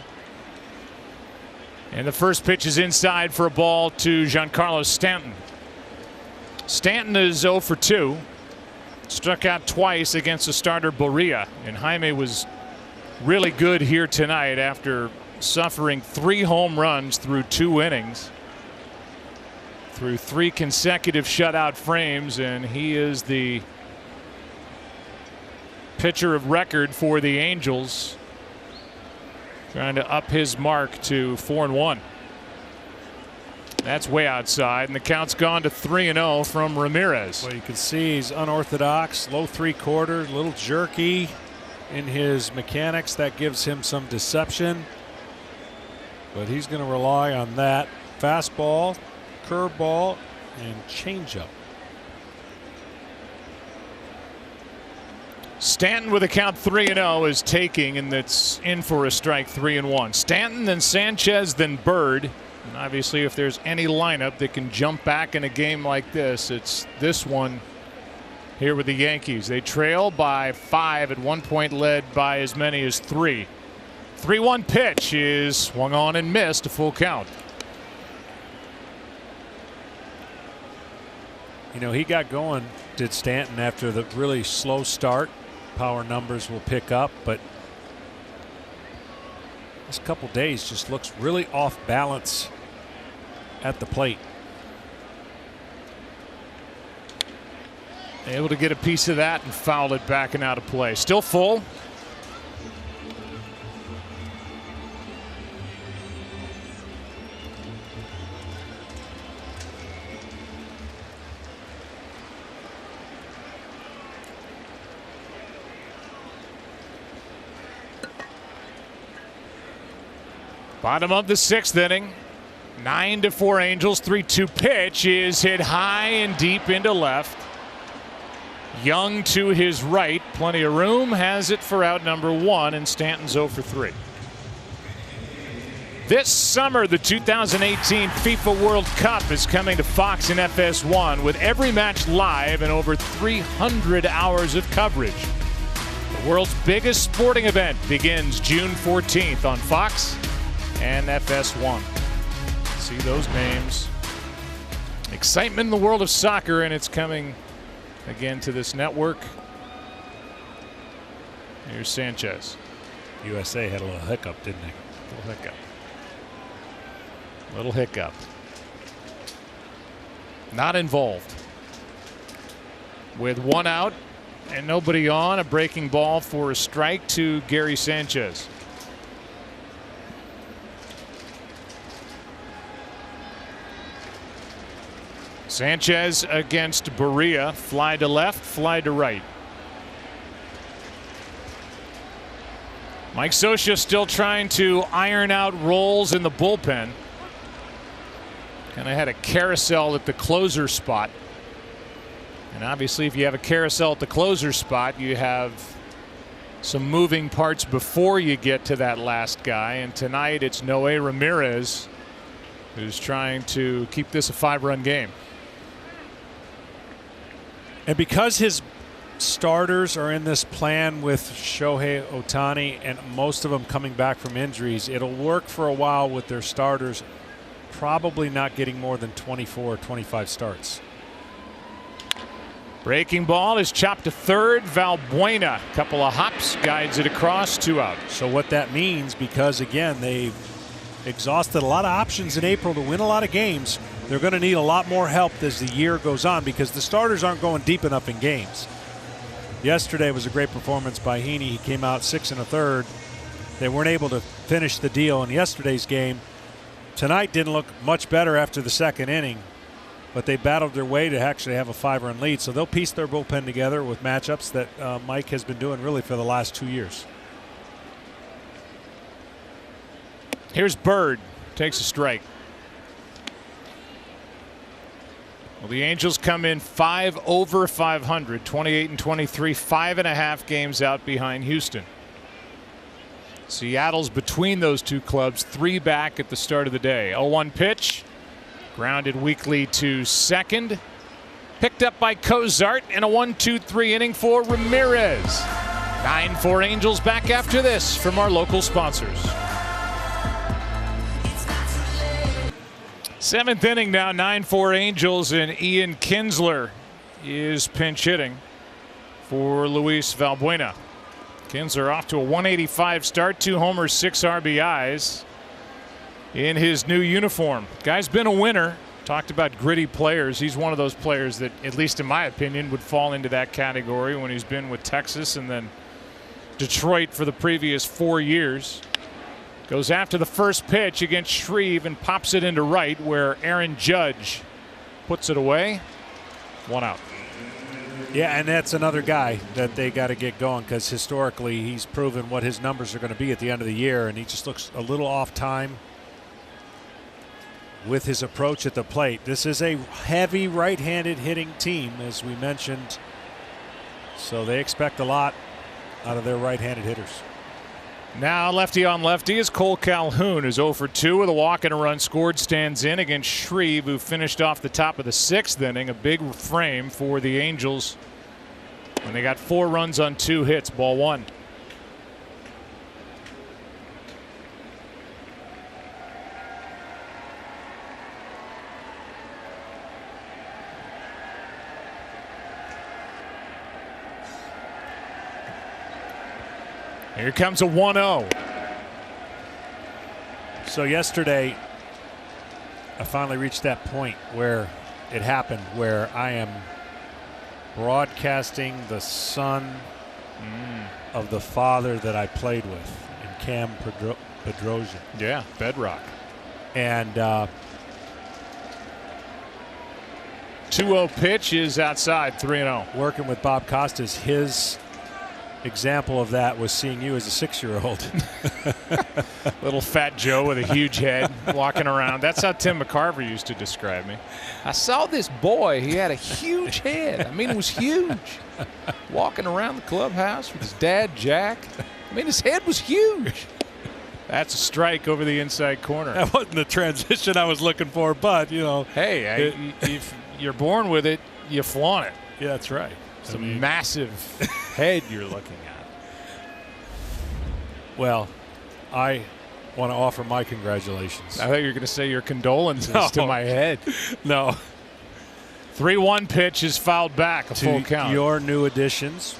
And the first pitch is inside for a ball to Giancarlo Stanton. Stanton is 0 for 2. Struck out twice against the starter Barria. And Jaime was really good here tonight after suffering 3 home runs through 2 innings. Through 3 consecutive shutout frames, and he is the pitcher of record for the Angels, trying to up his mark to 4-1. That's way outside, and the count's gone to 3-0 from Ramirez. Well, you can see he's unorthodox, low 3/4, a little jerky in his mechanics. That gives him some deception, but he's going to rely on that fastball, curveball, and changeup. Stanton with a count 3-0 is taking, and that's in for a strike. 3-1. Stanton, then Sanchez, then Bird. And obviously, if there's any lineup that can jump back in a game like this, it's this one here with the Yankees. They trail by 5, at one point led by as many as 3. 3-1 pitch is swung on and missed, a full count. You know, he got going, did Stanton, after the really slow start. Power numbers will pick up, but this couple days just looks really off balance at the plate. Able to get a piece of that and foul it back and out of play. Still full. Bottom of the 6th inning. 9-4 Angels. 3-2 pitch is hit high and deep into left. Young to his right. Plenty of room. Has it for out number 1, and Stanton's 0 for 3. This summer, the 2018 FIFA World Cup is coming to Fox and FS1 with every match live and over 300 hours of coverage. The world's biggest sporting event begins June 14th on Fox and FS1. See those names. Excitement in the world of soccer, and it's coming again to this network. Here's Sanchez. USA had a little hiccup, didn't they? Little hiccup. Little hiccup. Not involved. With 1 out and nobody on, a breaking ball for a strike to Gary Sanchez. Sanchez against Barria. Fly to left, fly to right. Mike Scioscia still trying to iron out roles in the bullpen. Kind of had a carousel at the closer spot. And obviously, if you have a carousel at the closer spot, you have some moving parts before you get to that last guy. And tonight, it's Noe Ramirez who's trying to keep this a 5-run game. And because his starters are in this plan with Shohei Ohtani and most of them coming back from injuries, it'll work for a while with their starters probably not getting more than 24 or 25 starts. Breaking ball is chopped to third. Valbuena, couple of hops, guides it across, 2 out. So what that means, because again they've exhausted a lot of options in April to win a lot of games, they're going to need a lot more help as the year goes on because the starters aren't going deep enough in games. Yesterday was a great performance by Heaney. He came out 6 1/3 They weren't able to finish the deal in yesterday's game. Tonight didn't look much better after the second inning, but they battled their way to actually have a 5-run lead. So they'll piece their bullpen together with matchups that Mike has been doing really for the last 2 years. Here's Bird. Takes a strike. Well, the Angels come in 5 over 500, 28-23, 5.5 games out behind Houston. Seattle's between those two clubs, 3 back at the start of the day. 0-1 pitch. Grounded weakly to second. Picked up by Cozart in a 1-2-3 inning for Ramirez. 9-4 Angels back after this from our local sponsors. 7th inning now, 9-4 Angels, and Ian Kinsler is pinch hitting for Luis Valbuena. Kinsler off to a 185 start, 2 homers, 6 RBIs in his new uniform. Guy's been a winner. Talked about gritty players. He's one of those players that, at least in my opinion, would fall into that category when he's been with Texas and then Detroit for the previous 4 years. Goes after the first pitch against Shreve and pops it into right, where Aaron Judge puts it away. 1 out. Yeah, and that's another guy that they got to get going, because historically he's proven what his numbers are going to be at the end of the year, and he just looks a little off time with his approach at the plate. This is a heavy right-handed hitting team, as we mentioned, so they expect a lot out of their right-handed hitters. Now lefty on lefty is Cole Calhoun, who's 0 for 2 with a walk and a run scored, stands in against Shreve, who finished off the top of the 6th inning. A big frame for the Angels when they got 4 runs on 2 hits. Ball 1. Here comes a 1-0. So yesterday, I finally reached that point where it happened, where I am broadcasting the son of the father that I played with, in Cam Pedrosian. Yeah, bedrock. And 2-0 pitch is outside, 3-0. Working with Bob Costas, his example of that was seeing you as a 6-year-old. Little fat Joe with a huge head walking around. That's how Tim McCarver used to describe me. I saw this boy. He had a huge head. I mean, it was huge. Walking around the clubhouse with his dad, Jack. I mean, his head was huge. That's a strike over the inside corner. That wasn't the transition I was looking for, but, you know. Hey, if you're born with it, you flaunt it. Yeah, that's right. It's a massive head you're looking at. Well, I want to offer my congratulations. I thought you were going to say your condolences to my head. No. 3-1 pitch is fouled back, a full count. Your new additions.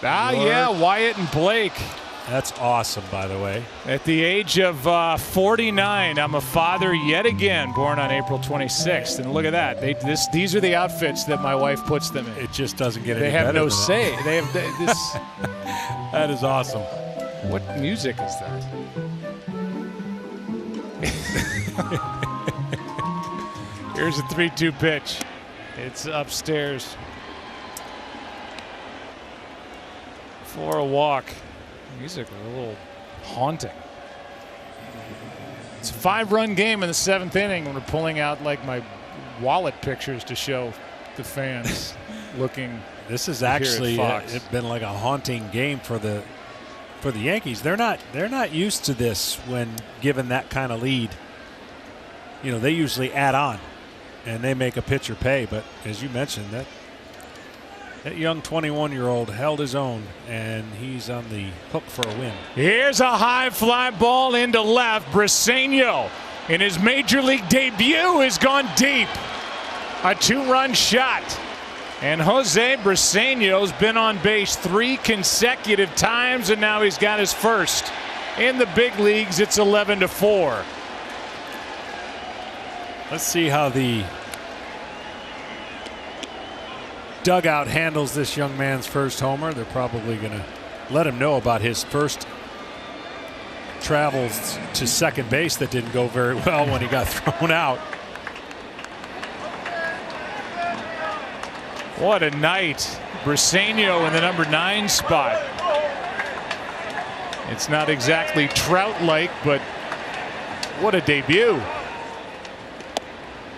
Yeah, Wyatt and Blake. That's awesome, by the way. At the age of 49, I'm a father yet again, born on April 26th. And look at that. These are the outfits that my wife puts them in. It just doesn't get any better. They have no than say. That. They have this. That is awesome. What music is that? Here's a 3-2 pitch. It's upstairs for a walk. Music is a little haunting. It's a 5-run game in the 7th inning when we're pulling out like my wallet pictures to show the fans looking. This is actually it's been like a haunting game for the Yankees. They're not used to this when given that kind of lead. You know, they usually add on and they make a pitcher pay, but as you mentioned, that young 21-year-old held his own, and he's on the hook for a win. Here's a high fly ball into left. Briseño, in his major league debut, has gone deep. A 2-run shot. And Jose Briseño's been on base 3 consecutive times, and now he's got his first. In the big leagues, it's 11-4. Let's see how the dugout handles this young man's first homer. They're probably going to let him know about his first travels to second base that didn't go very well when he got thrown out. What a night. Briseño in the number 9 spot. It's not exactly Trout-like, but what a debut.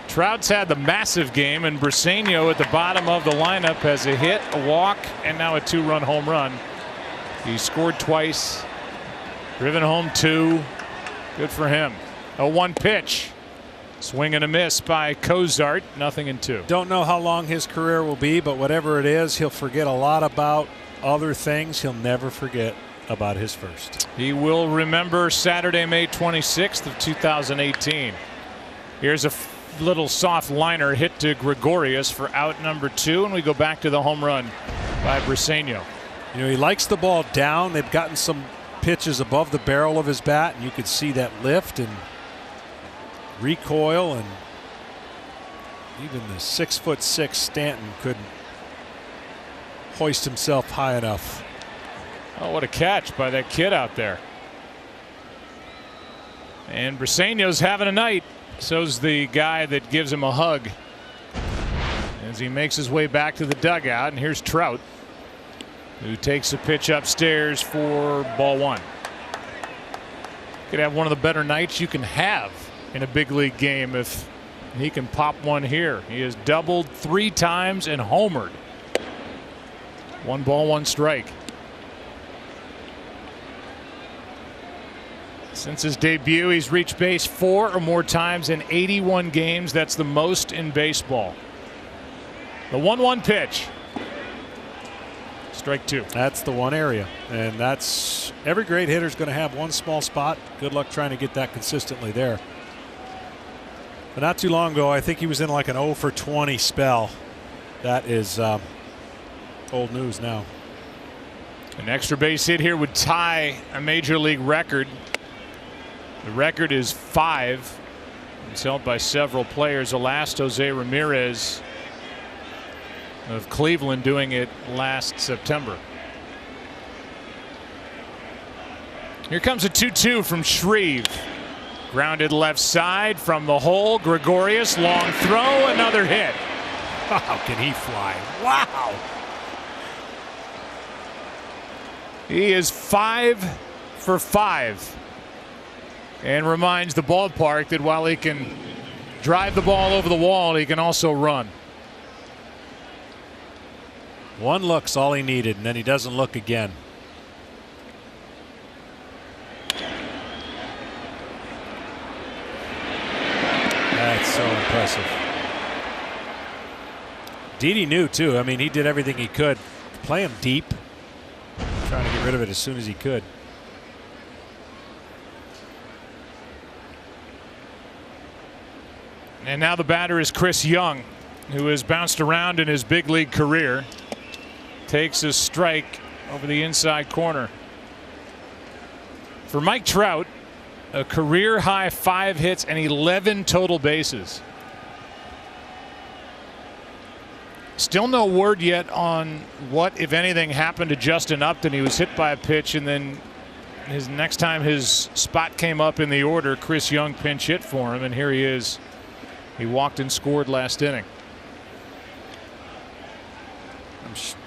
Trout's had the massive game, and Briseño at the bottom of the lineup has a hit, a walk, and now a 2-run home run. He scored twice, driven home 2. Good for him. A 1 pitch. Swing and a miss by Cozart. 0-2. Don't know how long his career will be, but whatever it is, he'll forget a lot about other things. He'll never forget about his first. He will remember Saturday, May 26th of 2018. Here's a little soft liner hit to Gregorius for out number 2, and we go back to the home run by Briseño. You know, he likes the ball down. They've gotten some pitches above the barrel of his bat, and you could see that lift and recoil, and even the 6'6" Stanton couldn't hoist himself high enough. Oh, what a catch by that kid out there. And Briseño's having a night. So's the guy that gives him a hug as he makes his way back to the dugout. And here's Trout, who takes a pitch upstairs for ball 1. Could have one of the better nights you can have in a big league game if he can pop one here. He has doubled 3 times and homered. 1 ball, 1 strike. Since his debut, he's reached base 4 or more times in 81 games. That's the most in baseball. The 1-1 pitch. Strike 2. That's the one area, and that's every great hitter is going to have one small spot. Good luck trying to get that consistently there. But not too long ago, I think he was in like an 0 for 20 spell. That is old news now. An extra base hit here would tie a major league record. The record is 5. It's held by several players. The last, Jose Ramirez of Cleveland, doing it last September. Here comes a 2-2 from Shreve. Grounded left side from the hole. Gregorius, long throw, another hit. How can he fly? Wow. He is 5 for 5. And reminds the ballpark that while he can drive the ball over the wall, he can also run. One look's all he needed, and then he doesn't look again. That's so impressive. Didi knew too. I mean, he did everything he could. Play him deep. Trying to get rid of it as soon as he could. And now the batter is Chris Young, who has bounced around in his big league career. Takes a strike over the inside corner. For Mike Trout, a career high 5 hits and 11 total bases. Still no word yet on what, if anything, happened to Justin Upton. He was hit by a pitch, and then his next time his spot came up in the order, Chris Young pinch hit for him, and here he is. He walked and scored last inning.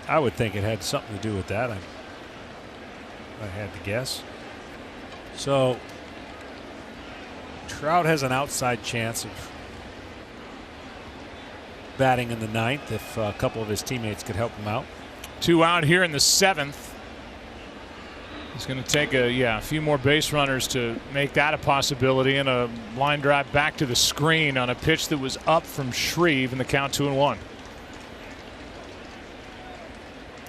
I would think it had something to do with that. I had to guess. So Trout has an outside chance of batting in the 9th if a couple of his teammates could help him out. 2 out here in the 7th. He's going to take a few more base runners to make that a possibility, and a line drive back to the screen on a pitch that was up from Shreve, in the count 2-1.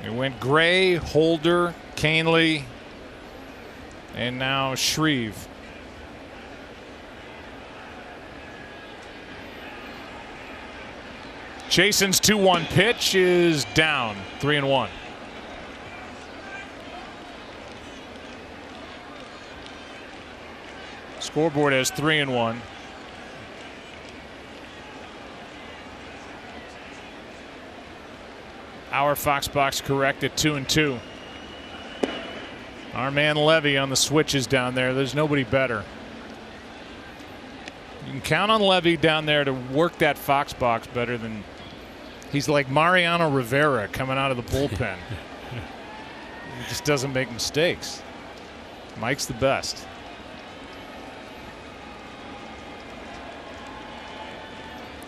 It went Gray, Holder, Canely, and now Shreve. Chasen's 2-1 pitch is down, 3-1. Scoreboard has 3-1. Our Fox box correct at 2-2. Our man Levy on the switches down there. There's nobody better. You can count on Levy down there to work that Fox box better than he's like Mariano Rivera coming out of the bullpen. He just doesn't make mistakes. Mike's the best.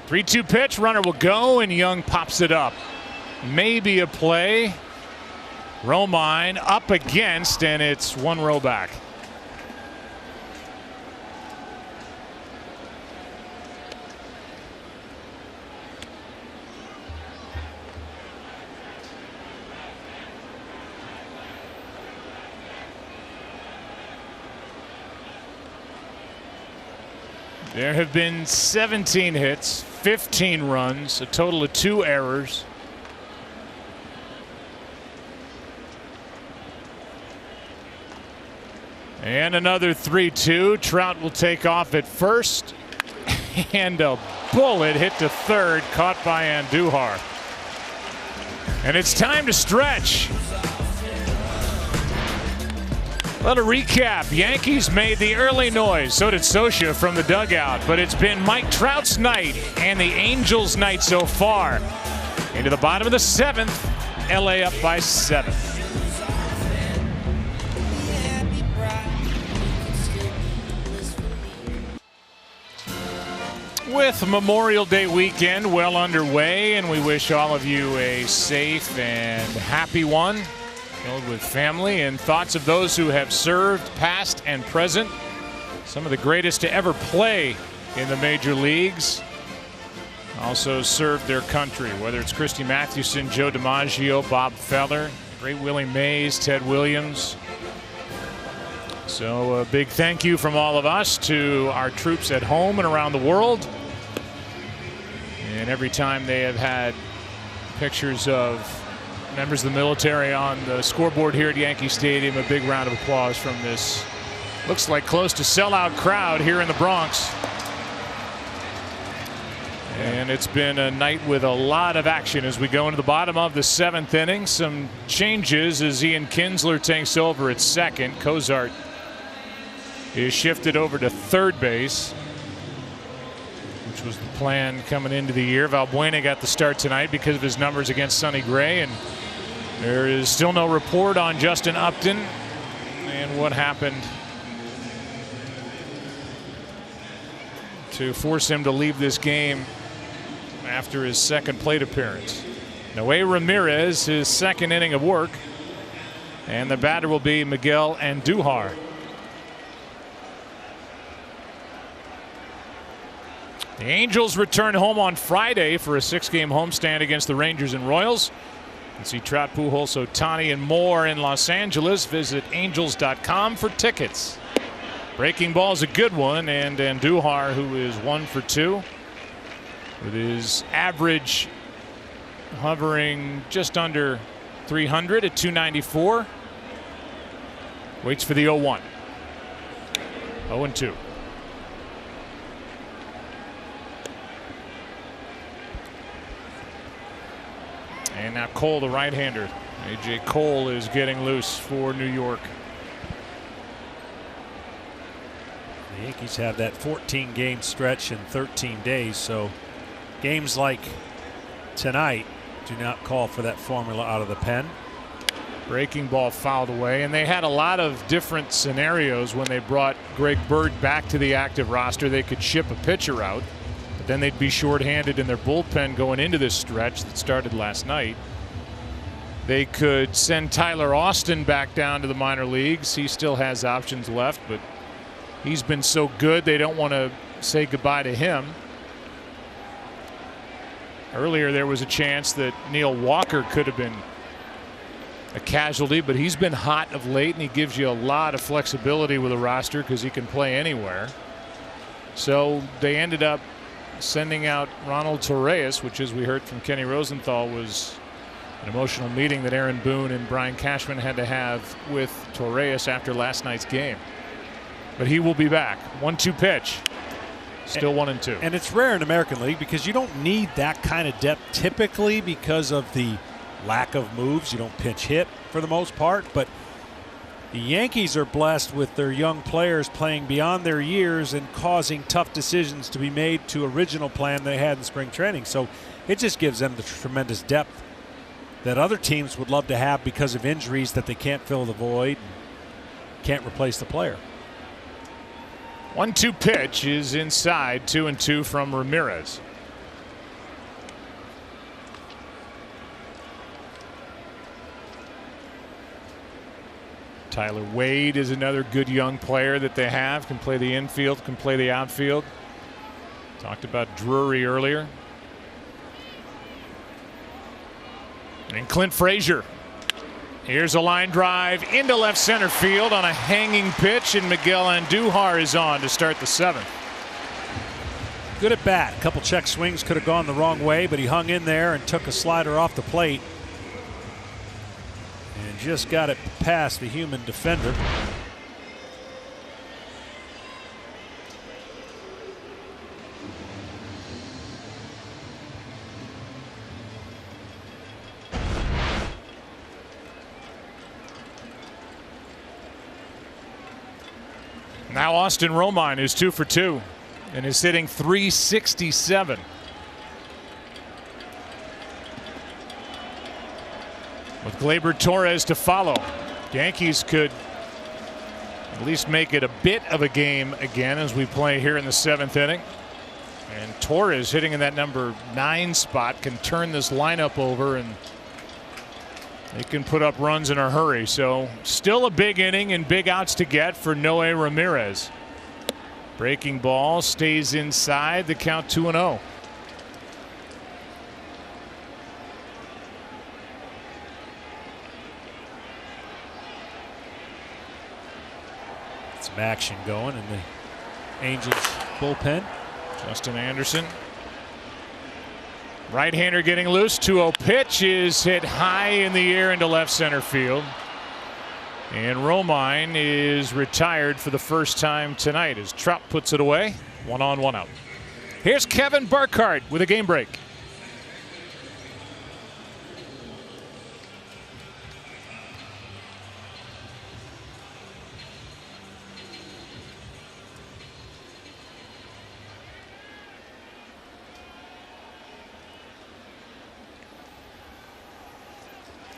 Three-two pitch, runner will go, and Young pops it up. Maybe a play. Romine up against, and it's one row back. There have been 17 hits, 15 runs, a total of 2 errors. And another 3-2. Trout will take off at first. And a bullet hit to third, caught by Andujar. And it's time to stretch. Well, to recap, Yankees made the early noise. So did Scioscia from the dugout. But it's been Mike Trout's night and the Angels' night so far. Into the bottom of the 7th. LA up by 7. With Memorial Day weekend well underway, and we wish all of you a safe and happy one, filled with family and thoughts of those who have served, past and present. Some of the greatest to ever play in the major leagues also served their country, whether it's Christy Mathewson, Joe DiMaggio, Bob Feller, great Willie Mays, Ted Williams. So a big thank you from all of us to our troops at home and around the world. And every time they have had pictures of members of the military on the scoreboard here at Yankee Stadium, a big round of applause from this looks like close to sellout crowd here in the Bronx. And it's been a night with a lot of action as we go into the bottom of the 7th inning. Some changes as Ian Kinsler takes over at second. Cozart is shifted over to third base, which was the plan coming into the year. Valbuena got the start tonight because of his numbers against Sonny Gray, and there is still no report on Justin Upton and what happened to force him to leave this game after his second plate appearance. Noé Ramirez, his second inning of work, and the batter will be Miguel Andujar. The Angels return home on Friday for a 6-game homestand against the Rangers and Royals. You can see Trout, Pujols, Ohtani, and more in Los Angeles. Visit Angels.com for tickets. Breaking ball is a good one, and Andujar, who is 1 for 2, with his average hovering just under 300 at 294. Waits for the 0-1. 0-2. And now Cole, the right-hander. A.J. Cole is getting loose for New York. The Yankees have that 14-game stretch in 13 days, so games like tonight do not call for that formula out of the pen. Breaking ball fouled away, and they had a lot of different scenarios when they brought Greg Bird back to the active roster. They could ship a pitcher out, but then they'd be shorthanded in their bullpen going into this stretch that started last night. They could send Tyler Austin back down to the minor leagues. He still has options left, but he's been so good they don't want to say goodbye to him. Earlier there was a chance that Neil Walker could have been a casualty, but he's been hot of late, and he gives you a lot of flexibility with a roster because he can play anywhere. So they ended up sending out Ronald Torreyes, which, as we heard from Kenny Rosenthal, was an emotional meeting that Aaron Boone and Brian Cashman had to have with Torreyes after last night's game. But he will be back. 1-2 pitch. Still 1-2. And it's rare in American League because you don't need that kind of depth typically because of the lack of moves. You don't pinch hit for the most part, but The Yankees are blessed with their young players playing beyond their years and causing tough decisions to be made to original plan they had in spring training. So it just gives them the tremendous depth that other teams would love to have because of injuries that they can't fill the void, can't replace the player. 1-2 pitch is inside. 2-2 from Ramirez. Tyler Wade is another good young player that they have. Can play the infield, can play the outfield. Talked about Drury earlier. And Clint Frazier. Here's a line drive into left center field on a hanging pitch, and Miguel Andujar is on to start the 7th. Good at bat. A couple check swings could have gone the wrong way, but he hung in there and took a slider off the plate. And just got it past the human defender. Now Austin Romine is 2 for 2 and is hitting .367. With Gleyber Torres to follow, Yankees could at least make it a bit of a game again as we play here in the 7th inning. And Torres hitting in that number 9 spot can turn this lineup over, and they can put up runs in a hurry. So still a big inning and big outs to get for Noe Ramirez. Breaking ball stays inside, the count 2-0. Some action going in the Angels bullpen. Justin Anderson. Right-hander getting loose. 2-0 pitch is hit high in the air into left center field. And Romine is retired for the first time tonight as Trout puts it away. 1 on, 1 out. Here's Kevin Burkhardt with a game break.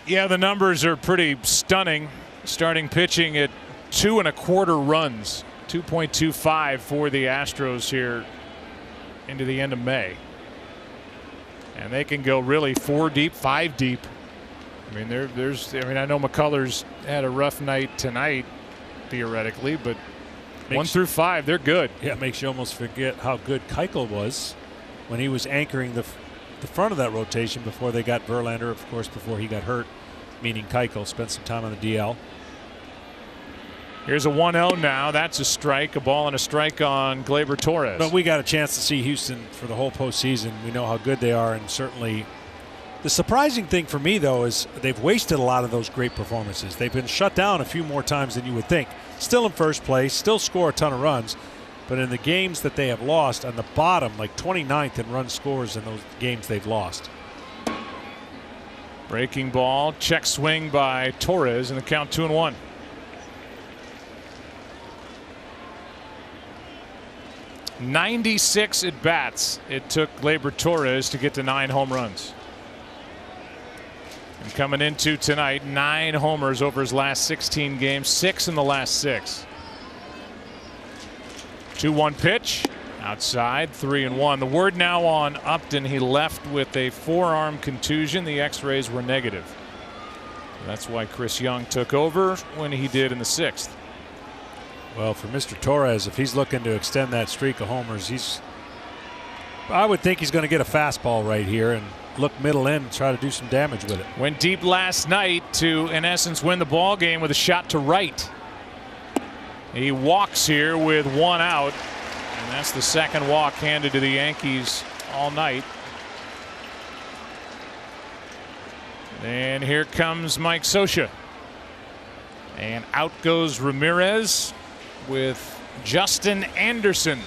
Yeah, the numbers are pretty stunning. Starting pitching at 2 1/4 runs, 2.25 for the Astros here into the end of May. And they can go really 4 deep, 5 deep. I mean, I know McCullers had a rough night tonight, theoretically, but 1 through 5, they're good. Yeah, it makes you almost forget how good Keuchel was when he was anchoring the front of that rotation before they got Verlander, of course, before he got hurt, meaning Keuchel spent some time on the DL. Here's a 1-0 now. That's a strike, a ball and a strike on Gleyber Torres. But we got a chance to see Houston for the whole postseason. We know how good they are, and certainly the surprising thing for me, though, is they've wasted a lot of those great performances. They've been shut down a few more times than you would think. Still in first place, still score a ton of runs. But in the games that they have lost, on the bottom, like 29th in run scores in those games they've lost. Breaking ball, check swing by Torres, and the count 2-1. .96 at bats it took Gleyber Torres to get to 9 home runs. And coming into tonight, 9 homers over his last 16 games, 6 in the last 6. 2-1 pitch outside, 3-1. The word now on Upton, he left with a forearm contusion. The x-rays were negative. That's why Chris Young took over when he did in the 6th. Well, for Mr. Torres, if he's looking to extend that streak of homers, I would think he's going to get a fastball right here and look middle in and try to do some damage with it. Went deep last night to, in essence, win the ball game with a shot to right. He walks here with 1 out, and that's the second walk handed to the Yankees all night. And here comes Mike Scioscia. And out goes Ramirez with Justin Anderson.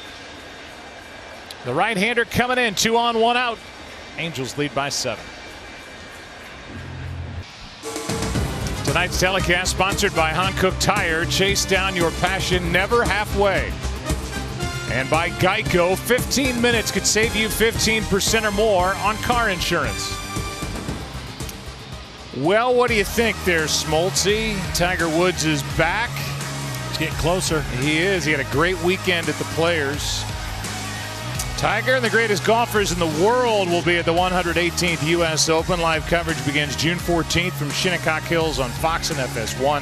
The right-hander coming in, 2 on, 1 out. Angels lead by 7. Tonight's telecast sponsored by Hankook Tire. Chase down your passion, never halfway. And by Geico, 15 minutes could save you 15% or more on car insurance. Well, what do you think there, Smoltzy? Tiger Woods is back. He's getting closer. He is. He had a great weekend at the Players. Tiger and the greatest golfers in the world will be at the 118th U.S. Open. Live coverage begins June 14th from Shinnecock Hills on Fox and FS1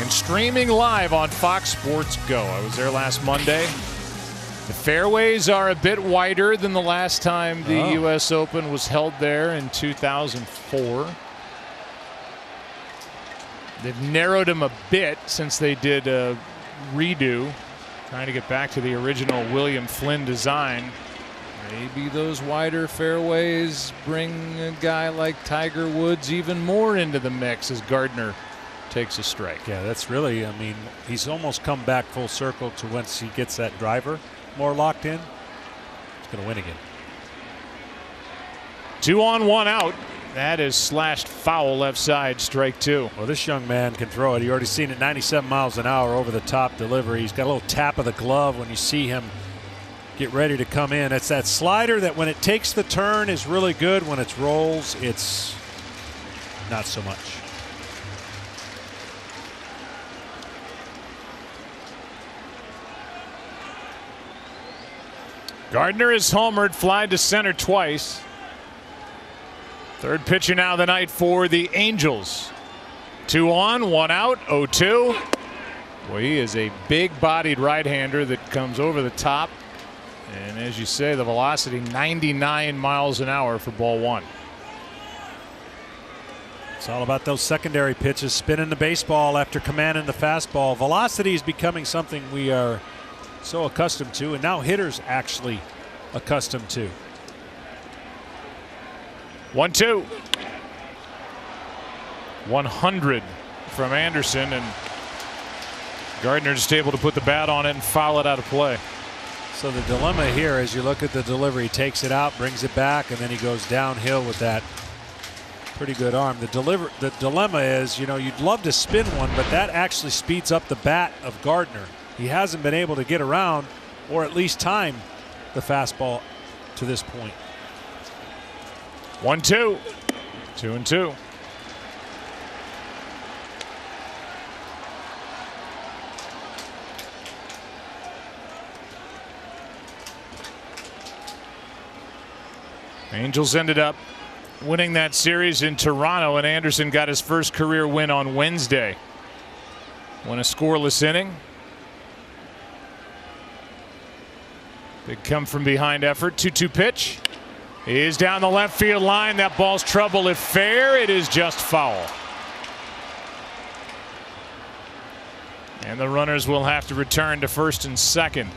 and streaming live on Fox Sports Go. I was there last Monday. The fairways are a bit wider than the last time the U.S. Open was held there in 2004. They've narrowed them a bit since they did a redo, trying to get back to the original William Flynn design. Maybe those wider fairways bring a guy like Tiger Woods even more into the mix as Gardner takes a strike. Yeah, that's really, I mean, he's almost come back full circle to once he gets that driver more locked in. He's going to win again. 2 on 1 out. That is slashed foul left side, strike 2. Well, this young man can throw it. You already seen it, 97 miles an hour over the top delivery. He's got a little tap of the glove when you see him get ready to come in. It's that slider that when it takes the turn is really good. When it rolls, it's not so much. Gardner is homered, fly to center twice. Third pitcher now of the night for the Angels. 2 on, 1 out, 0-2. Well, he is a big-bodied right-hander that comes over the top. And as you say, the velocity 99 miles an hour for ball 1. It's all about those secondary pitches, spinning the baseball after commanding the fastball. Velocity is becoming something we are so accustomed to, and now hitters actually accustomed to. 1-2. 100 from Anderson, and Gardner just able to put the bat on it and foul it out of play. So the dilemma here, as you look at the delivery, he takes it out, brings it back, and then he goes downhill with that pretty good arm. The dilemma is, you know, you'd love to spin one, but that actually speeds up the bat of Gardner. He hasn't been able to get around or at least time the fastball to this point. 1-2. 2-2. Angels ended up winning that series in Toronto, and Anderson got his first career win on Wednesday. Won a scoreless inning. Big come from behind effort. 2-2 pitch. He is down the left field line. That ball's trouble if fair. It is just foul. And the runners will have to return to first and second.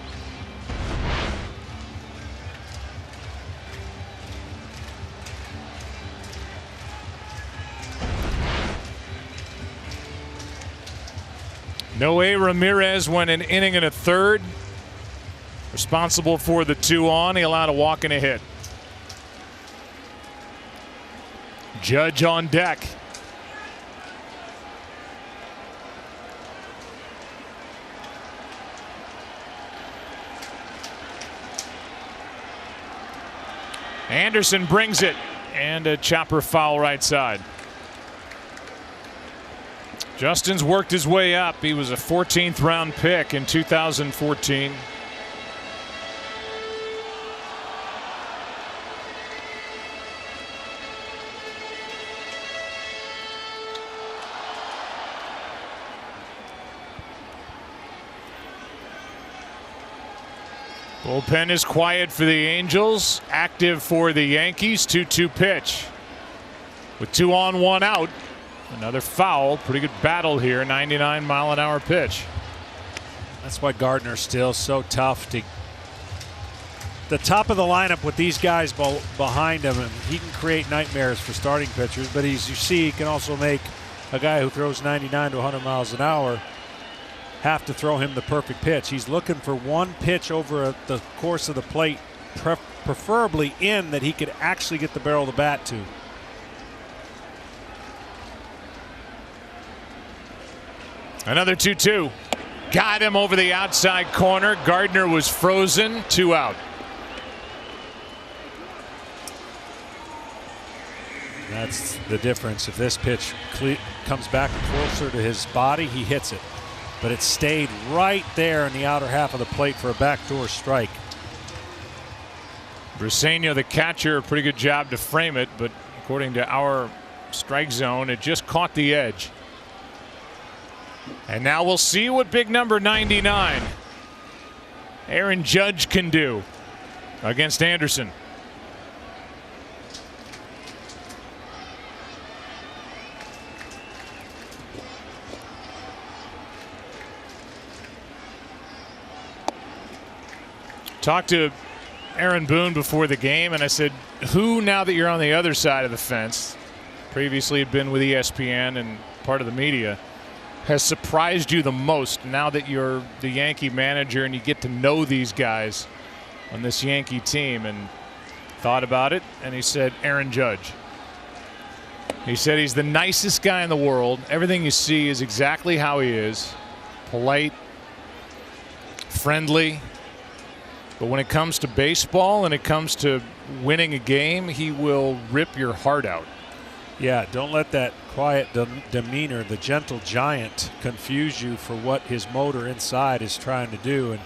Noe Ramirez went an inning and a third. Responsible for the 2 on. He allowed a walk and a hit. Judge on deck. Anderson brings it, and a chopper foul right side. Justin's worked his way up. He was a 14th round pick in 2014. Bullpen is quiet for the Angels, active for the Yankees. 2-2 pitch. With 2 on, 1 out. Another foul. Pretty good battle here. 99-mile-an-hour pitch. That's why Gardner's still so tough to the top of the lineup with these guys behind him, and he can create nightmares for starting pitchers, but as you see, he can also make a guy who throws 99 to 100 miles an hour have to throw him the perfect pitch. He's looking for one pitch over the course of the plate, preferably in, that he could actually get the barrel of the bat to. Another 2-2. Got him over the outside corner. Gardner was frozen. 2 out. That's the difference. If this pitch comes back closer to his body, he hits it. But it stayed right there in the outer half of the plate for a backdoor strike. Briseño, the catcher, a pretty good job to frame it, but according to our strike zone, it just caught the edge. And now we'll see what big number 99, Aaron Judge, can do against Anderson. Talked to Aaron Boone before the game, and I said, who, now that you're on the other side of the fence, previously had been with ESPN and part of the media, has surprised you the most now that you're the Yankee manager and you get to know these guys on this Yankee team? And thought about it, and he said Aaron Judge. He said he's the nicest guy in the world. Everything you see is exactly how he is. Polite, friendly. But when it comes to baseball and it comes to winning a game, he will rip your heart out. Yeah, don't let that quiet demeanor, the gentle giant, confuse you for what his motor inside is trying to do. And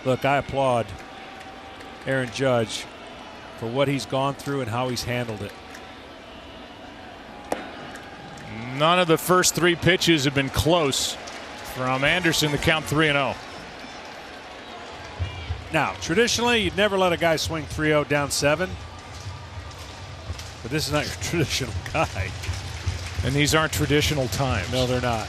look, I applaud Aaron Judge for what he's gone through and how he's handled it. None of the first 3 pitches have been close from Anderson. The count 3-0. Now, traditionally, you'd never let a guy swing 3-0 down 7. But this is not your traditional guy. And these aren't traditional times. No, they're not.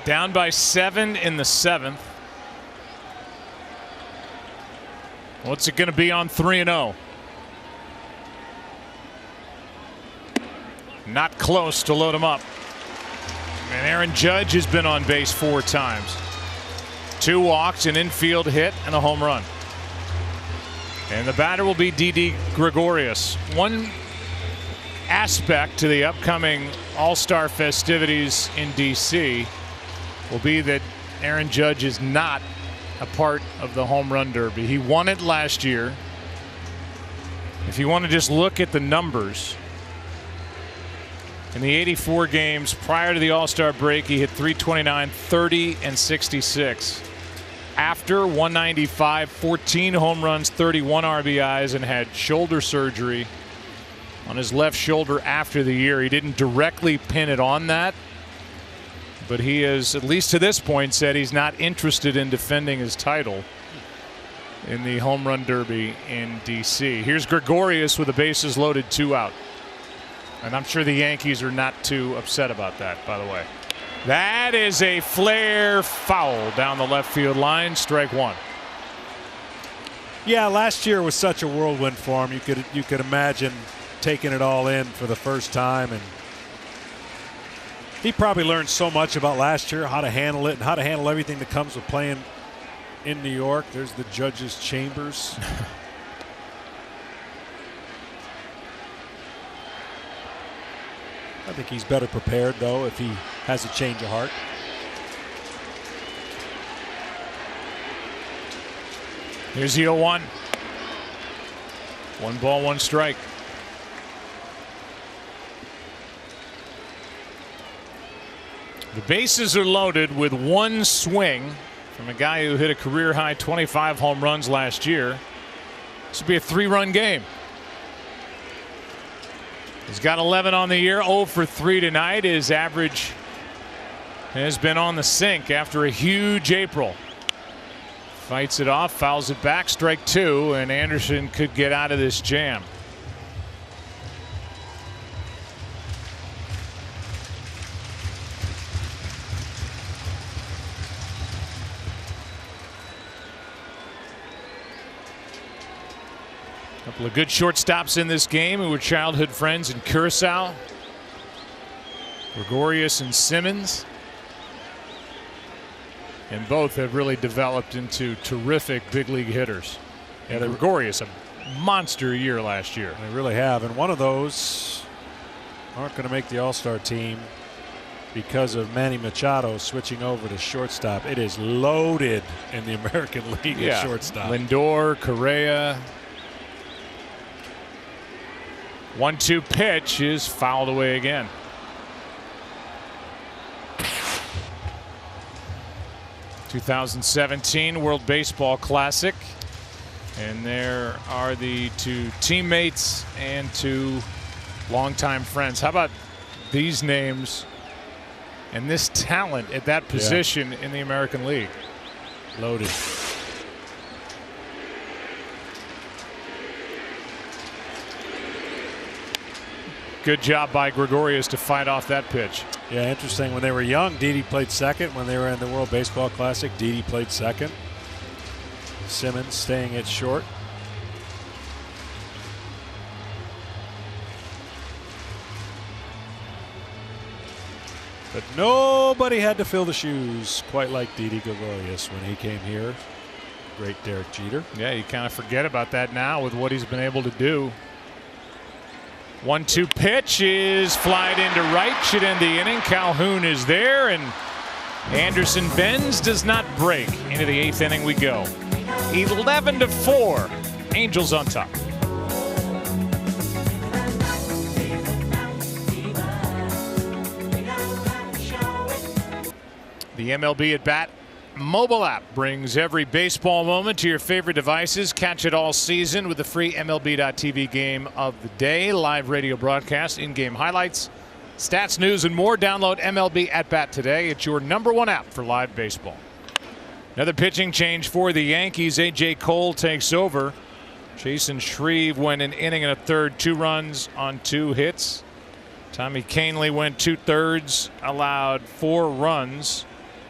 Down by 7 in the 7th. What's it going to be on 3-0? Not close to load him up. And Aaron Judge has been on base 4 times. 2 walks, an infield hit, and a home run. And the batter will be Didi Gregorius. One aspect to the upcoming All-Star festivities in D.C. will be that Aaron Judge is not a part of the home run derby. He won it last year. If you want to just look at the numbers, in the 84 games prior to the All-Star break, he hit .329, 30, and 66. After 195, 14 home runs, 31 RBIs, and had shoulder surgery on his left shoulder after the year. He didn't directly pin it on that, but he has, at least to this point, said he's not interested in defending his title in the home run derby in D.C. Here's Gregorius with the bases loaded, 2 out. And I'm sure the Yankees are not too upset about that, by the way. That is a flare foul down the left field line. Strike 1. Yeah, last year was such a whirlwind for him. You could imagine taking it all in for the first time, and he probably learned so much about last year, how to handle it and how to handle everything that comes with playing in New York. There's the judges' chambers. I think he's better prepared, though, if he has a change of heart. Here's the 0-1. 1 ball, 1 strike. The bases are loaded with 1 swing from a guy who hit a career-high 25 home runs last year. This will be a 3-run game. He's got 11 on the year, 0 for 3 tonight. His average has been on the sink after a huge April. Fights it off, fouls it back, strike 2, and Anderson could get out of this jam. Couple of good shortstops in this game who were childhood friends in Curacao. Gregorius and Simmons. And both have really developed into terrific big league hitters. Yeah, Gregorius, a monster year last year. They really have. And one of those aren't going to make the All-Star team because of Manny Machado switching over to shortstop. It is loaded in the American League at shortstop. Lindor, Correa. 1-2 pitch is fouled away again. '17 World Baseball Classic. And there are the two teammates and two longtime friends. How about these names and this talent at that position in the American League? Loaded. Good job by Gregorius to fight off that pitch. Yeah, interesting. When they were young, Didi played second. When they were in the World Baseball Classic, Didi played second. Simmons staying at short. But nobody had to fill the shoes quite like Didi Gregorius when he came here. Great Derek Jeter. Yeah, you kind of forget about that now with what he's been able to do. 1-2 pitch is flied into right. Should end the inning. Calhoun is there, and Anderson bends, does not break. Into the 8th inning we go. 11-4. Angels on top. The MLB at Bat mobile app brings every baseball moment to your favorite devices. Catch it all season with the free MLB.tv game of the day. Live radio broadcast, in-game highlights, stats, news, and more. Download MLB at Bat today. It's your #1 app for live baseball. Another pitching change for the Yankees. A.J. Cole takes over. Jason Shreve went an inning and a third, 2 runs on 2 hits. Tommy Kahnle went 2/3, allowed 4 runs.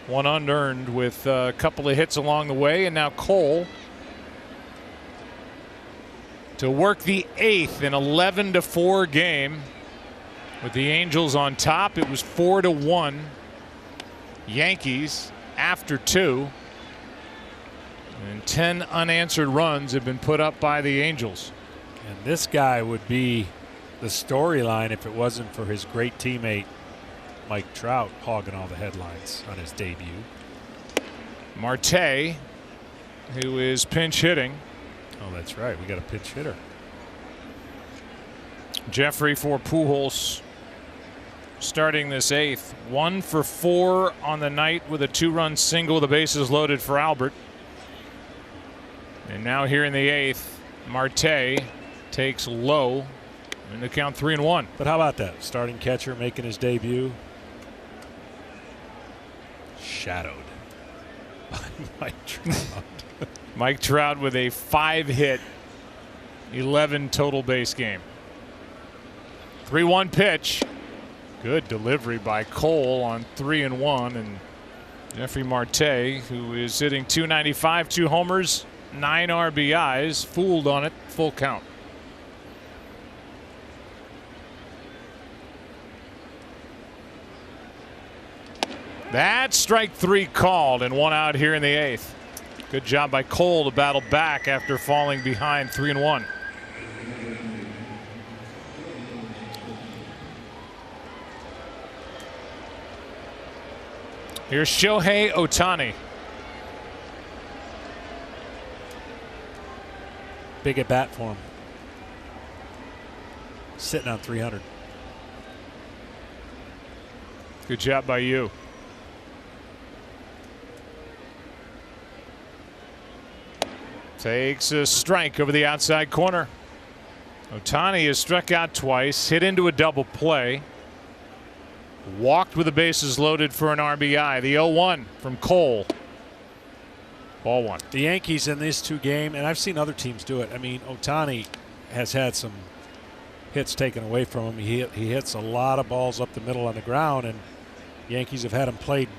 1 unearned with a couple of hits along the way, and now Cole to work the 8th, an 11-4 game with the Angels on top. It was 4-1 Yankees after 2, and 10 unanswered runs have been put up by the Angels. And this guy would be the storyline if it wasn't for his great teammate Mike Trout hogging all the headlines on his debut. Marte, who is pinch hitting. Oh, that's right. We got a pinch hitter. Jeffrey for Pujols starting this 8th. 1 for 4 on the night with a 2-run single. The bases loaded for Albert. And now here in the 8th, Marte takes low in the count 3-1. But how about that? Starting catcher making his debut. Shadowed by Mike Trout. Mike Trout with a 5-hit, 11 total base game. 3-1 pitch. Good delivery by Cole on 3-1, and Jeffrey Marte, who is hitting .295, 2 homers, 9 RBIs, fooled on it, full count. That's strike 3 called, and 1 out here in the 8th. Good job by Cole to battle back after falling behind 3-1. Here's Shohei Ohtani. Big at bat for him. Sitting on 300. Good job by you. Takes a strike over the outside corner. Ohtani has struck out twice, hit into a double play, walked with the bases loaded for an RBI. The 0-1 from Cole. Ball 1. The Yankees in these 2 games, and I've seen other teams do it. I mean, Ohtani has had some hits taken away from him. He hits a lot of balls up the middle on the ground, and Yankees have had him played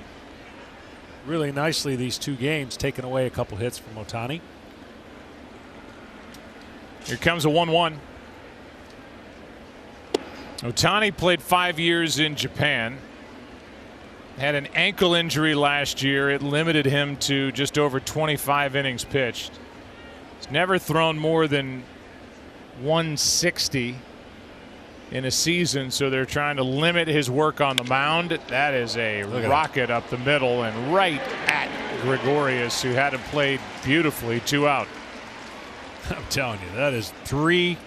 really nicely these 2 games, taking away a couple hits from Ohtani. Here comes a 1-1. Ohtani played 5 years in Japan. Had an ankle injury last year. It limited him to just over 25 innings pitched. He's never thrown more than 160. in a season, so they're trying to limit his work on the mound. That is a rocket up the middle and right at Gregorius, who had him played beautifully. 2 out. I'm telling you, that is 3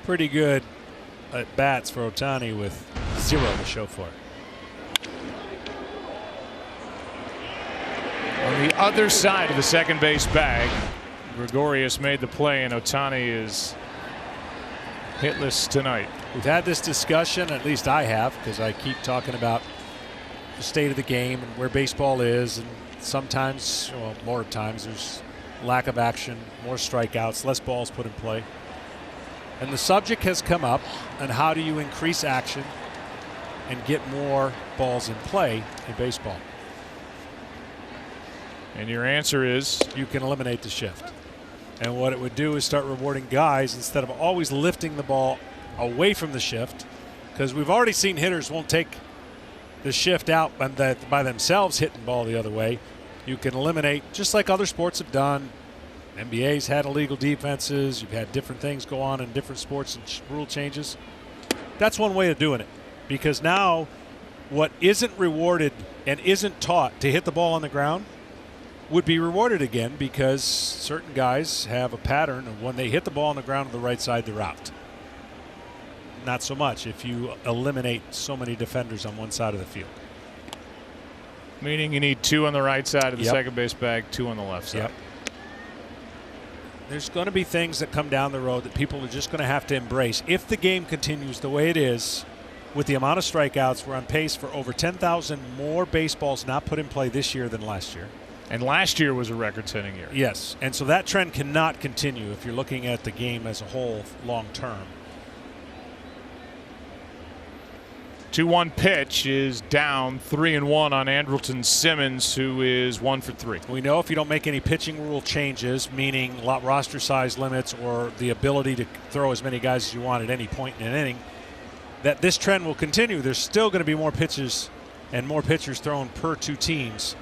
pretty good at bats for Ohtani with 0 to show for it. On the other side of the second base bag, Gregorius made the play, and Ohtani is hitless tonight. We've had this discussion, at least I have, because I keep talking about the state of the game and where baseball is, and sometimes, well, more times, there's lack of action, more strikeouts, less balls put in play. And the subject has come up on how do you increase action and get more balls in play in baseball. And your answer is? You can eliminate the shift. And what it would do is start rewarding guys instead of always lifting the ball away from the shift, because we've already seen hitters won't take the shift out by themselves hitting the ball the other way. You can eliminate, just like other sports have done. NBA's had illegal defenses. You've had different things go on in different sports and rule changes. That's one way of doing it, because now what isn't rewarded and isn't taught to hit the ball on the ground would be rewarded again, because certain guys have a pattern of when they hit the ball on the ground on the right side, they're out. Not so much if you eliminate so many defenders on one side of the field. Meaning you need 2 on the right side of the second base bag, 2 on the left side. Yep. There's going to be things that come down the road that people are just going to have to embrace. If the game continues the way it is, with the amount of strikeouts, we're on pace for over 10,000 more baseballs not put in play this year than last year. And last year was a record-setting year. Yes, and so that trend cannot continue if you're looking at the game as a whole long term. 2-1 pitch is down 3-1 on Andrelton Simmons, who is 1 for 3. We know if you don't make any pitching rule changes, meaning roster size limits or the ability to throw as many guys as you want at any point in an inning, that this trend will continue. There's still going to be more pitches and more pitchers thrown per 2 teams.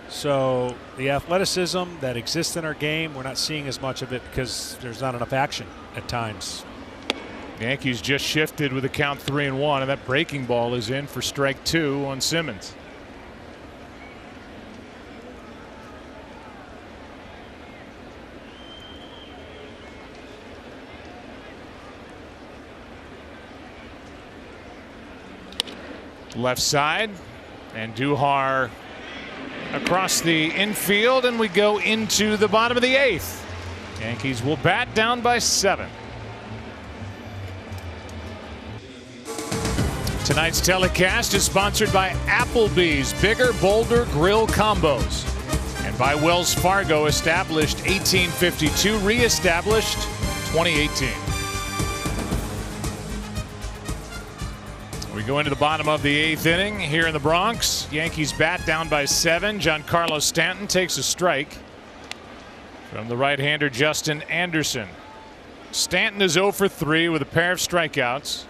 So the athleticism that exists in our game, we're not seeing as much of it because there's not enough action at times. Yankees just shifted with a count 3-1, and that breaking ball is in for strike 2 on Simmons. Left side, and Duhar across the infield, and we go into the bottom of the 8th. Yankees will bat down by 7. Tonight's telecast is sponsored by Applebee's Bigger Bolder Grill Combos, and by Wells Fargo, established 1852, reestablished 2018. We go into the bottom of the 8th inning here in the Bronx. Yankees bat down by 7. Giancarlo Stanton takes a strike from the right-hander Justin Anderson. Stanton is 0 for 3 with a pair of strikeouts.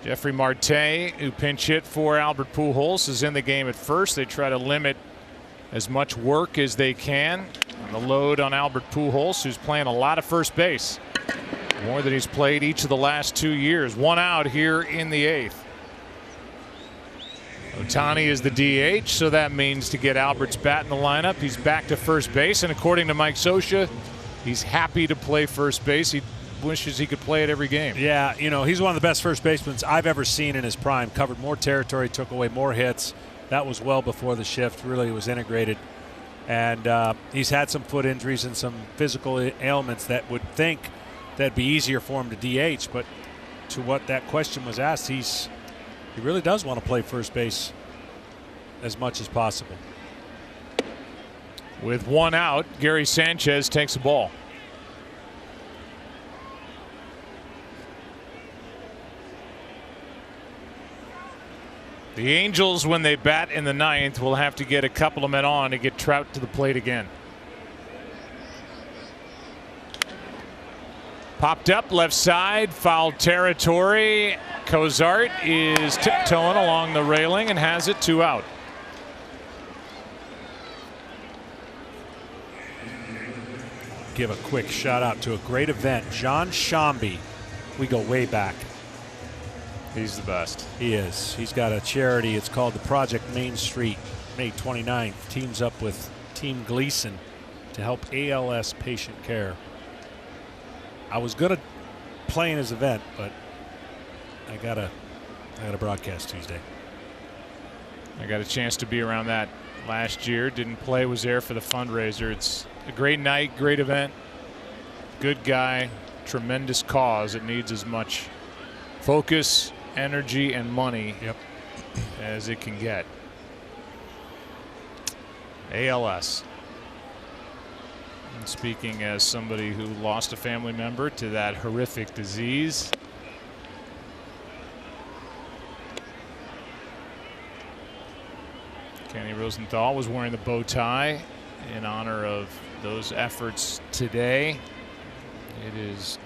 Jeffrey Marte, who pinch hit for Albert Pujols, is in the game at first. They try to limit as much work as they can on the load on Albert Pujols, who's playing a lot of first base. More than he's played each of the last 2 years. 1 out here in the 8th. Ohtani is the DH, so that means to get Albert's bat in the lineup. He's back to first base, and according to Mike Scioscia, he's happy to play first base. He wishes he could play it every game. Yeah, you know, he's one of the best first basemen I've ever seen in his prime. Covered more territory, took away more hits. That was well before the shift. Really was integrated. And he's had some foot injuries and some physical ailments that would think that'd be easier for him to DH. But to what that question was asked, he really does want to play first base as much as possible. With 1 out, Gary Sanchez takes the ball. The Angels, when they bat in the 9th, will have to get a couple of men on to get Trout to the plate again. Popped up left side, foul territory. Cozart is tiptoeing along the railing and has it 2 out. Give a quick shout out to a great event. John Shambi We go way back. He's the best. He is. He's got a charity. It's called the Project Main Street. May 29th. Teams up with Team Gleason to help ALS patient care. I was going to play in his event, but I got a broadcast Tuesday. I got a chance to be around that last year. Didn't play, was there for the fundraiser. It's a great night, great event. Good guy, tremendous cause. It needs as much focus, energy, and money as it can get. ALS. And speaking as somebody who lost a family member to that horrific disease. Kenny Rosenthal was wearing the bow tie in honor of those efforts today. It is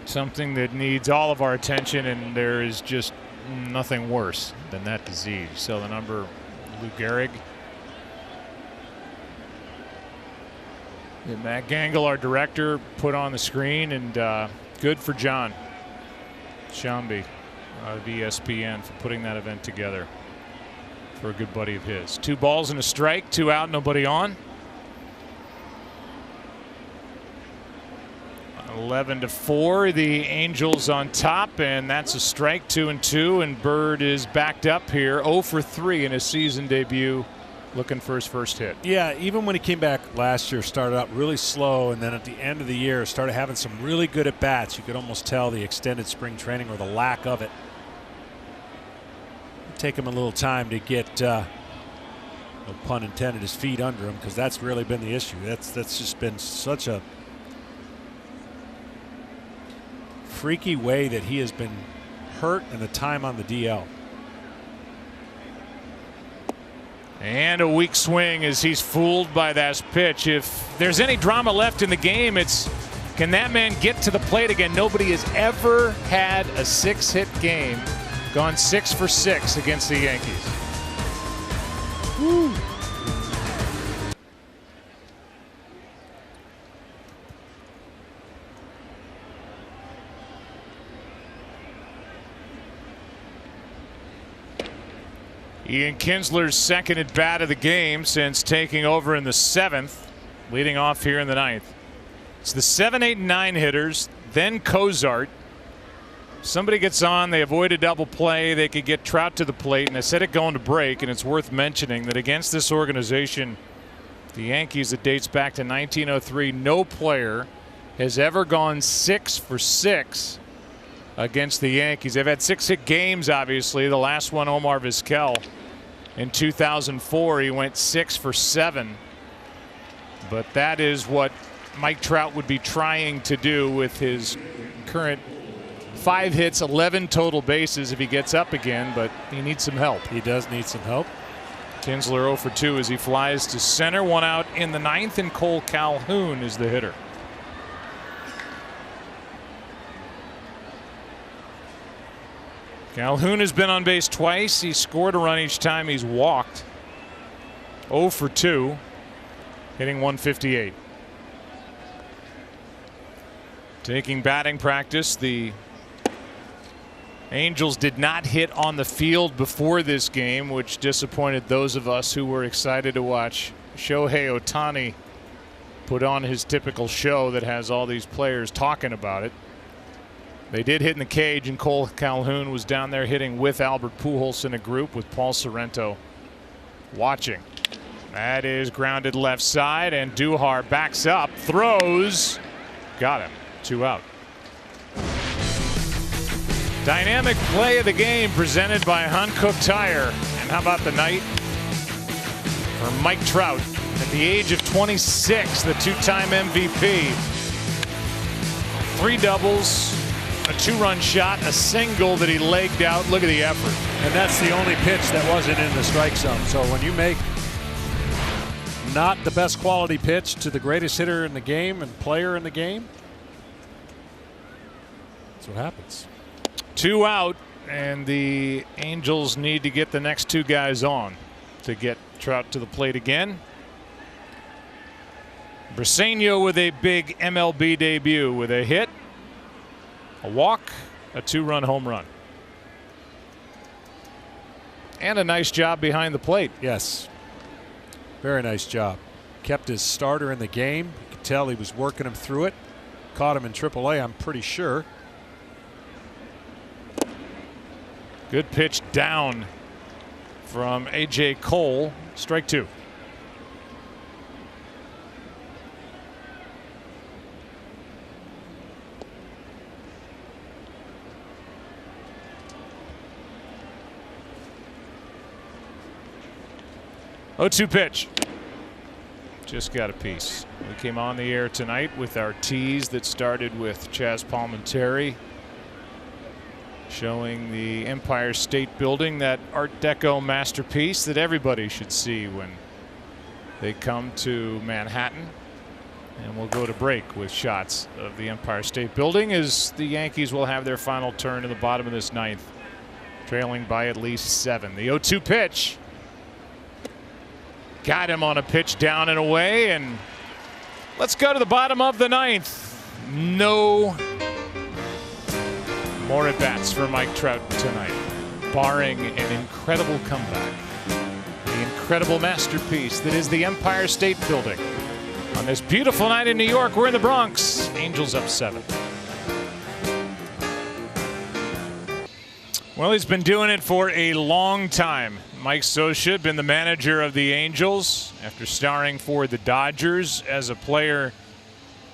something that needs all of our attention, and there is just nothing worse than that disease. So the number, Lou Gehrig. And Matt Gangle, our director, put on the screen, and good for John Shambi of ESPN for putting that event together for a good buddy of his. 2 balls and a strike, 2 out, nobody on. 11-4, the Angels on top, and that's a strike. 2-2, and Bird is backed up here, 0 for 3 in his season debut, looking for his first hit. Yeah, even when he came back last year, started out really slow, and then at the end of the year started having some really good at bats. You could almost tell the extended spring training or the lack of it. Take him a little time to get, no pun intended, his feet under him, because that's really been the issue. That's just been such a freaky way that he has been hurt in the time on the DL. And a weak swing as he's fooled by that pitch. If there's any drama left in the game, it's can that man get to the plate again? Nobody has ever had a 6-hit game, gone 6 for 6 against the Yankees. Woo. Ian Kinsler's second at bat of the game since taking over in the 7th, leading off here in the 9th. It's the 7, 8, and 9 hitters, then Cozart. Somebody gets on, they avoid a double play, they could get Trout to the plate, and I said it going to break, and it's worth mentioning that against this organization, the Yankees, it dates back to 1903, no player has ever gone 6 for 6 against the Yankees. They've had 6-hit games, obviously. The last one, Omar Vizquel, in 2004, he went 6 for 7. But that is what Mike Trout would be trying to do with his current 5 hits, 11 total bases if he gets up again, but he needs some help. He does need some help. Kinsler 0 for 2 as he flies to center. 1 out in the 9th, and Cole Calhoun is the hitter. Calhoun has been on base twice. He scored a run each time he's walked. 0 for 2, hitting 158. Taking batting practice, the Angels did not hit on the field before this game, which disappointed those of us who were excited to watch Shohei Ohtani put on his typical show that has all these players talking about it. They did hit in the cage, and Cole Calhoun was down there hitting with Albert Pujols in a group with Paul Sorrento watching. That is grounded left side, and Duhar backs up, throws, got him. 2 out. Dynamic play of the game presented by Hankook Tire. And how about the night for Mike Trout at the age of 26, the 2-time MVP. 3 doubles, a 2-run shot, a single that he legged out. Look at the effort. And that's the only pitch that wasn't in the strike zone. So when you make not the best quality pitch to the greatest hitter in the game and player in the game, that's what happens. 2 out, and the Angels need to get the next 2 guys on to get Trout to the plate again. Briseño with a big MLB debut with a hit A walk, a 2-run home run. And a nice job behind the plate. Yes. Very nice job. Kept his starter in the game. You could tell he was working him through it. Caught him in AAA, I'm pretty sure. Good pitch down from A.J. Cole. Strike 2. Oh, 2 pitch. Just got a piece. We came on the air tonight with our tease that started with Chaz Palminteri showing the Empire State Building, that Art Deco masterpiece that everybody should see when they come to Manhattan. And we'll go to break with shots of the Empire State Building as the Yankees will have their final turn in the bottom of this 9th, trailing by at least 7. The 0-2 pitch. Got him on a pitch down and away, and let's go to the bottom of the 9th. No more at bats for Mike Trout tonight, barring an incredible comeback. The incredible masterpiece that is the Empire State Building. On this beautiful night in New York, we're in the Bronx. Angels up 7. Well, he's been doing it for a long time. Mike Scioscia had been the manager of the Angels after starring for the Dodgers as a player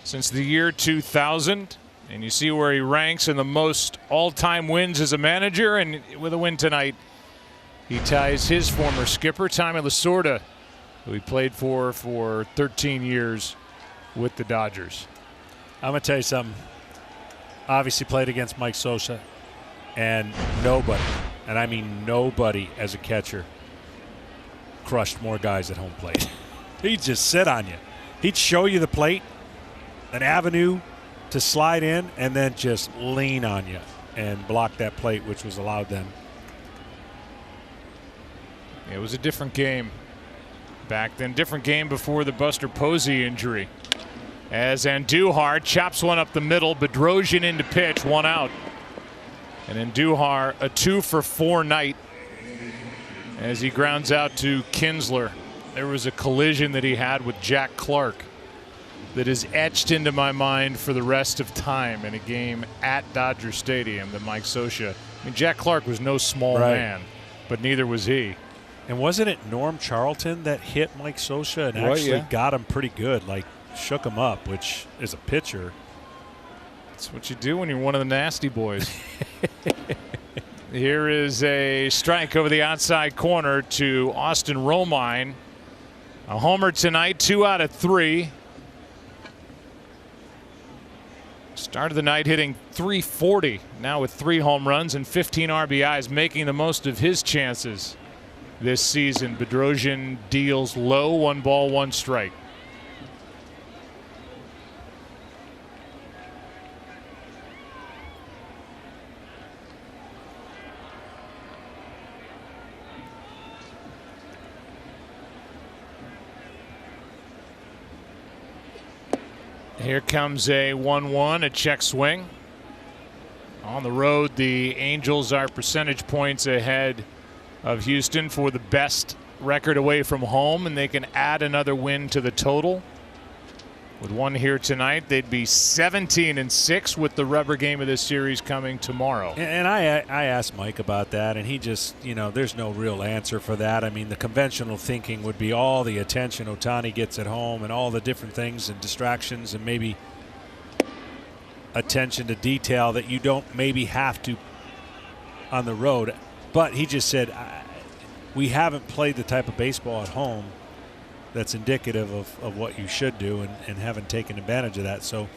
since the year 2000. And you see where he ranks in the most all-time wins as a manager. And with a win tonight, he ties his former skipper, Tommy Lasorda, who he played for 13 years with the Dodgers. I'm going to tell you something. Obviously played against Mike Scioscia, and nobody, and I mean nobody as a catcher, crushed more guys at home plate. He'd just sit on you. He'd show you the plate, an avenue to slide in, and then just lean on you and block that plate, which was allowed then. It was a different game back then. Different game before the Buster Posey injury. As Andujar chops one up the middle, Bedrosian into pitch, 1 out. And Andujar a 2-for-4 night as he grounds out to Kinsler. There was a collision that he had with Jack Clark that is etched into my mind for the rest of time in a game at Dodger Stadium that Mike Scioscia. I mean, Jack Clark was no small man, but neither was he. And wasn't it Norm Charlton that hit Mike Scioscia and actually got him pretty good, like shook him up, which is a pitcher. That's what you do when you're one of the nasty boys. Here is a strike over the outside corner to Austin Romine. A homer tonight, 2 out of 3. Started the night hitting .340, now with 3 home runs and 15 RBIs, making the most of his chances this season. Bedrosian deals low, 1 ball, 1 strike. Here comes a 1-1, a check swing. On the road, the Angels are percentage points ahead of Houston for the best record away from home, and they can add another win to the total. With 1 here tonight, they'd be 17-6 with the rubber game of this series coming tomorrow. And I asked Mike about that, and he just, there's no real answer for that. I mean, the conventional thinking would be all the attention Ohtani gets at home and all the different things and distractions and maybe attention to detail that you don't maybe have to on the road. But he just said, we haven't played the type of baseball at home that's indicative of what you should do, and haven't taken advantage of that. So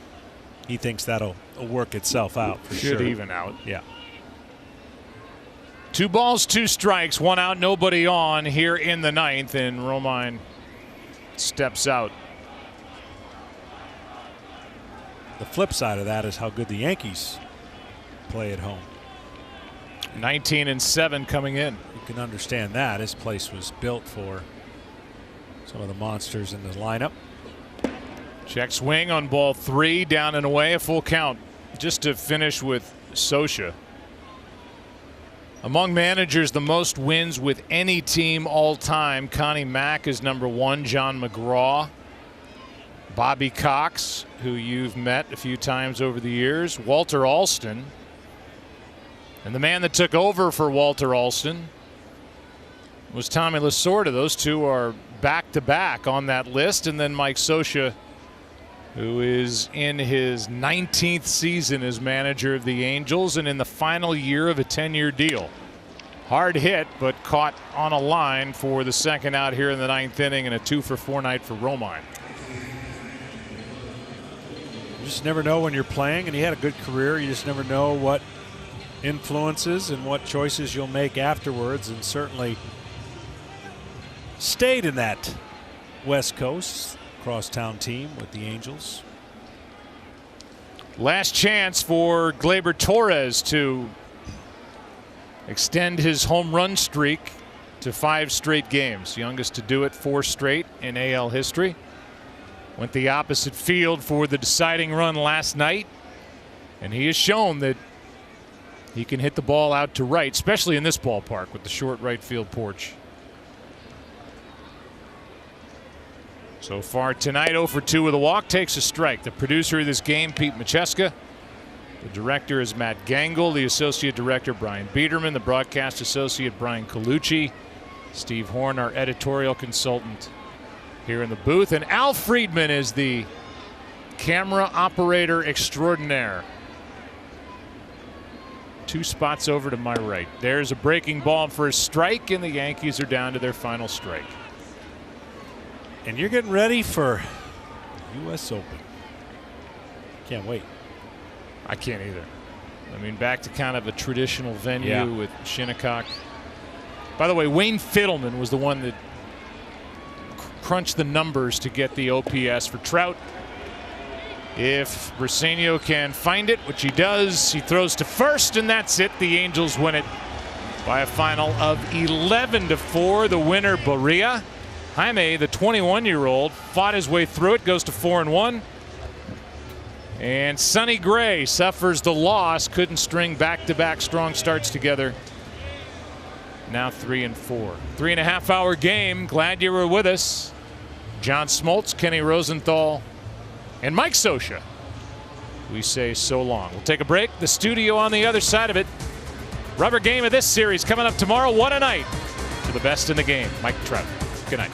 he thinks that'll work itself out for sure. Should even out. Yeah. 2 balls, 2 strikes, 1 out, nobody on here in the 9th, and Romine steps out. The flip side of that is how good the Yankees play at home. 19-7 coming in. You can understand that. This place was built for some of the monsters in the lineup. Check swing on ball 3, down and away, a full count. Just to finish with Scioscia. Among managers, the most wins with any team all time. Connie Mack is number 1. John McGraw. Bobby Cox, who you've met a few times over the years. Walter Alston. And the man that took over for Walter Alston was Tommy Lasorda. Those two are back-to-back on that list. And then Mike Scioscia, who is in his 19th season as manager of the Angels and in the final year of a 10-year deal. Hard hit, but caught on a line for the second out here in the 9th inning, and a 2-for-4 night for Romine. You just never know when you're playing, and he had a good career. You just never know what influences and what choices you'll make afterwards, and certainly stayed in that West Coast crosstown team with the Angels. Last chance for Gleyber Torres to extend his home run streak to 5 straight games. Youngest to do it 4 straight in AL history. Went the opposite field for the deciding run last night, and he has shown that he can hit the ball out to right, especially in this ballpark with the short right field porch. So far tonight, 0 for 2 with a walk, takes a strike. The producer of this game, Pete Macheska. The director is Matt Gangle. The associate director, Brian Biederman. The broadcast associate, Brian Colucci. Steve Horn, our editorial consultant here in the booth. And Al Friedman is the camera operator extraordinaire. 2 spots over to my right. There's a breaking ball for a strike, and the Yankees are down to their final strike. And you're getting ready for the U.S. Open. Can't wait. I can't either. I mean, back to kind of a traditional venue with Shinnecock. By the way, Wayne Fiddleman was the one that crunched the numbers to get the OPS for Trout. If Briseño can find it, which he does, he throws to first, and that's it. The Angels win it by a final of 11-4. The winner, Barria. Jaime, the 21-year-old, fought his way through it, goes to 4-1. And Sonny Gray suffers the loss, couldn't string back-to-back strong starts together. Now 3-4. 3.5-hour game. Glad you were with us. John Smoltz, Kenny Rosenthal, and Mike Scioscia. We say so long. We'll take a break. The studio on the other side of it. Rubber game of this series coming up tomorrow. What a night for the best in the game. Mike Trout. Good night.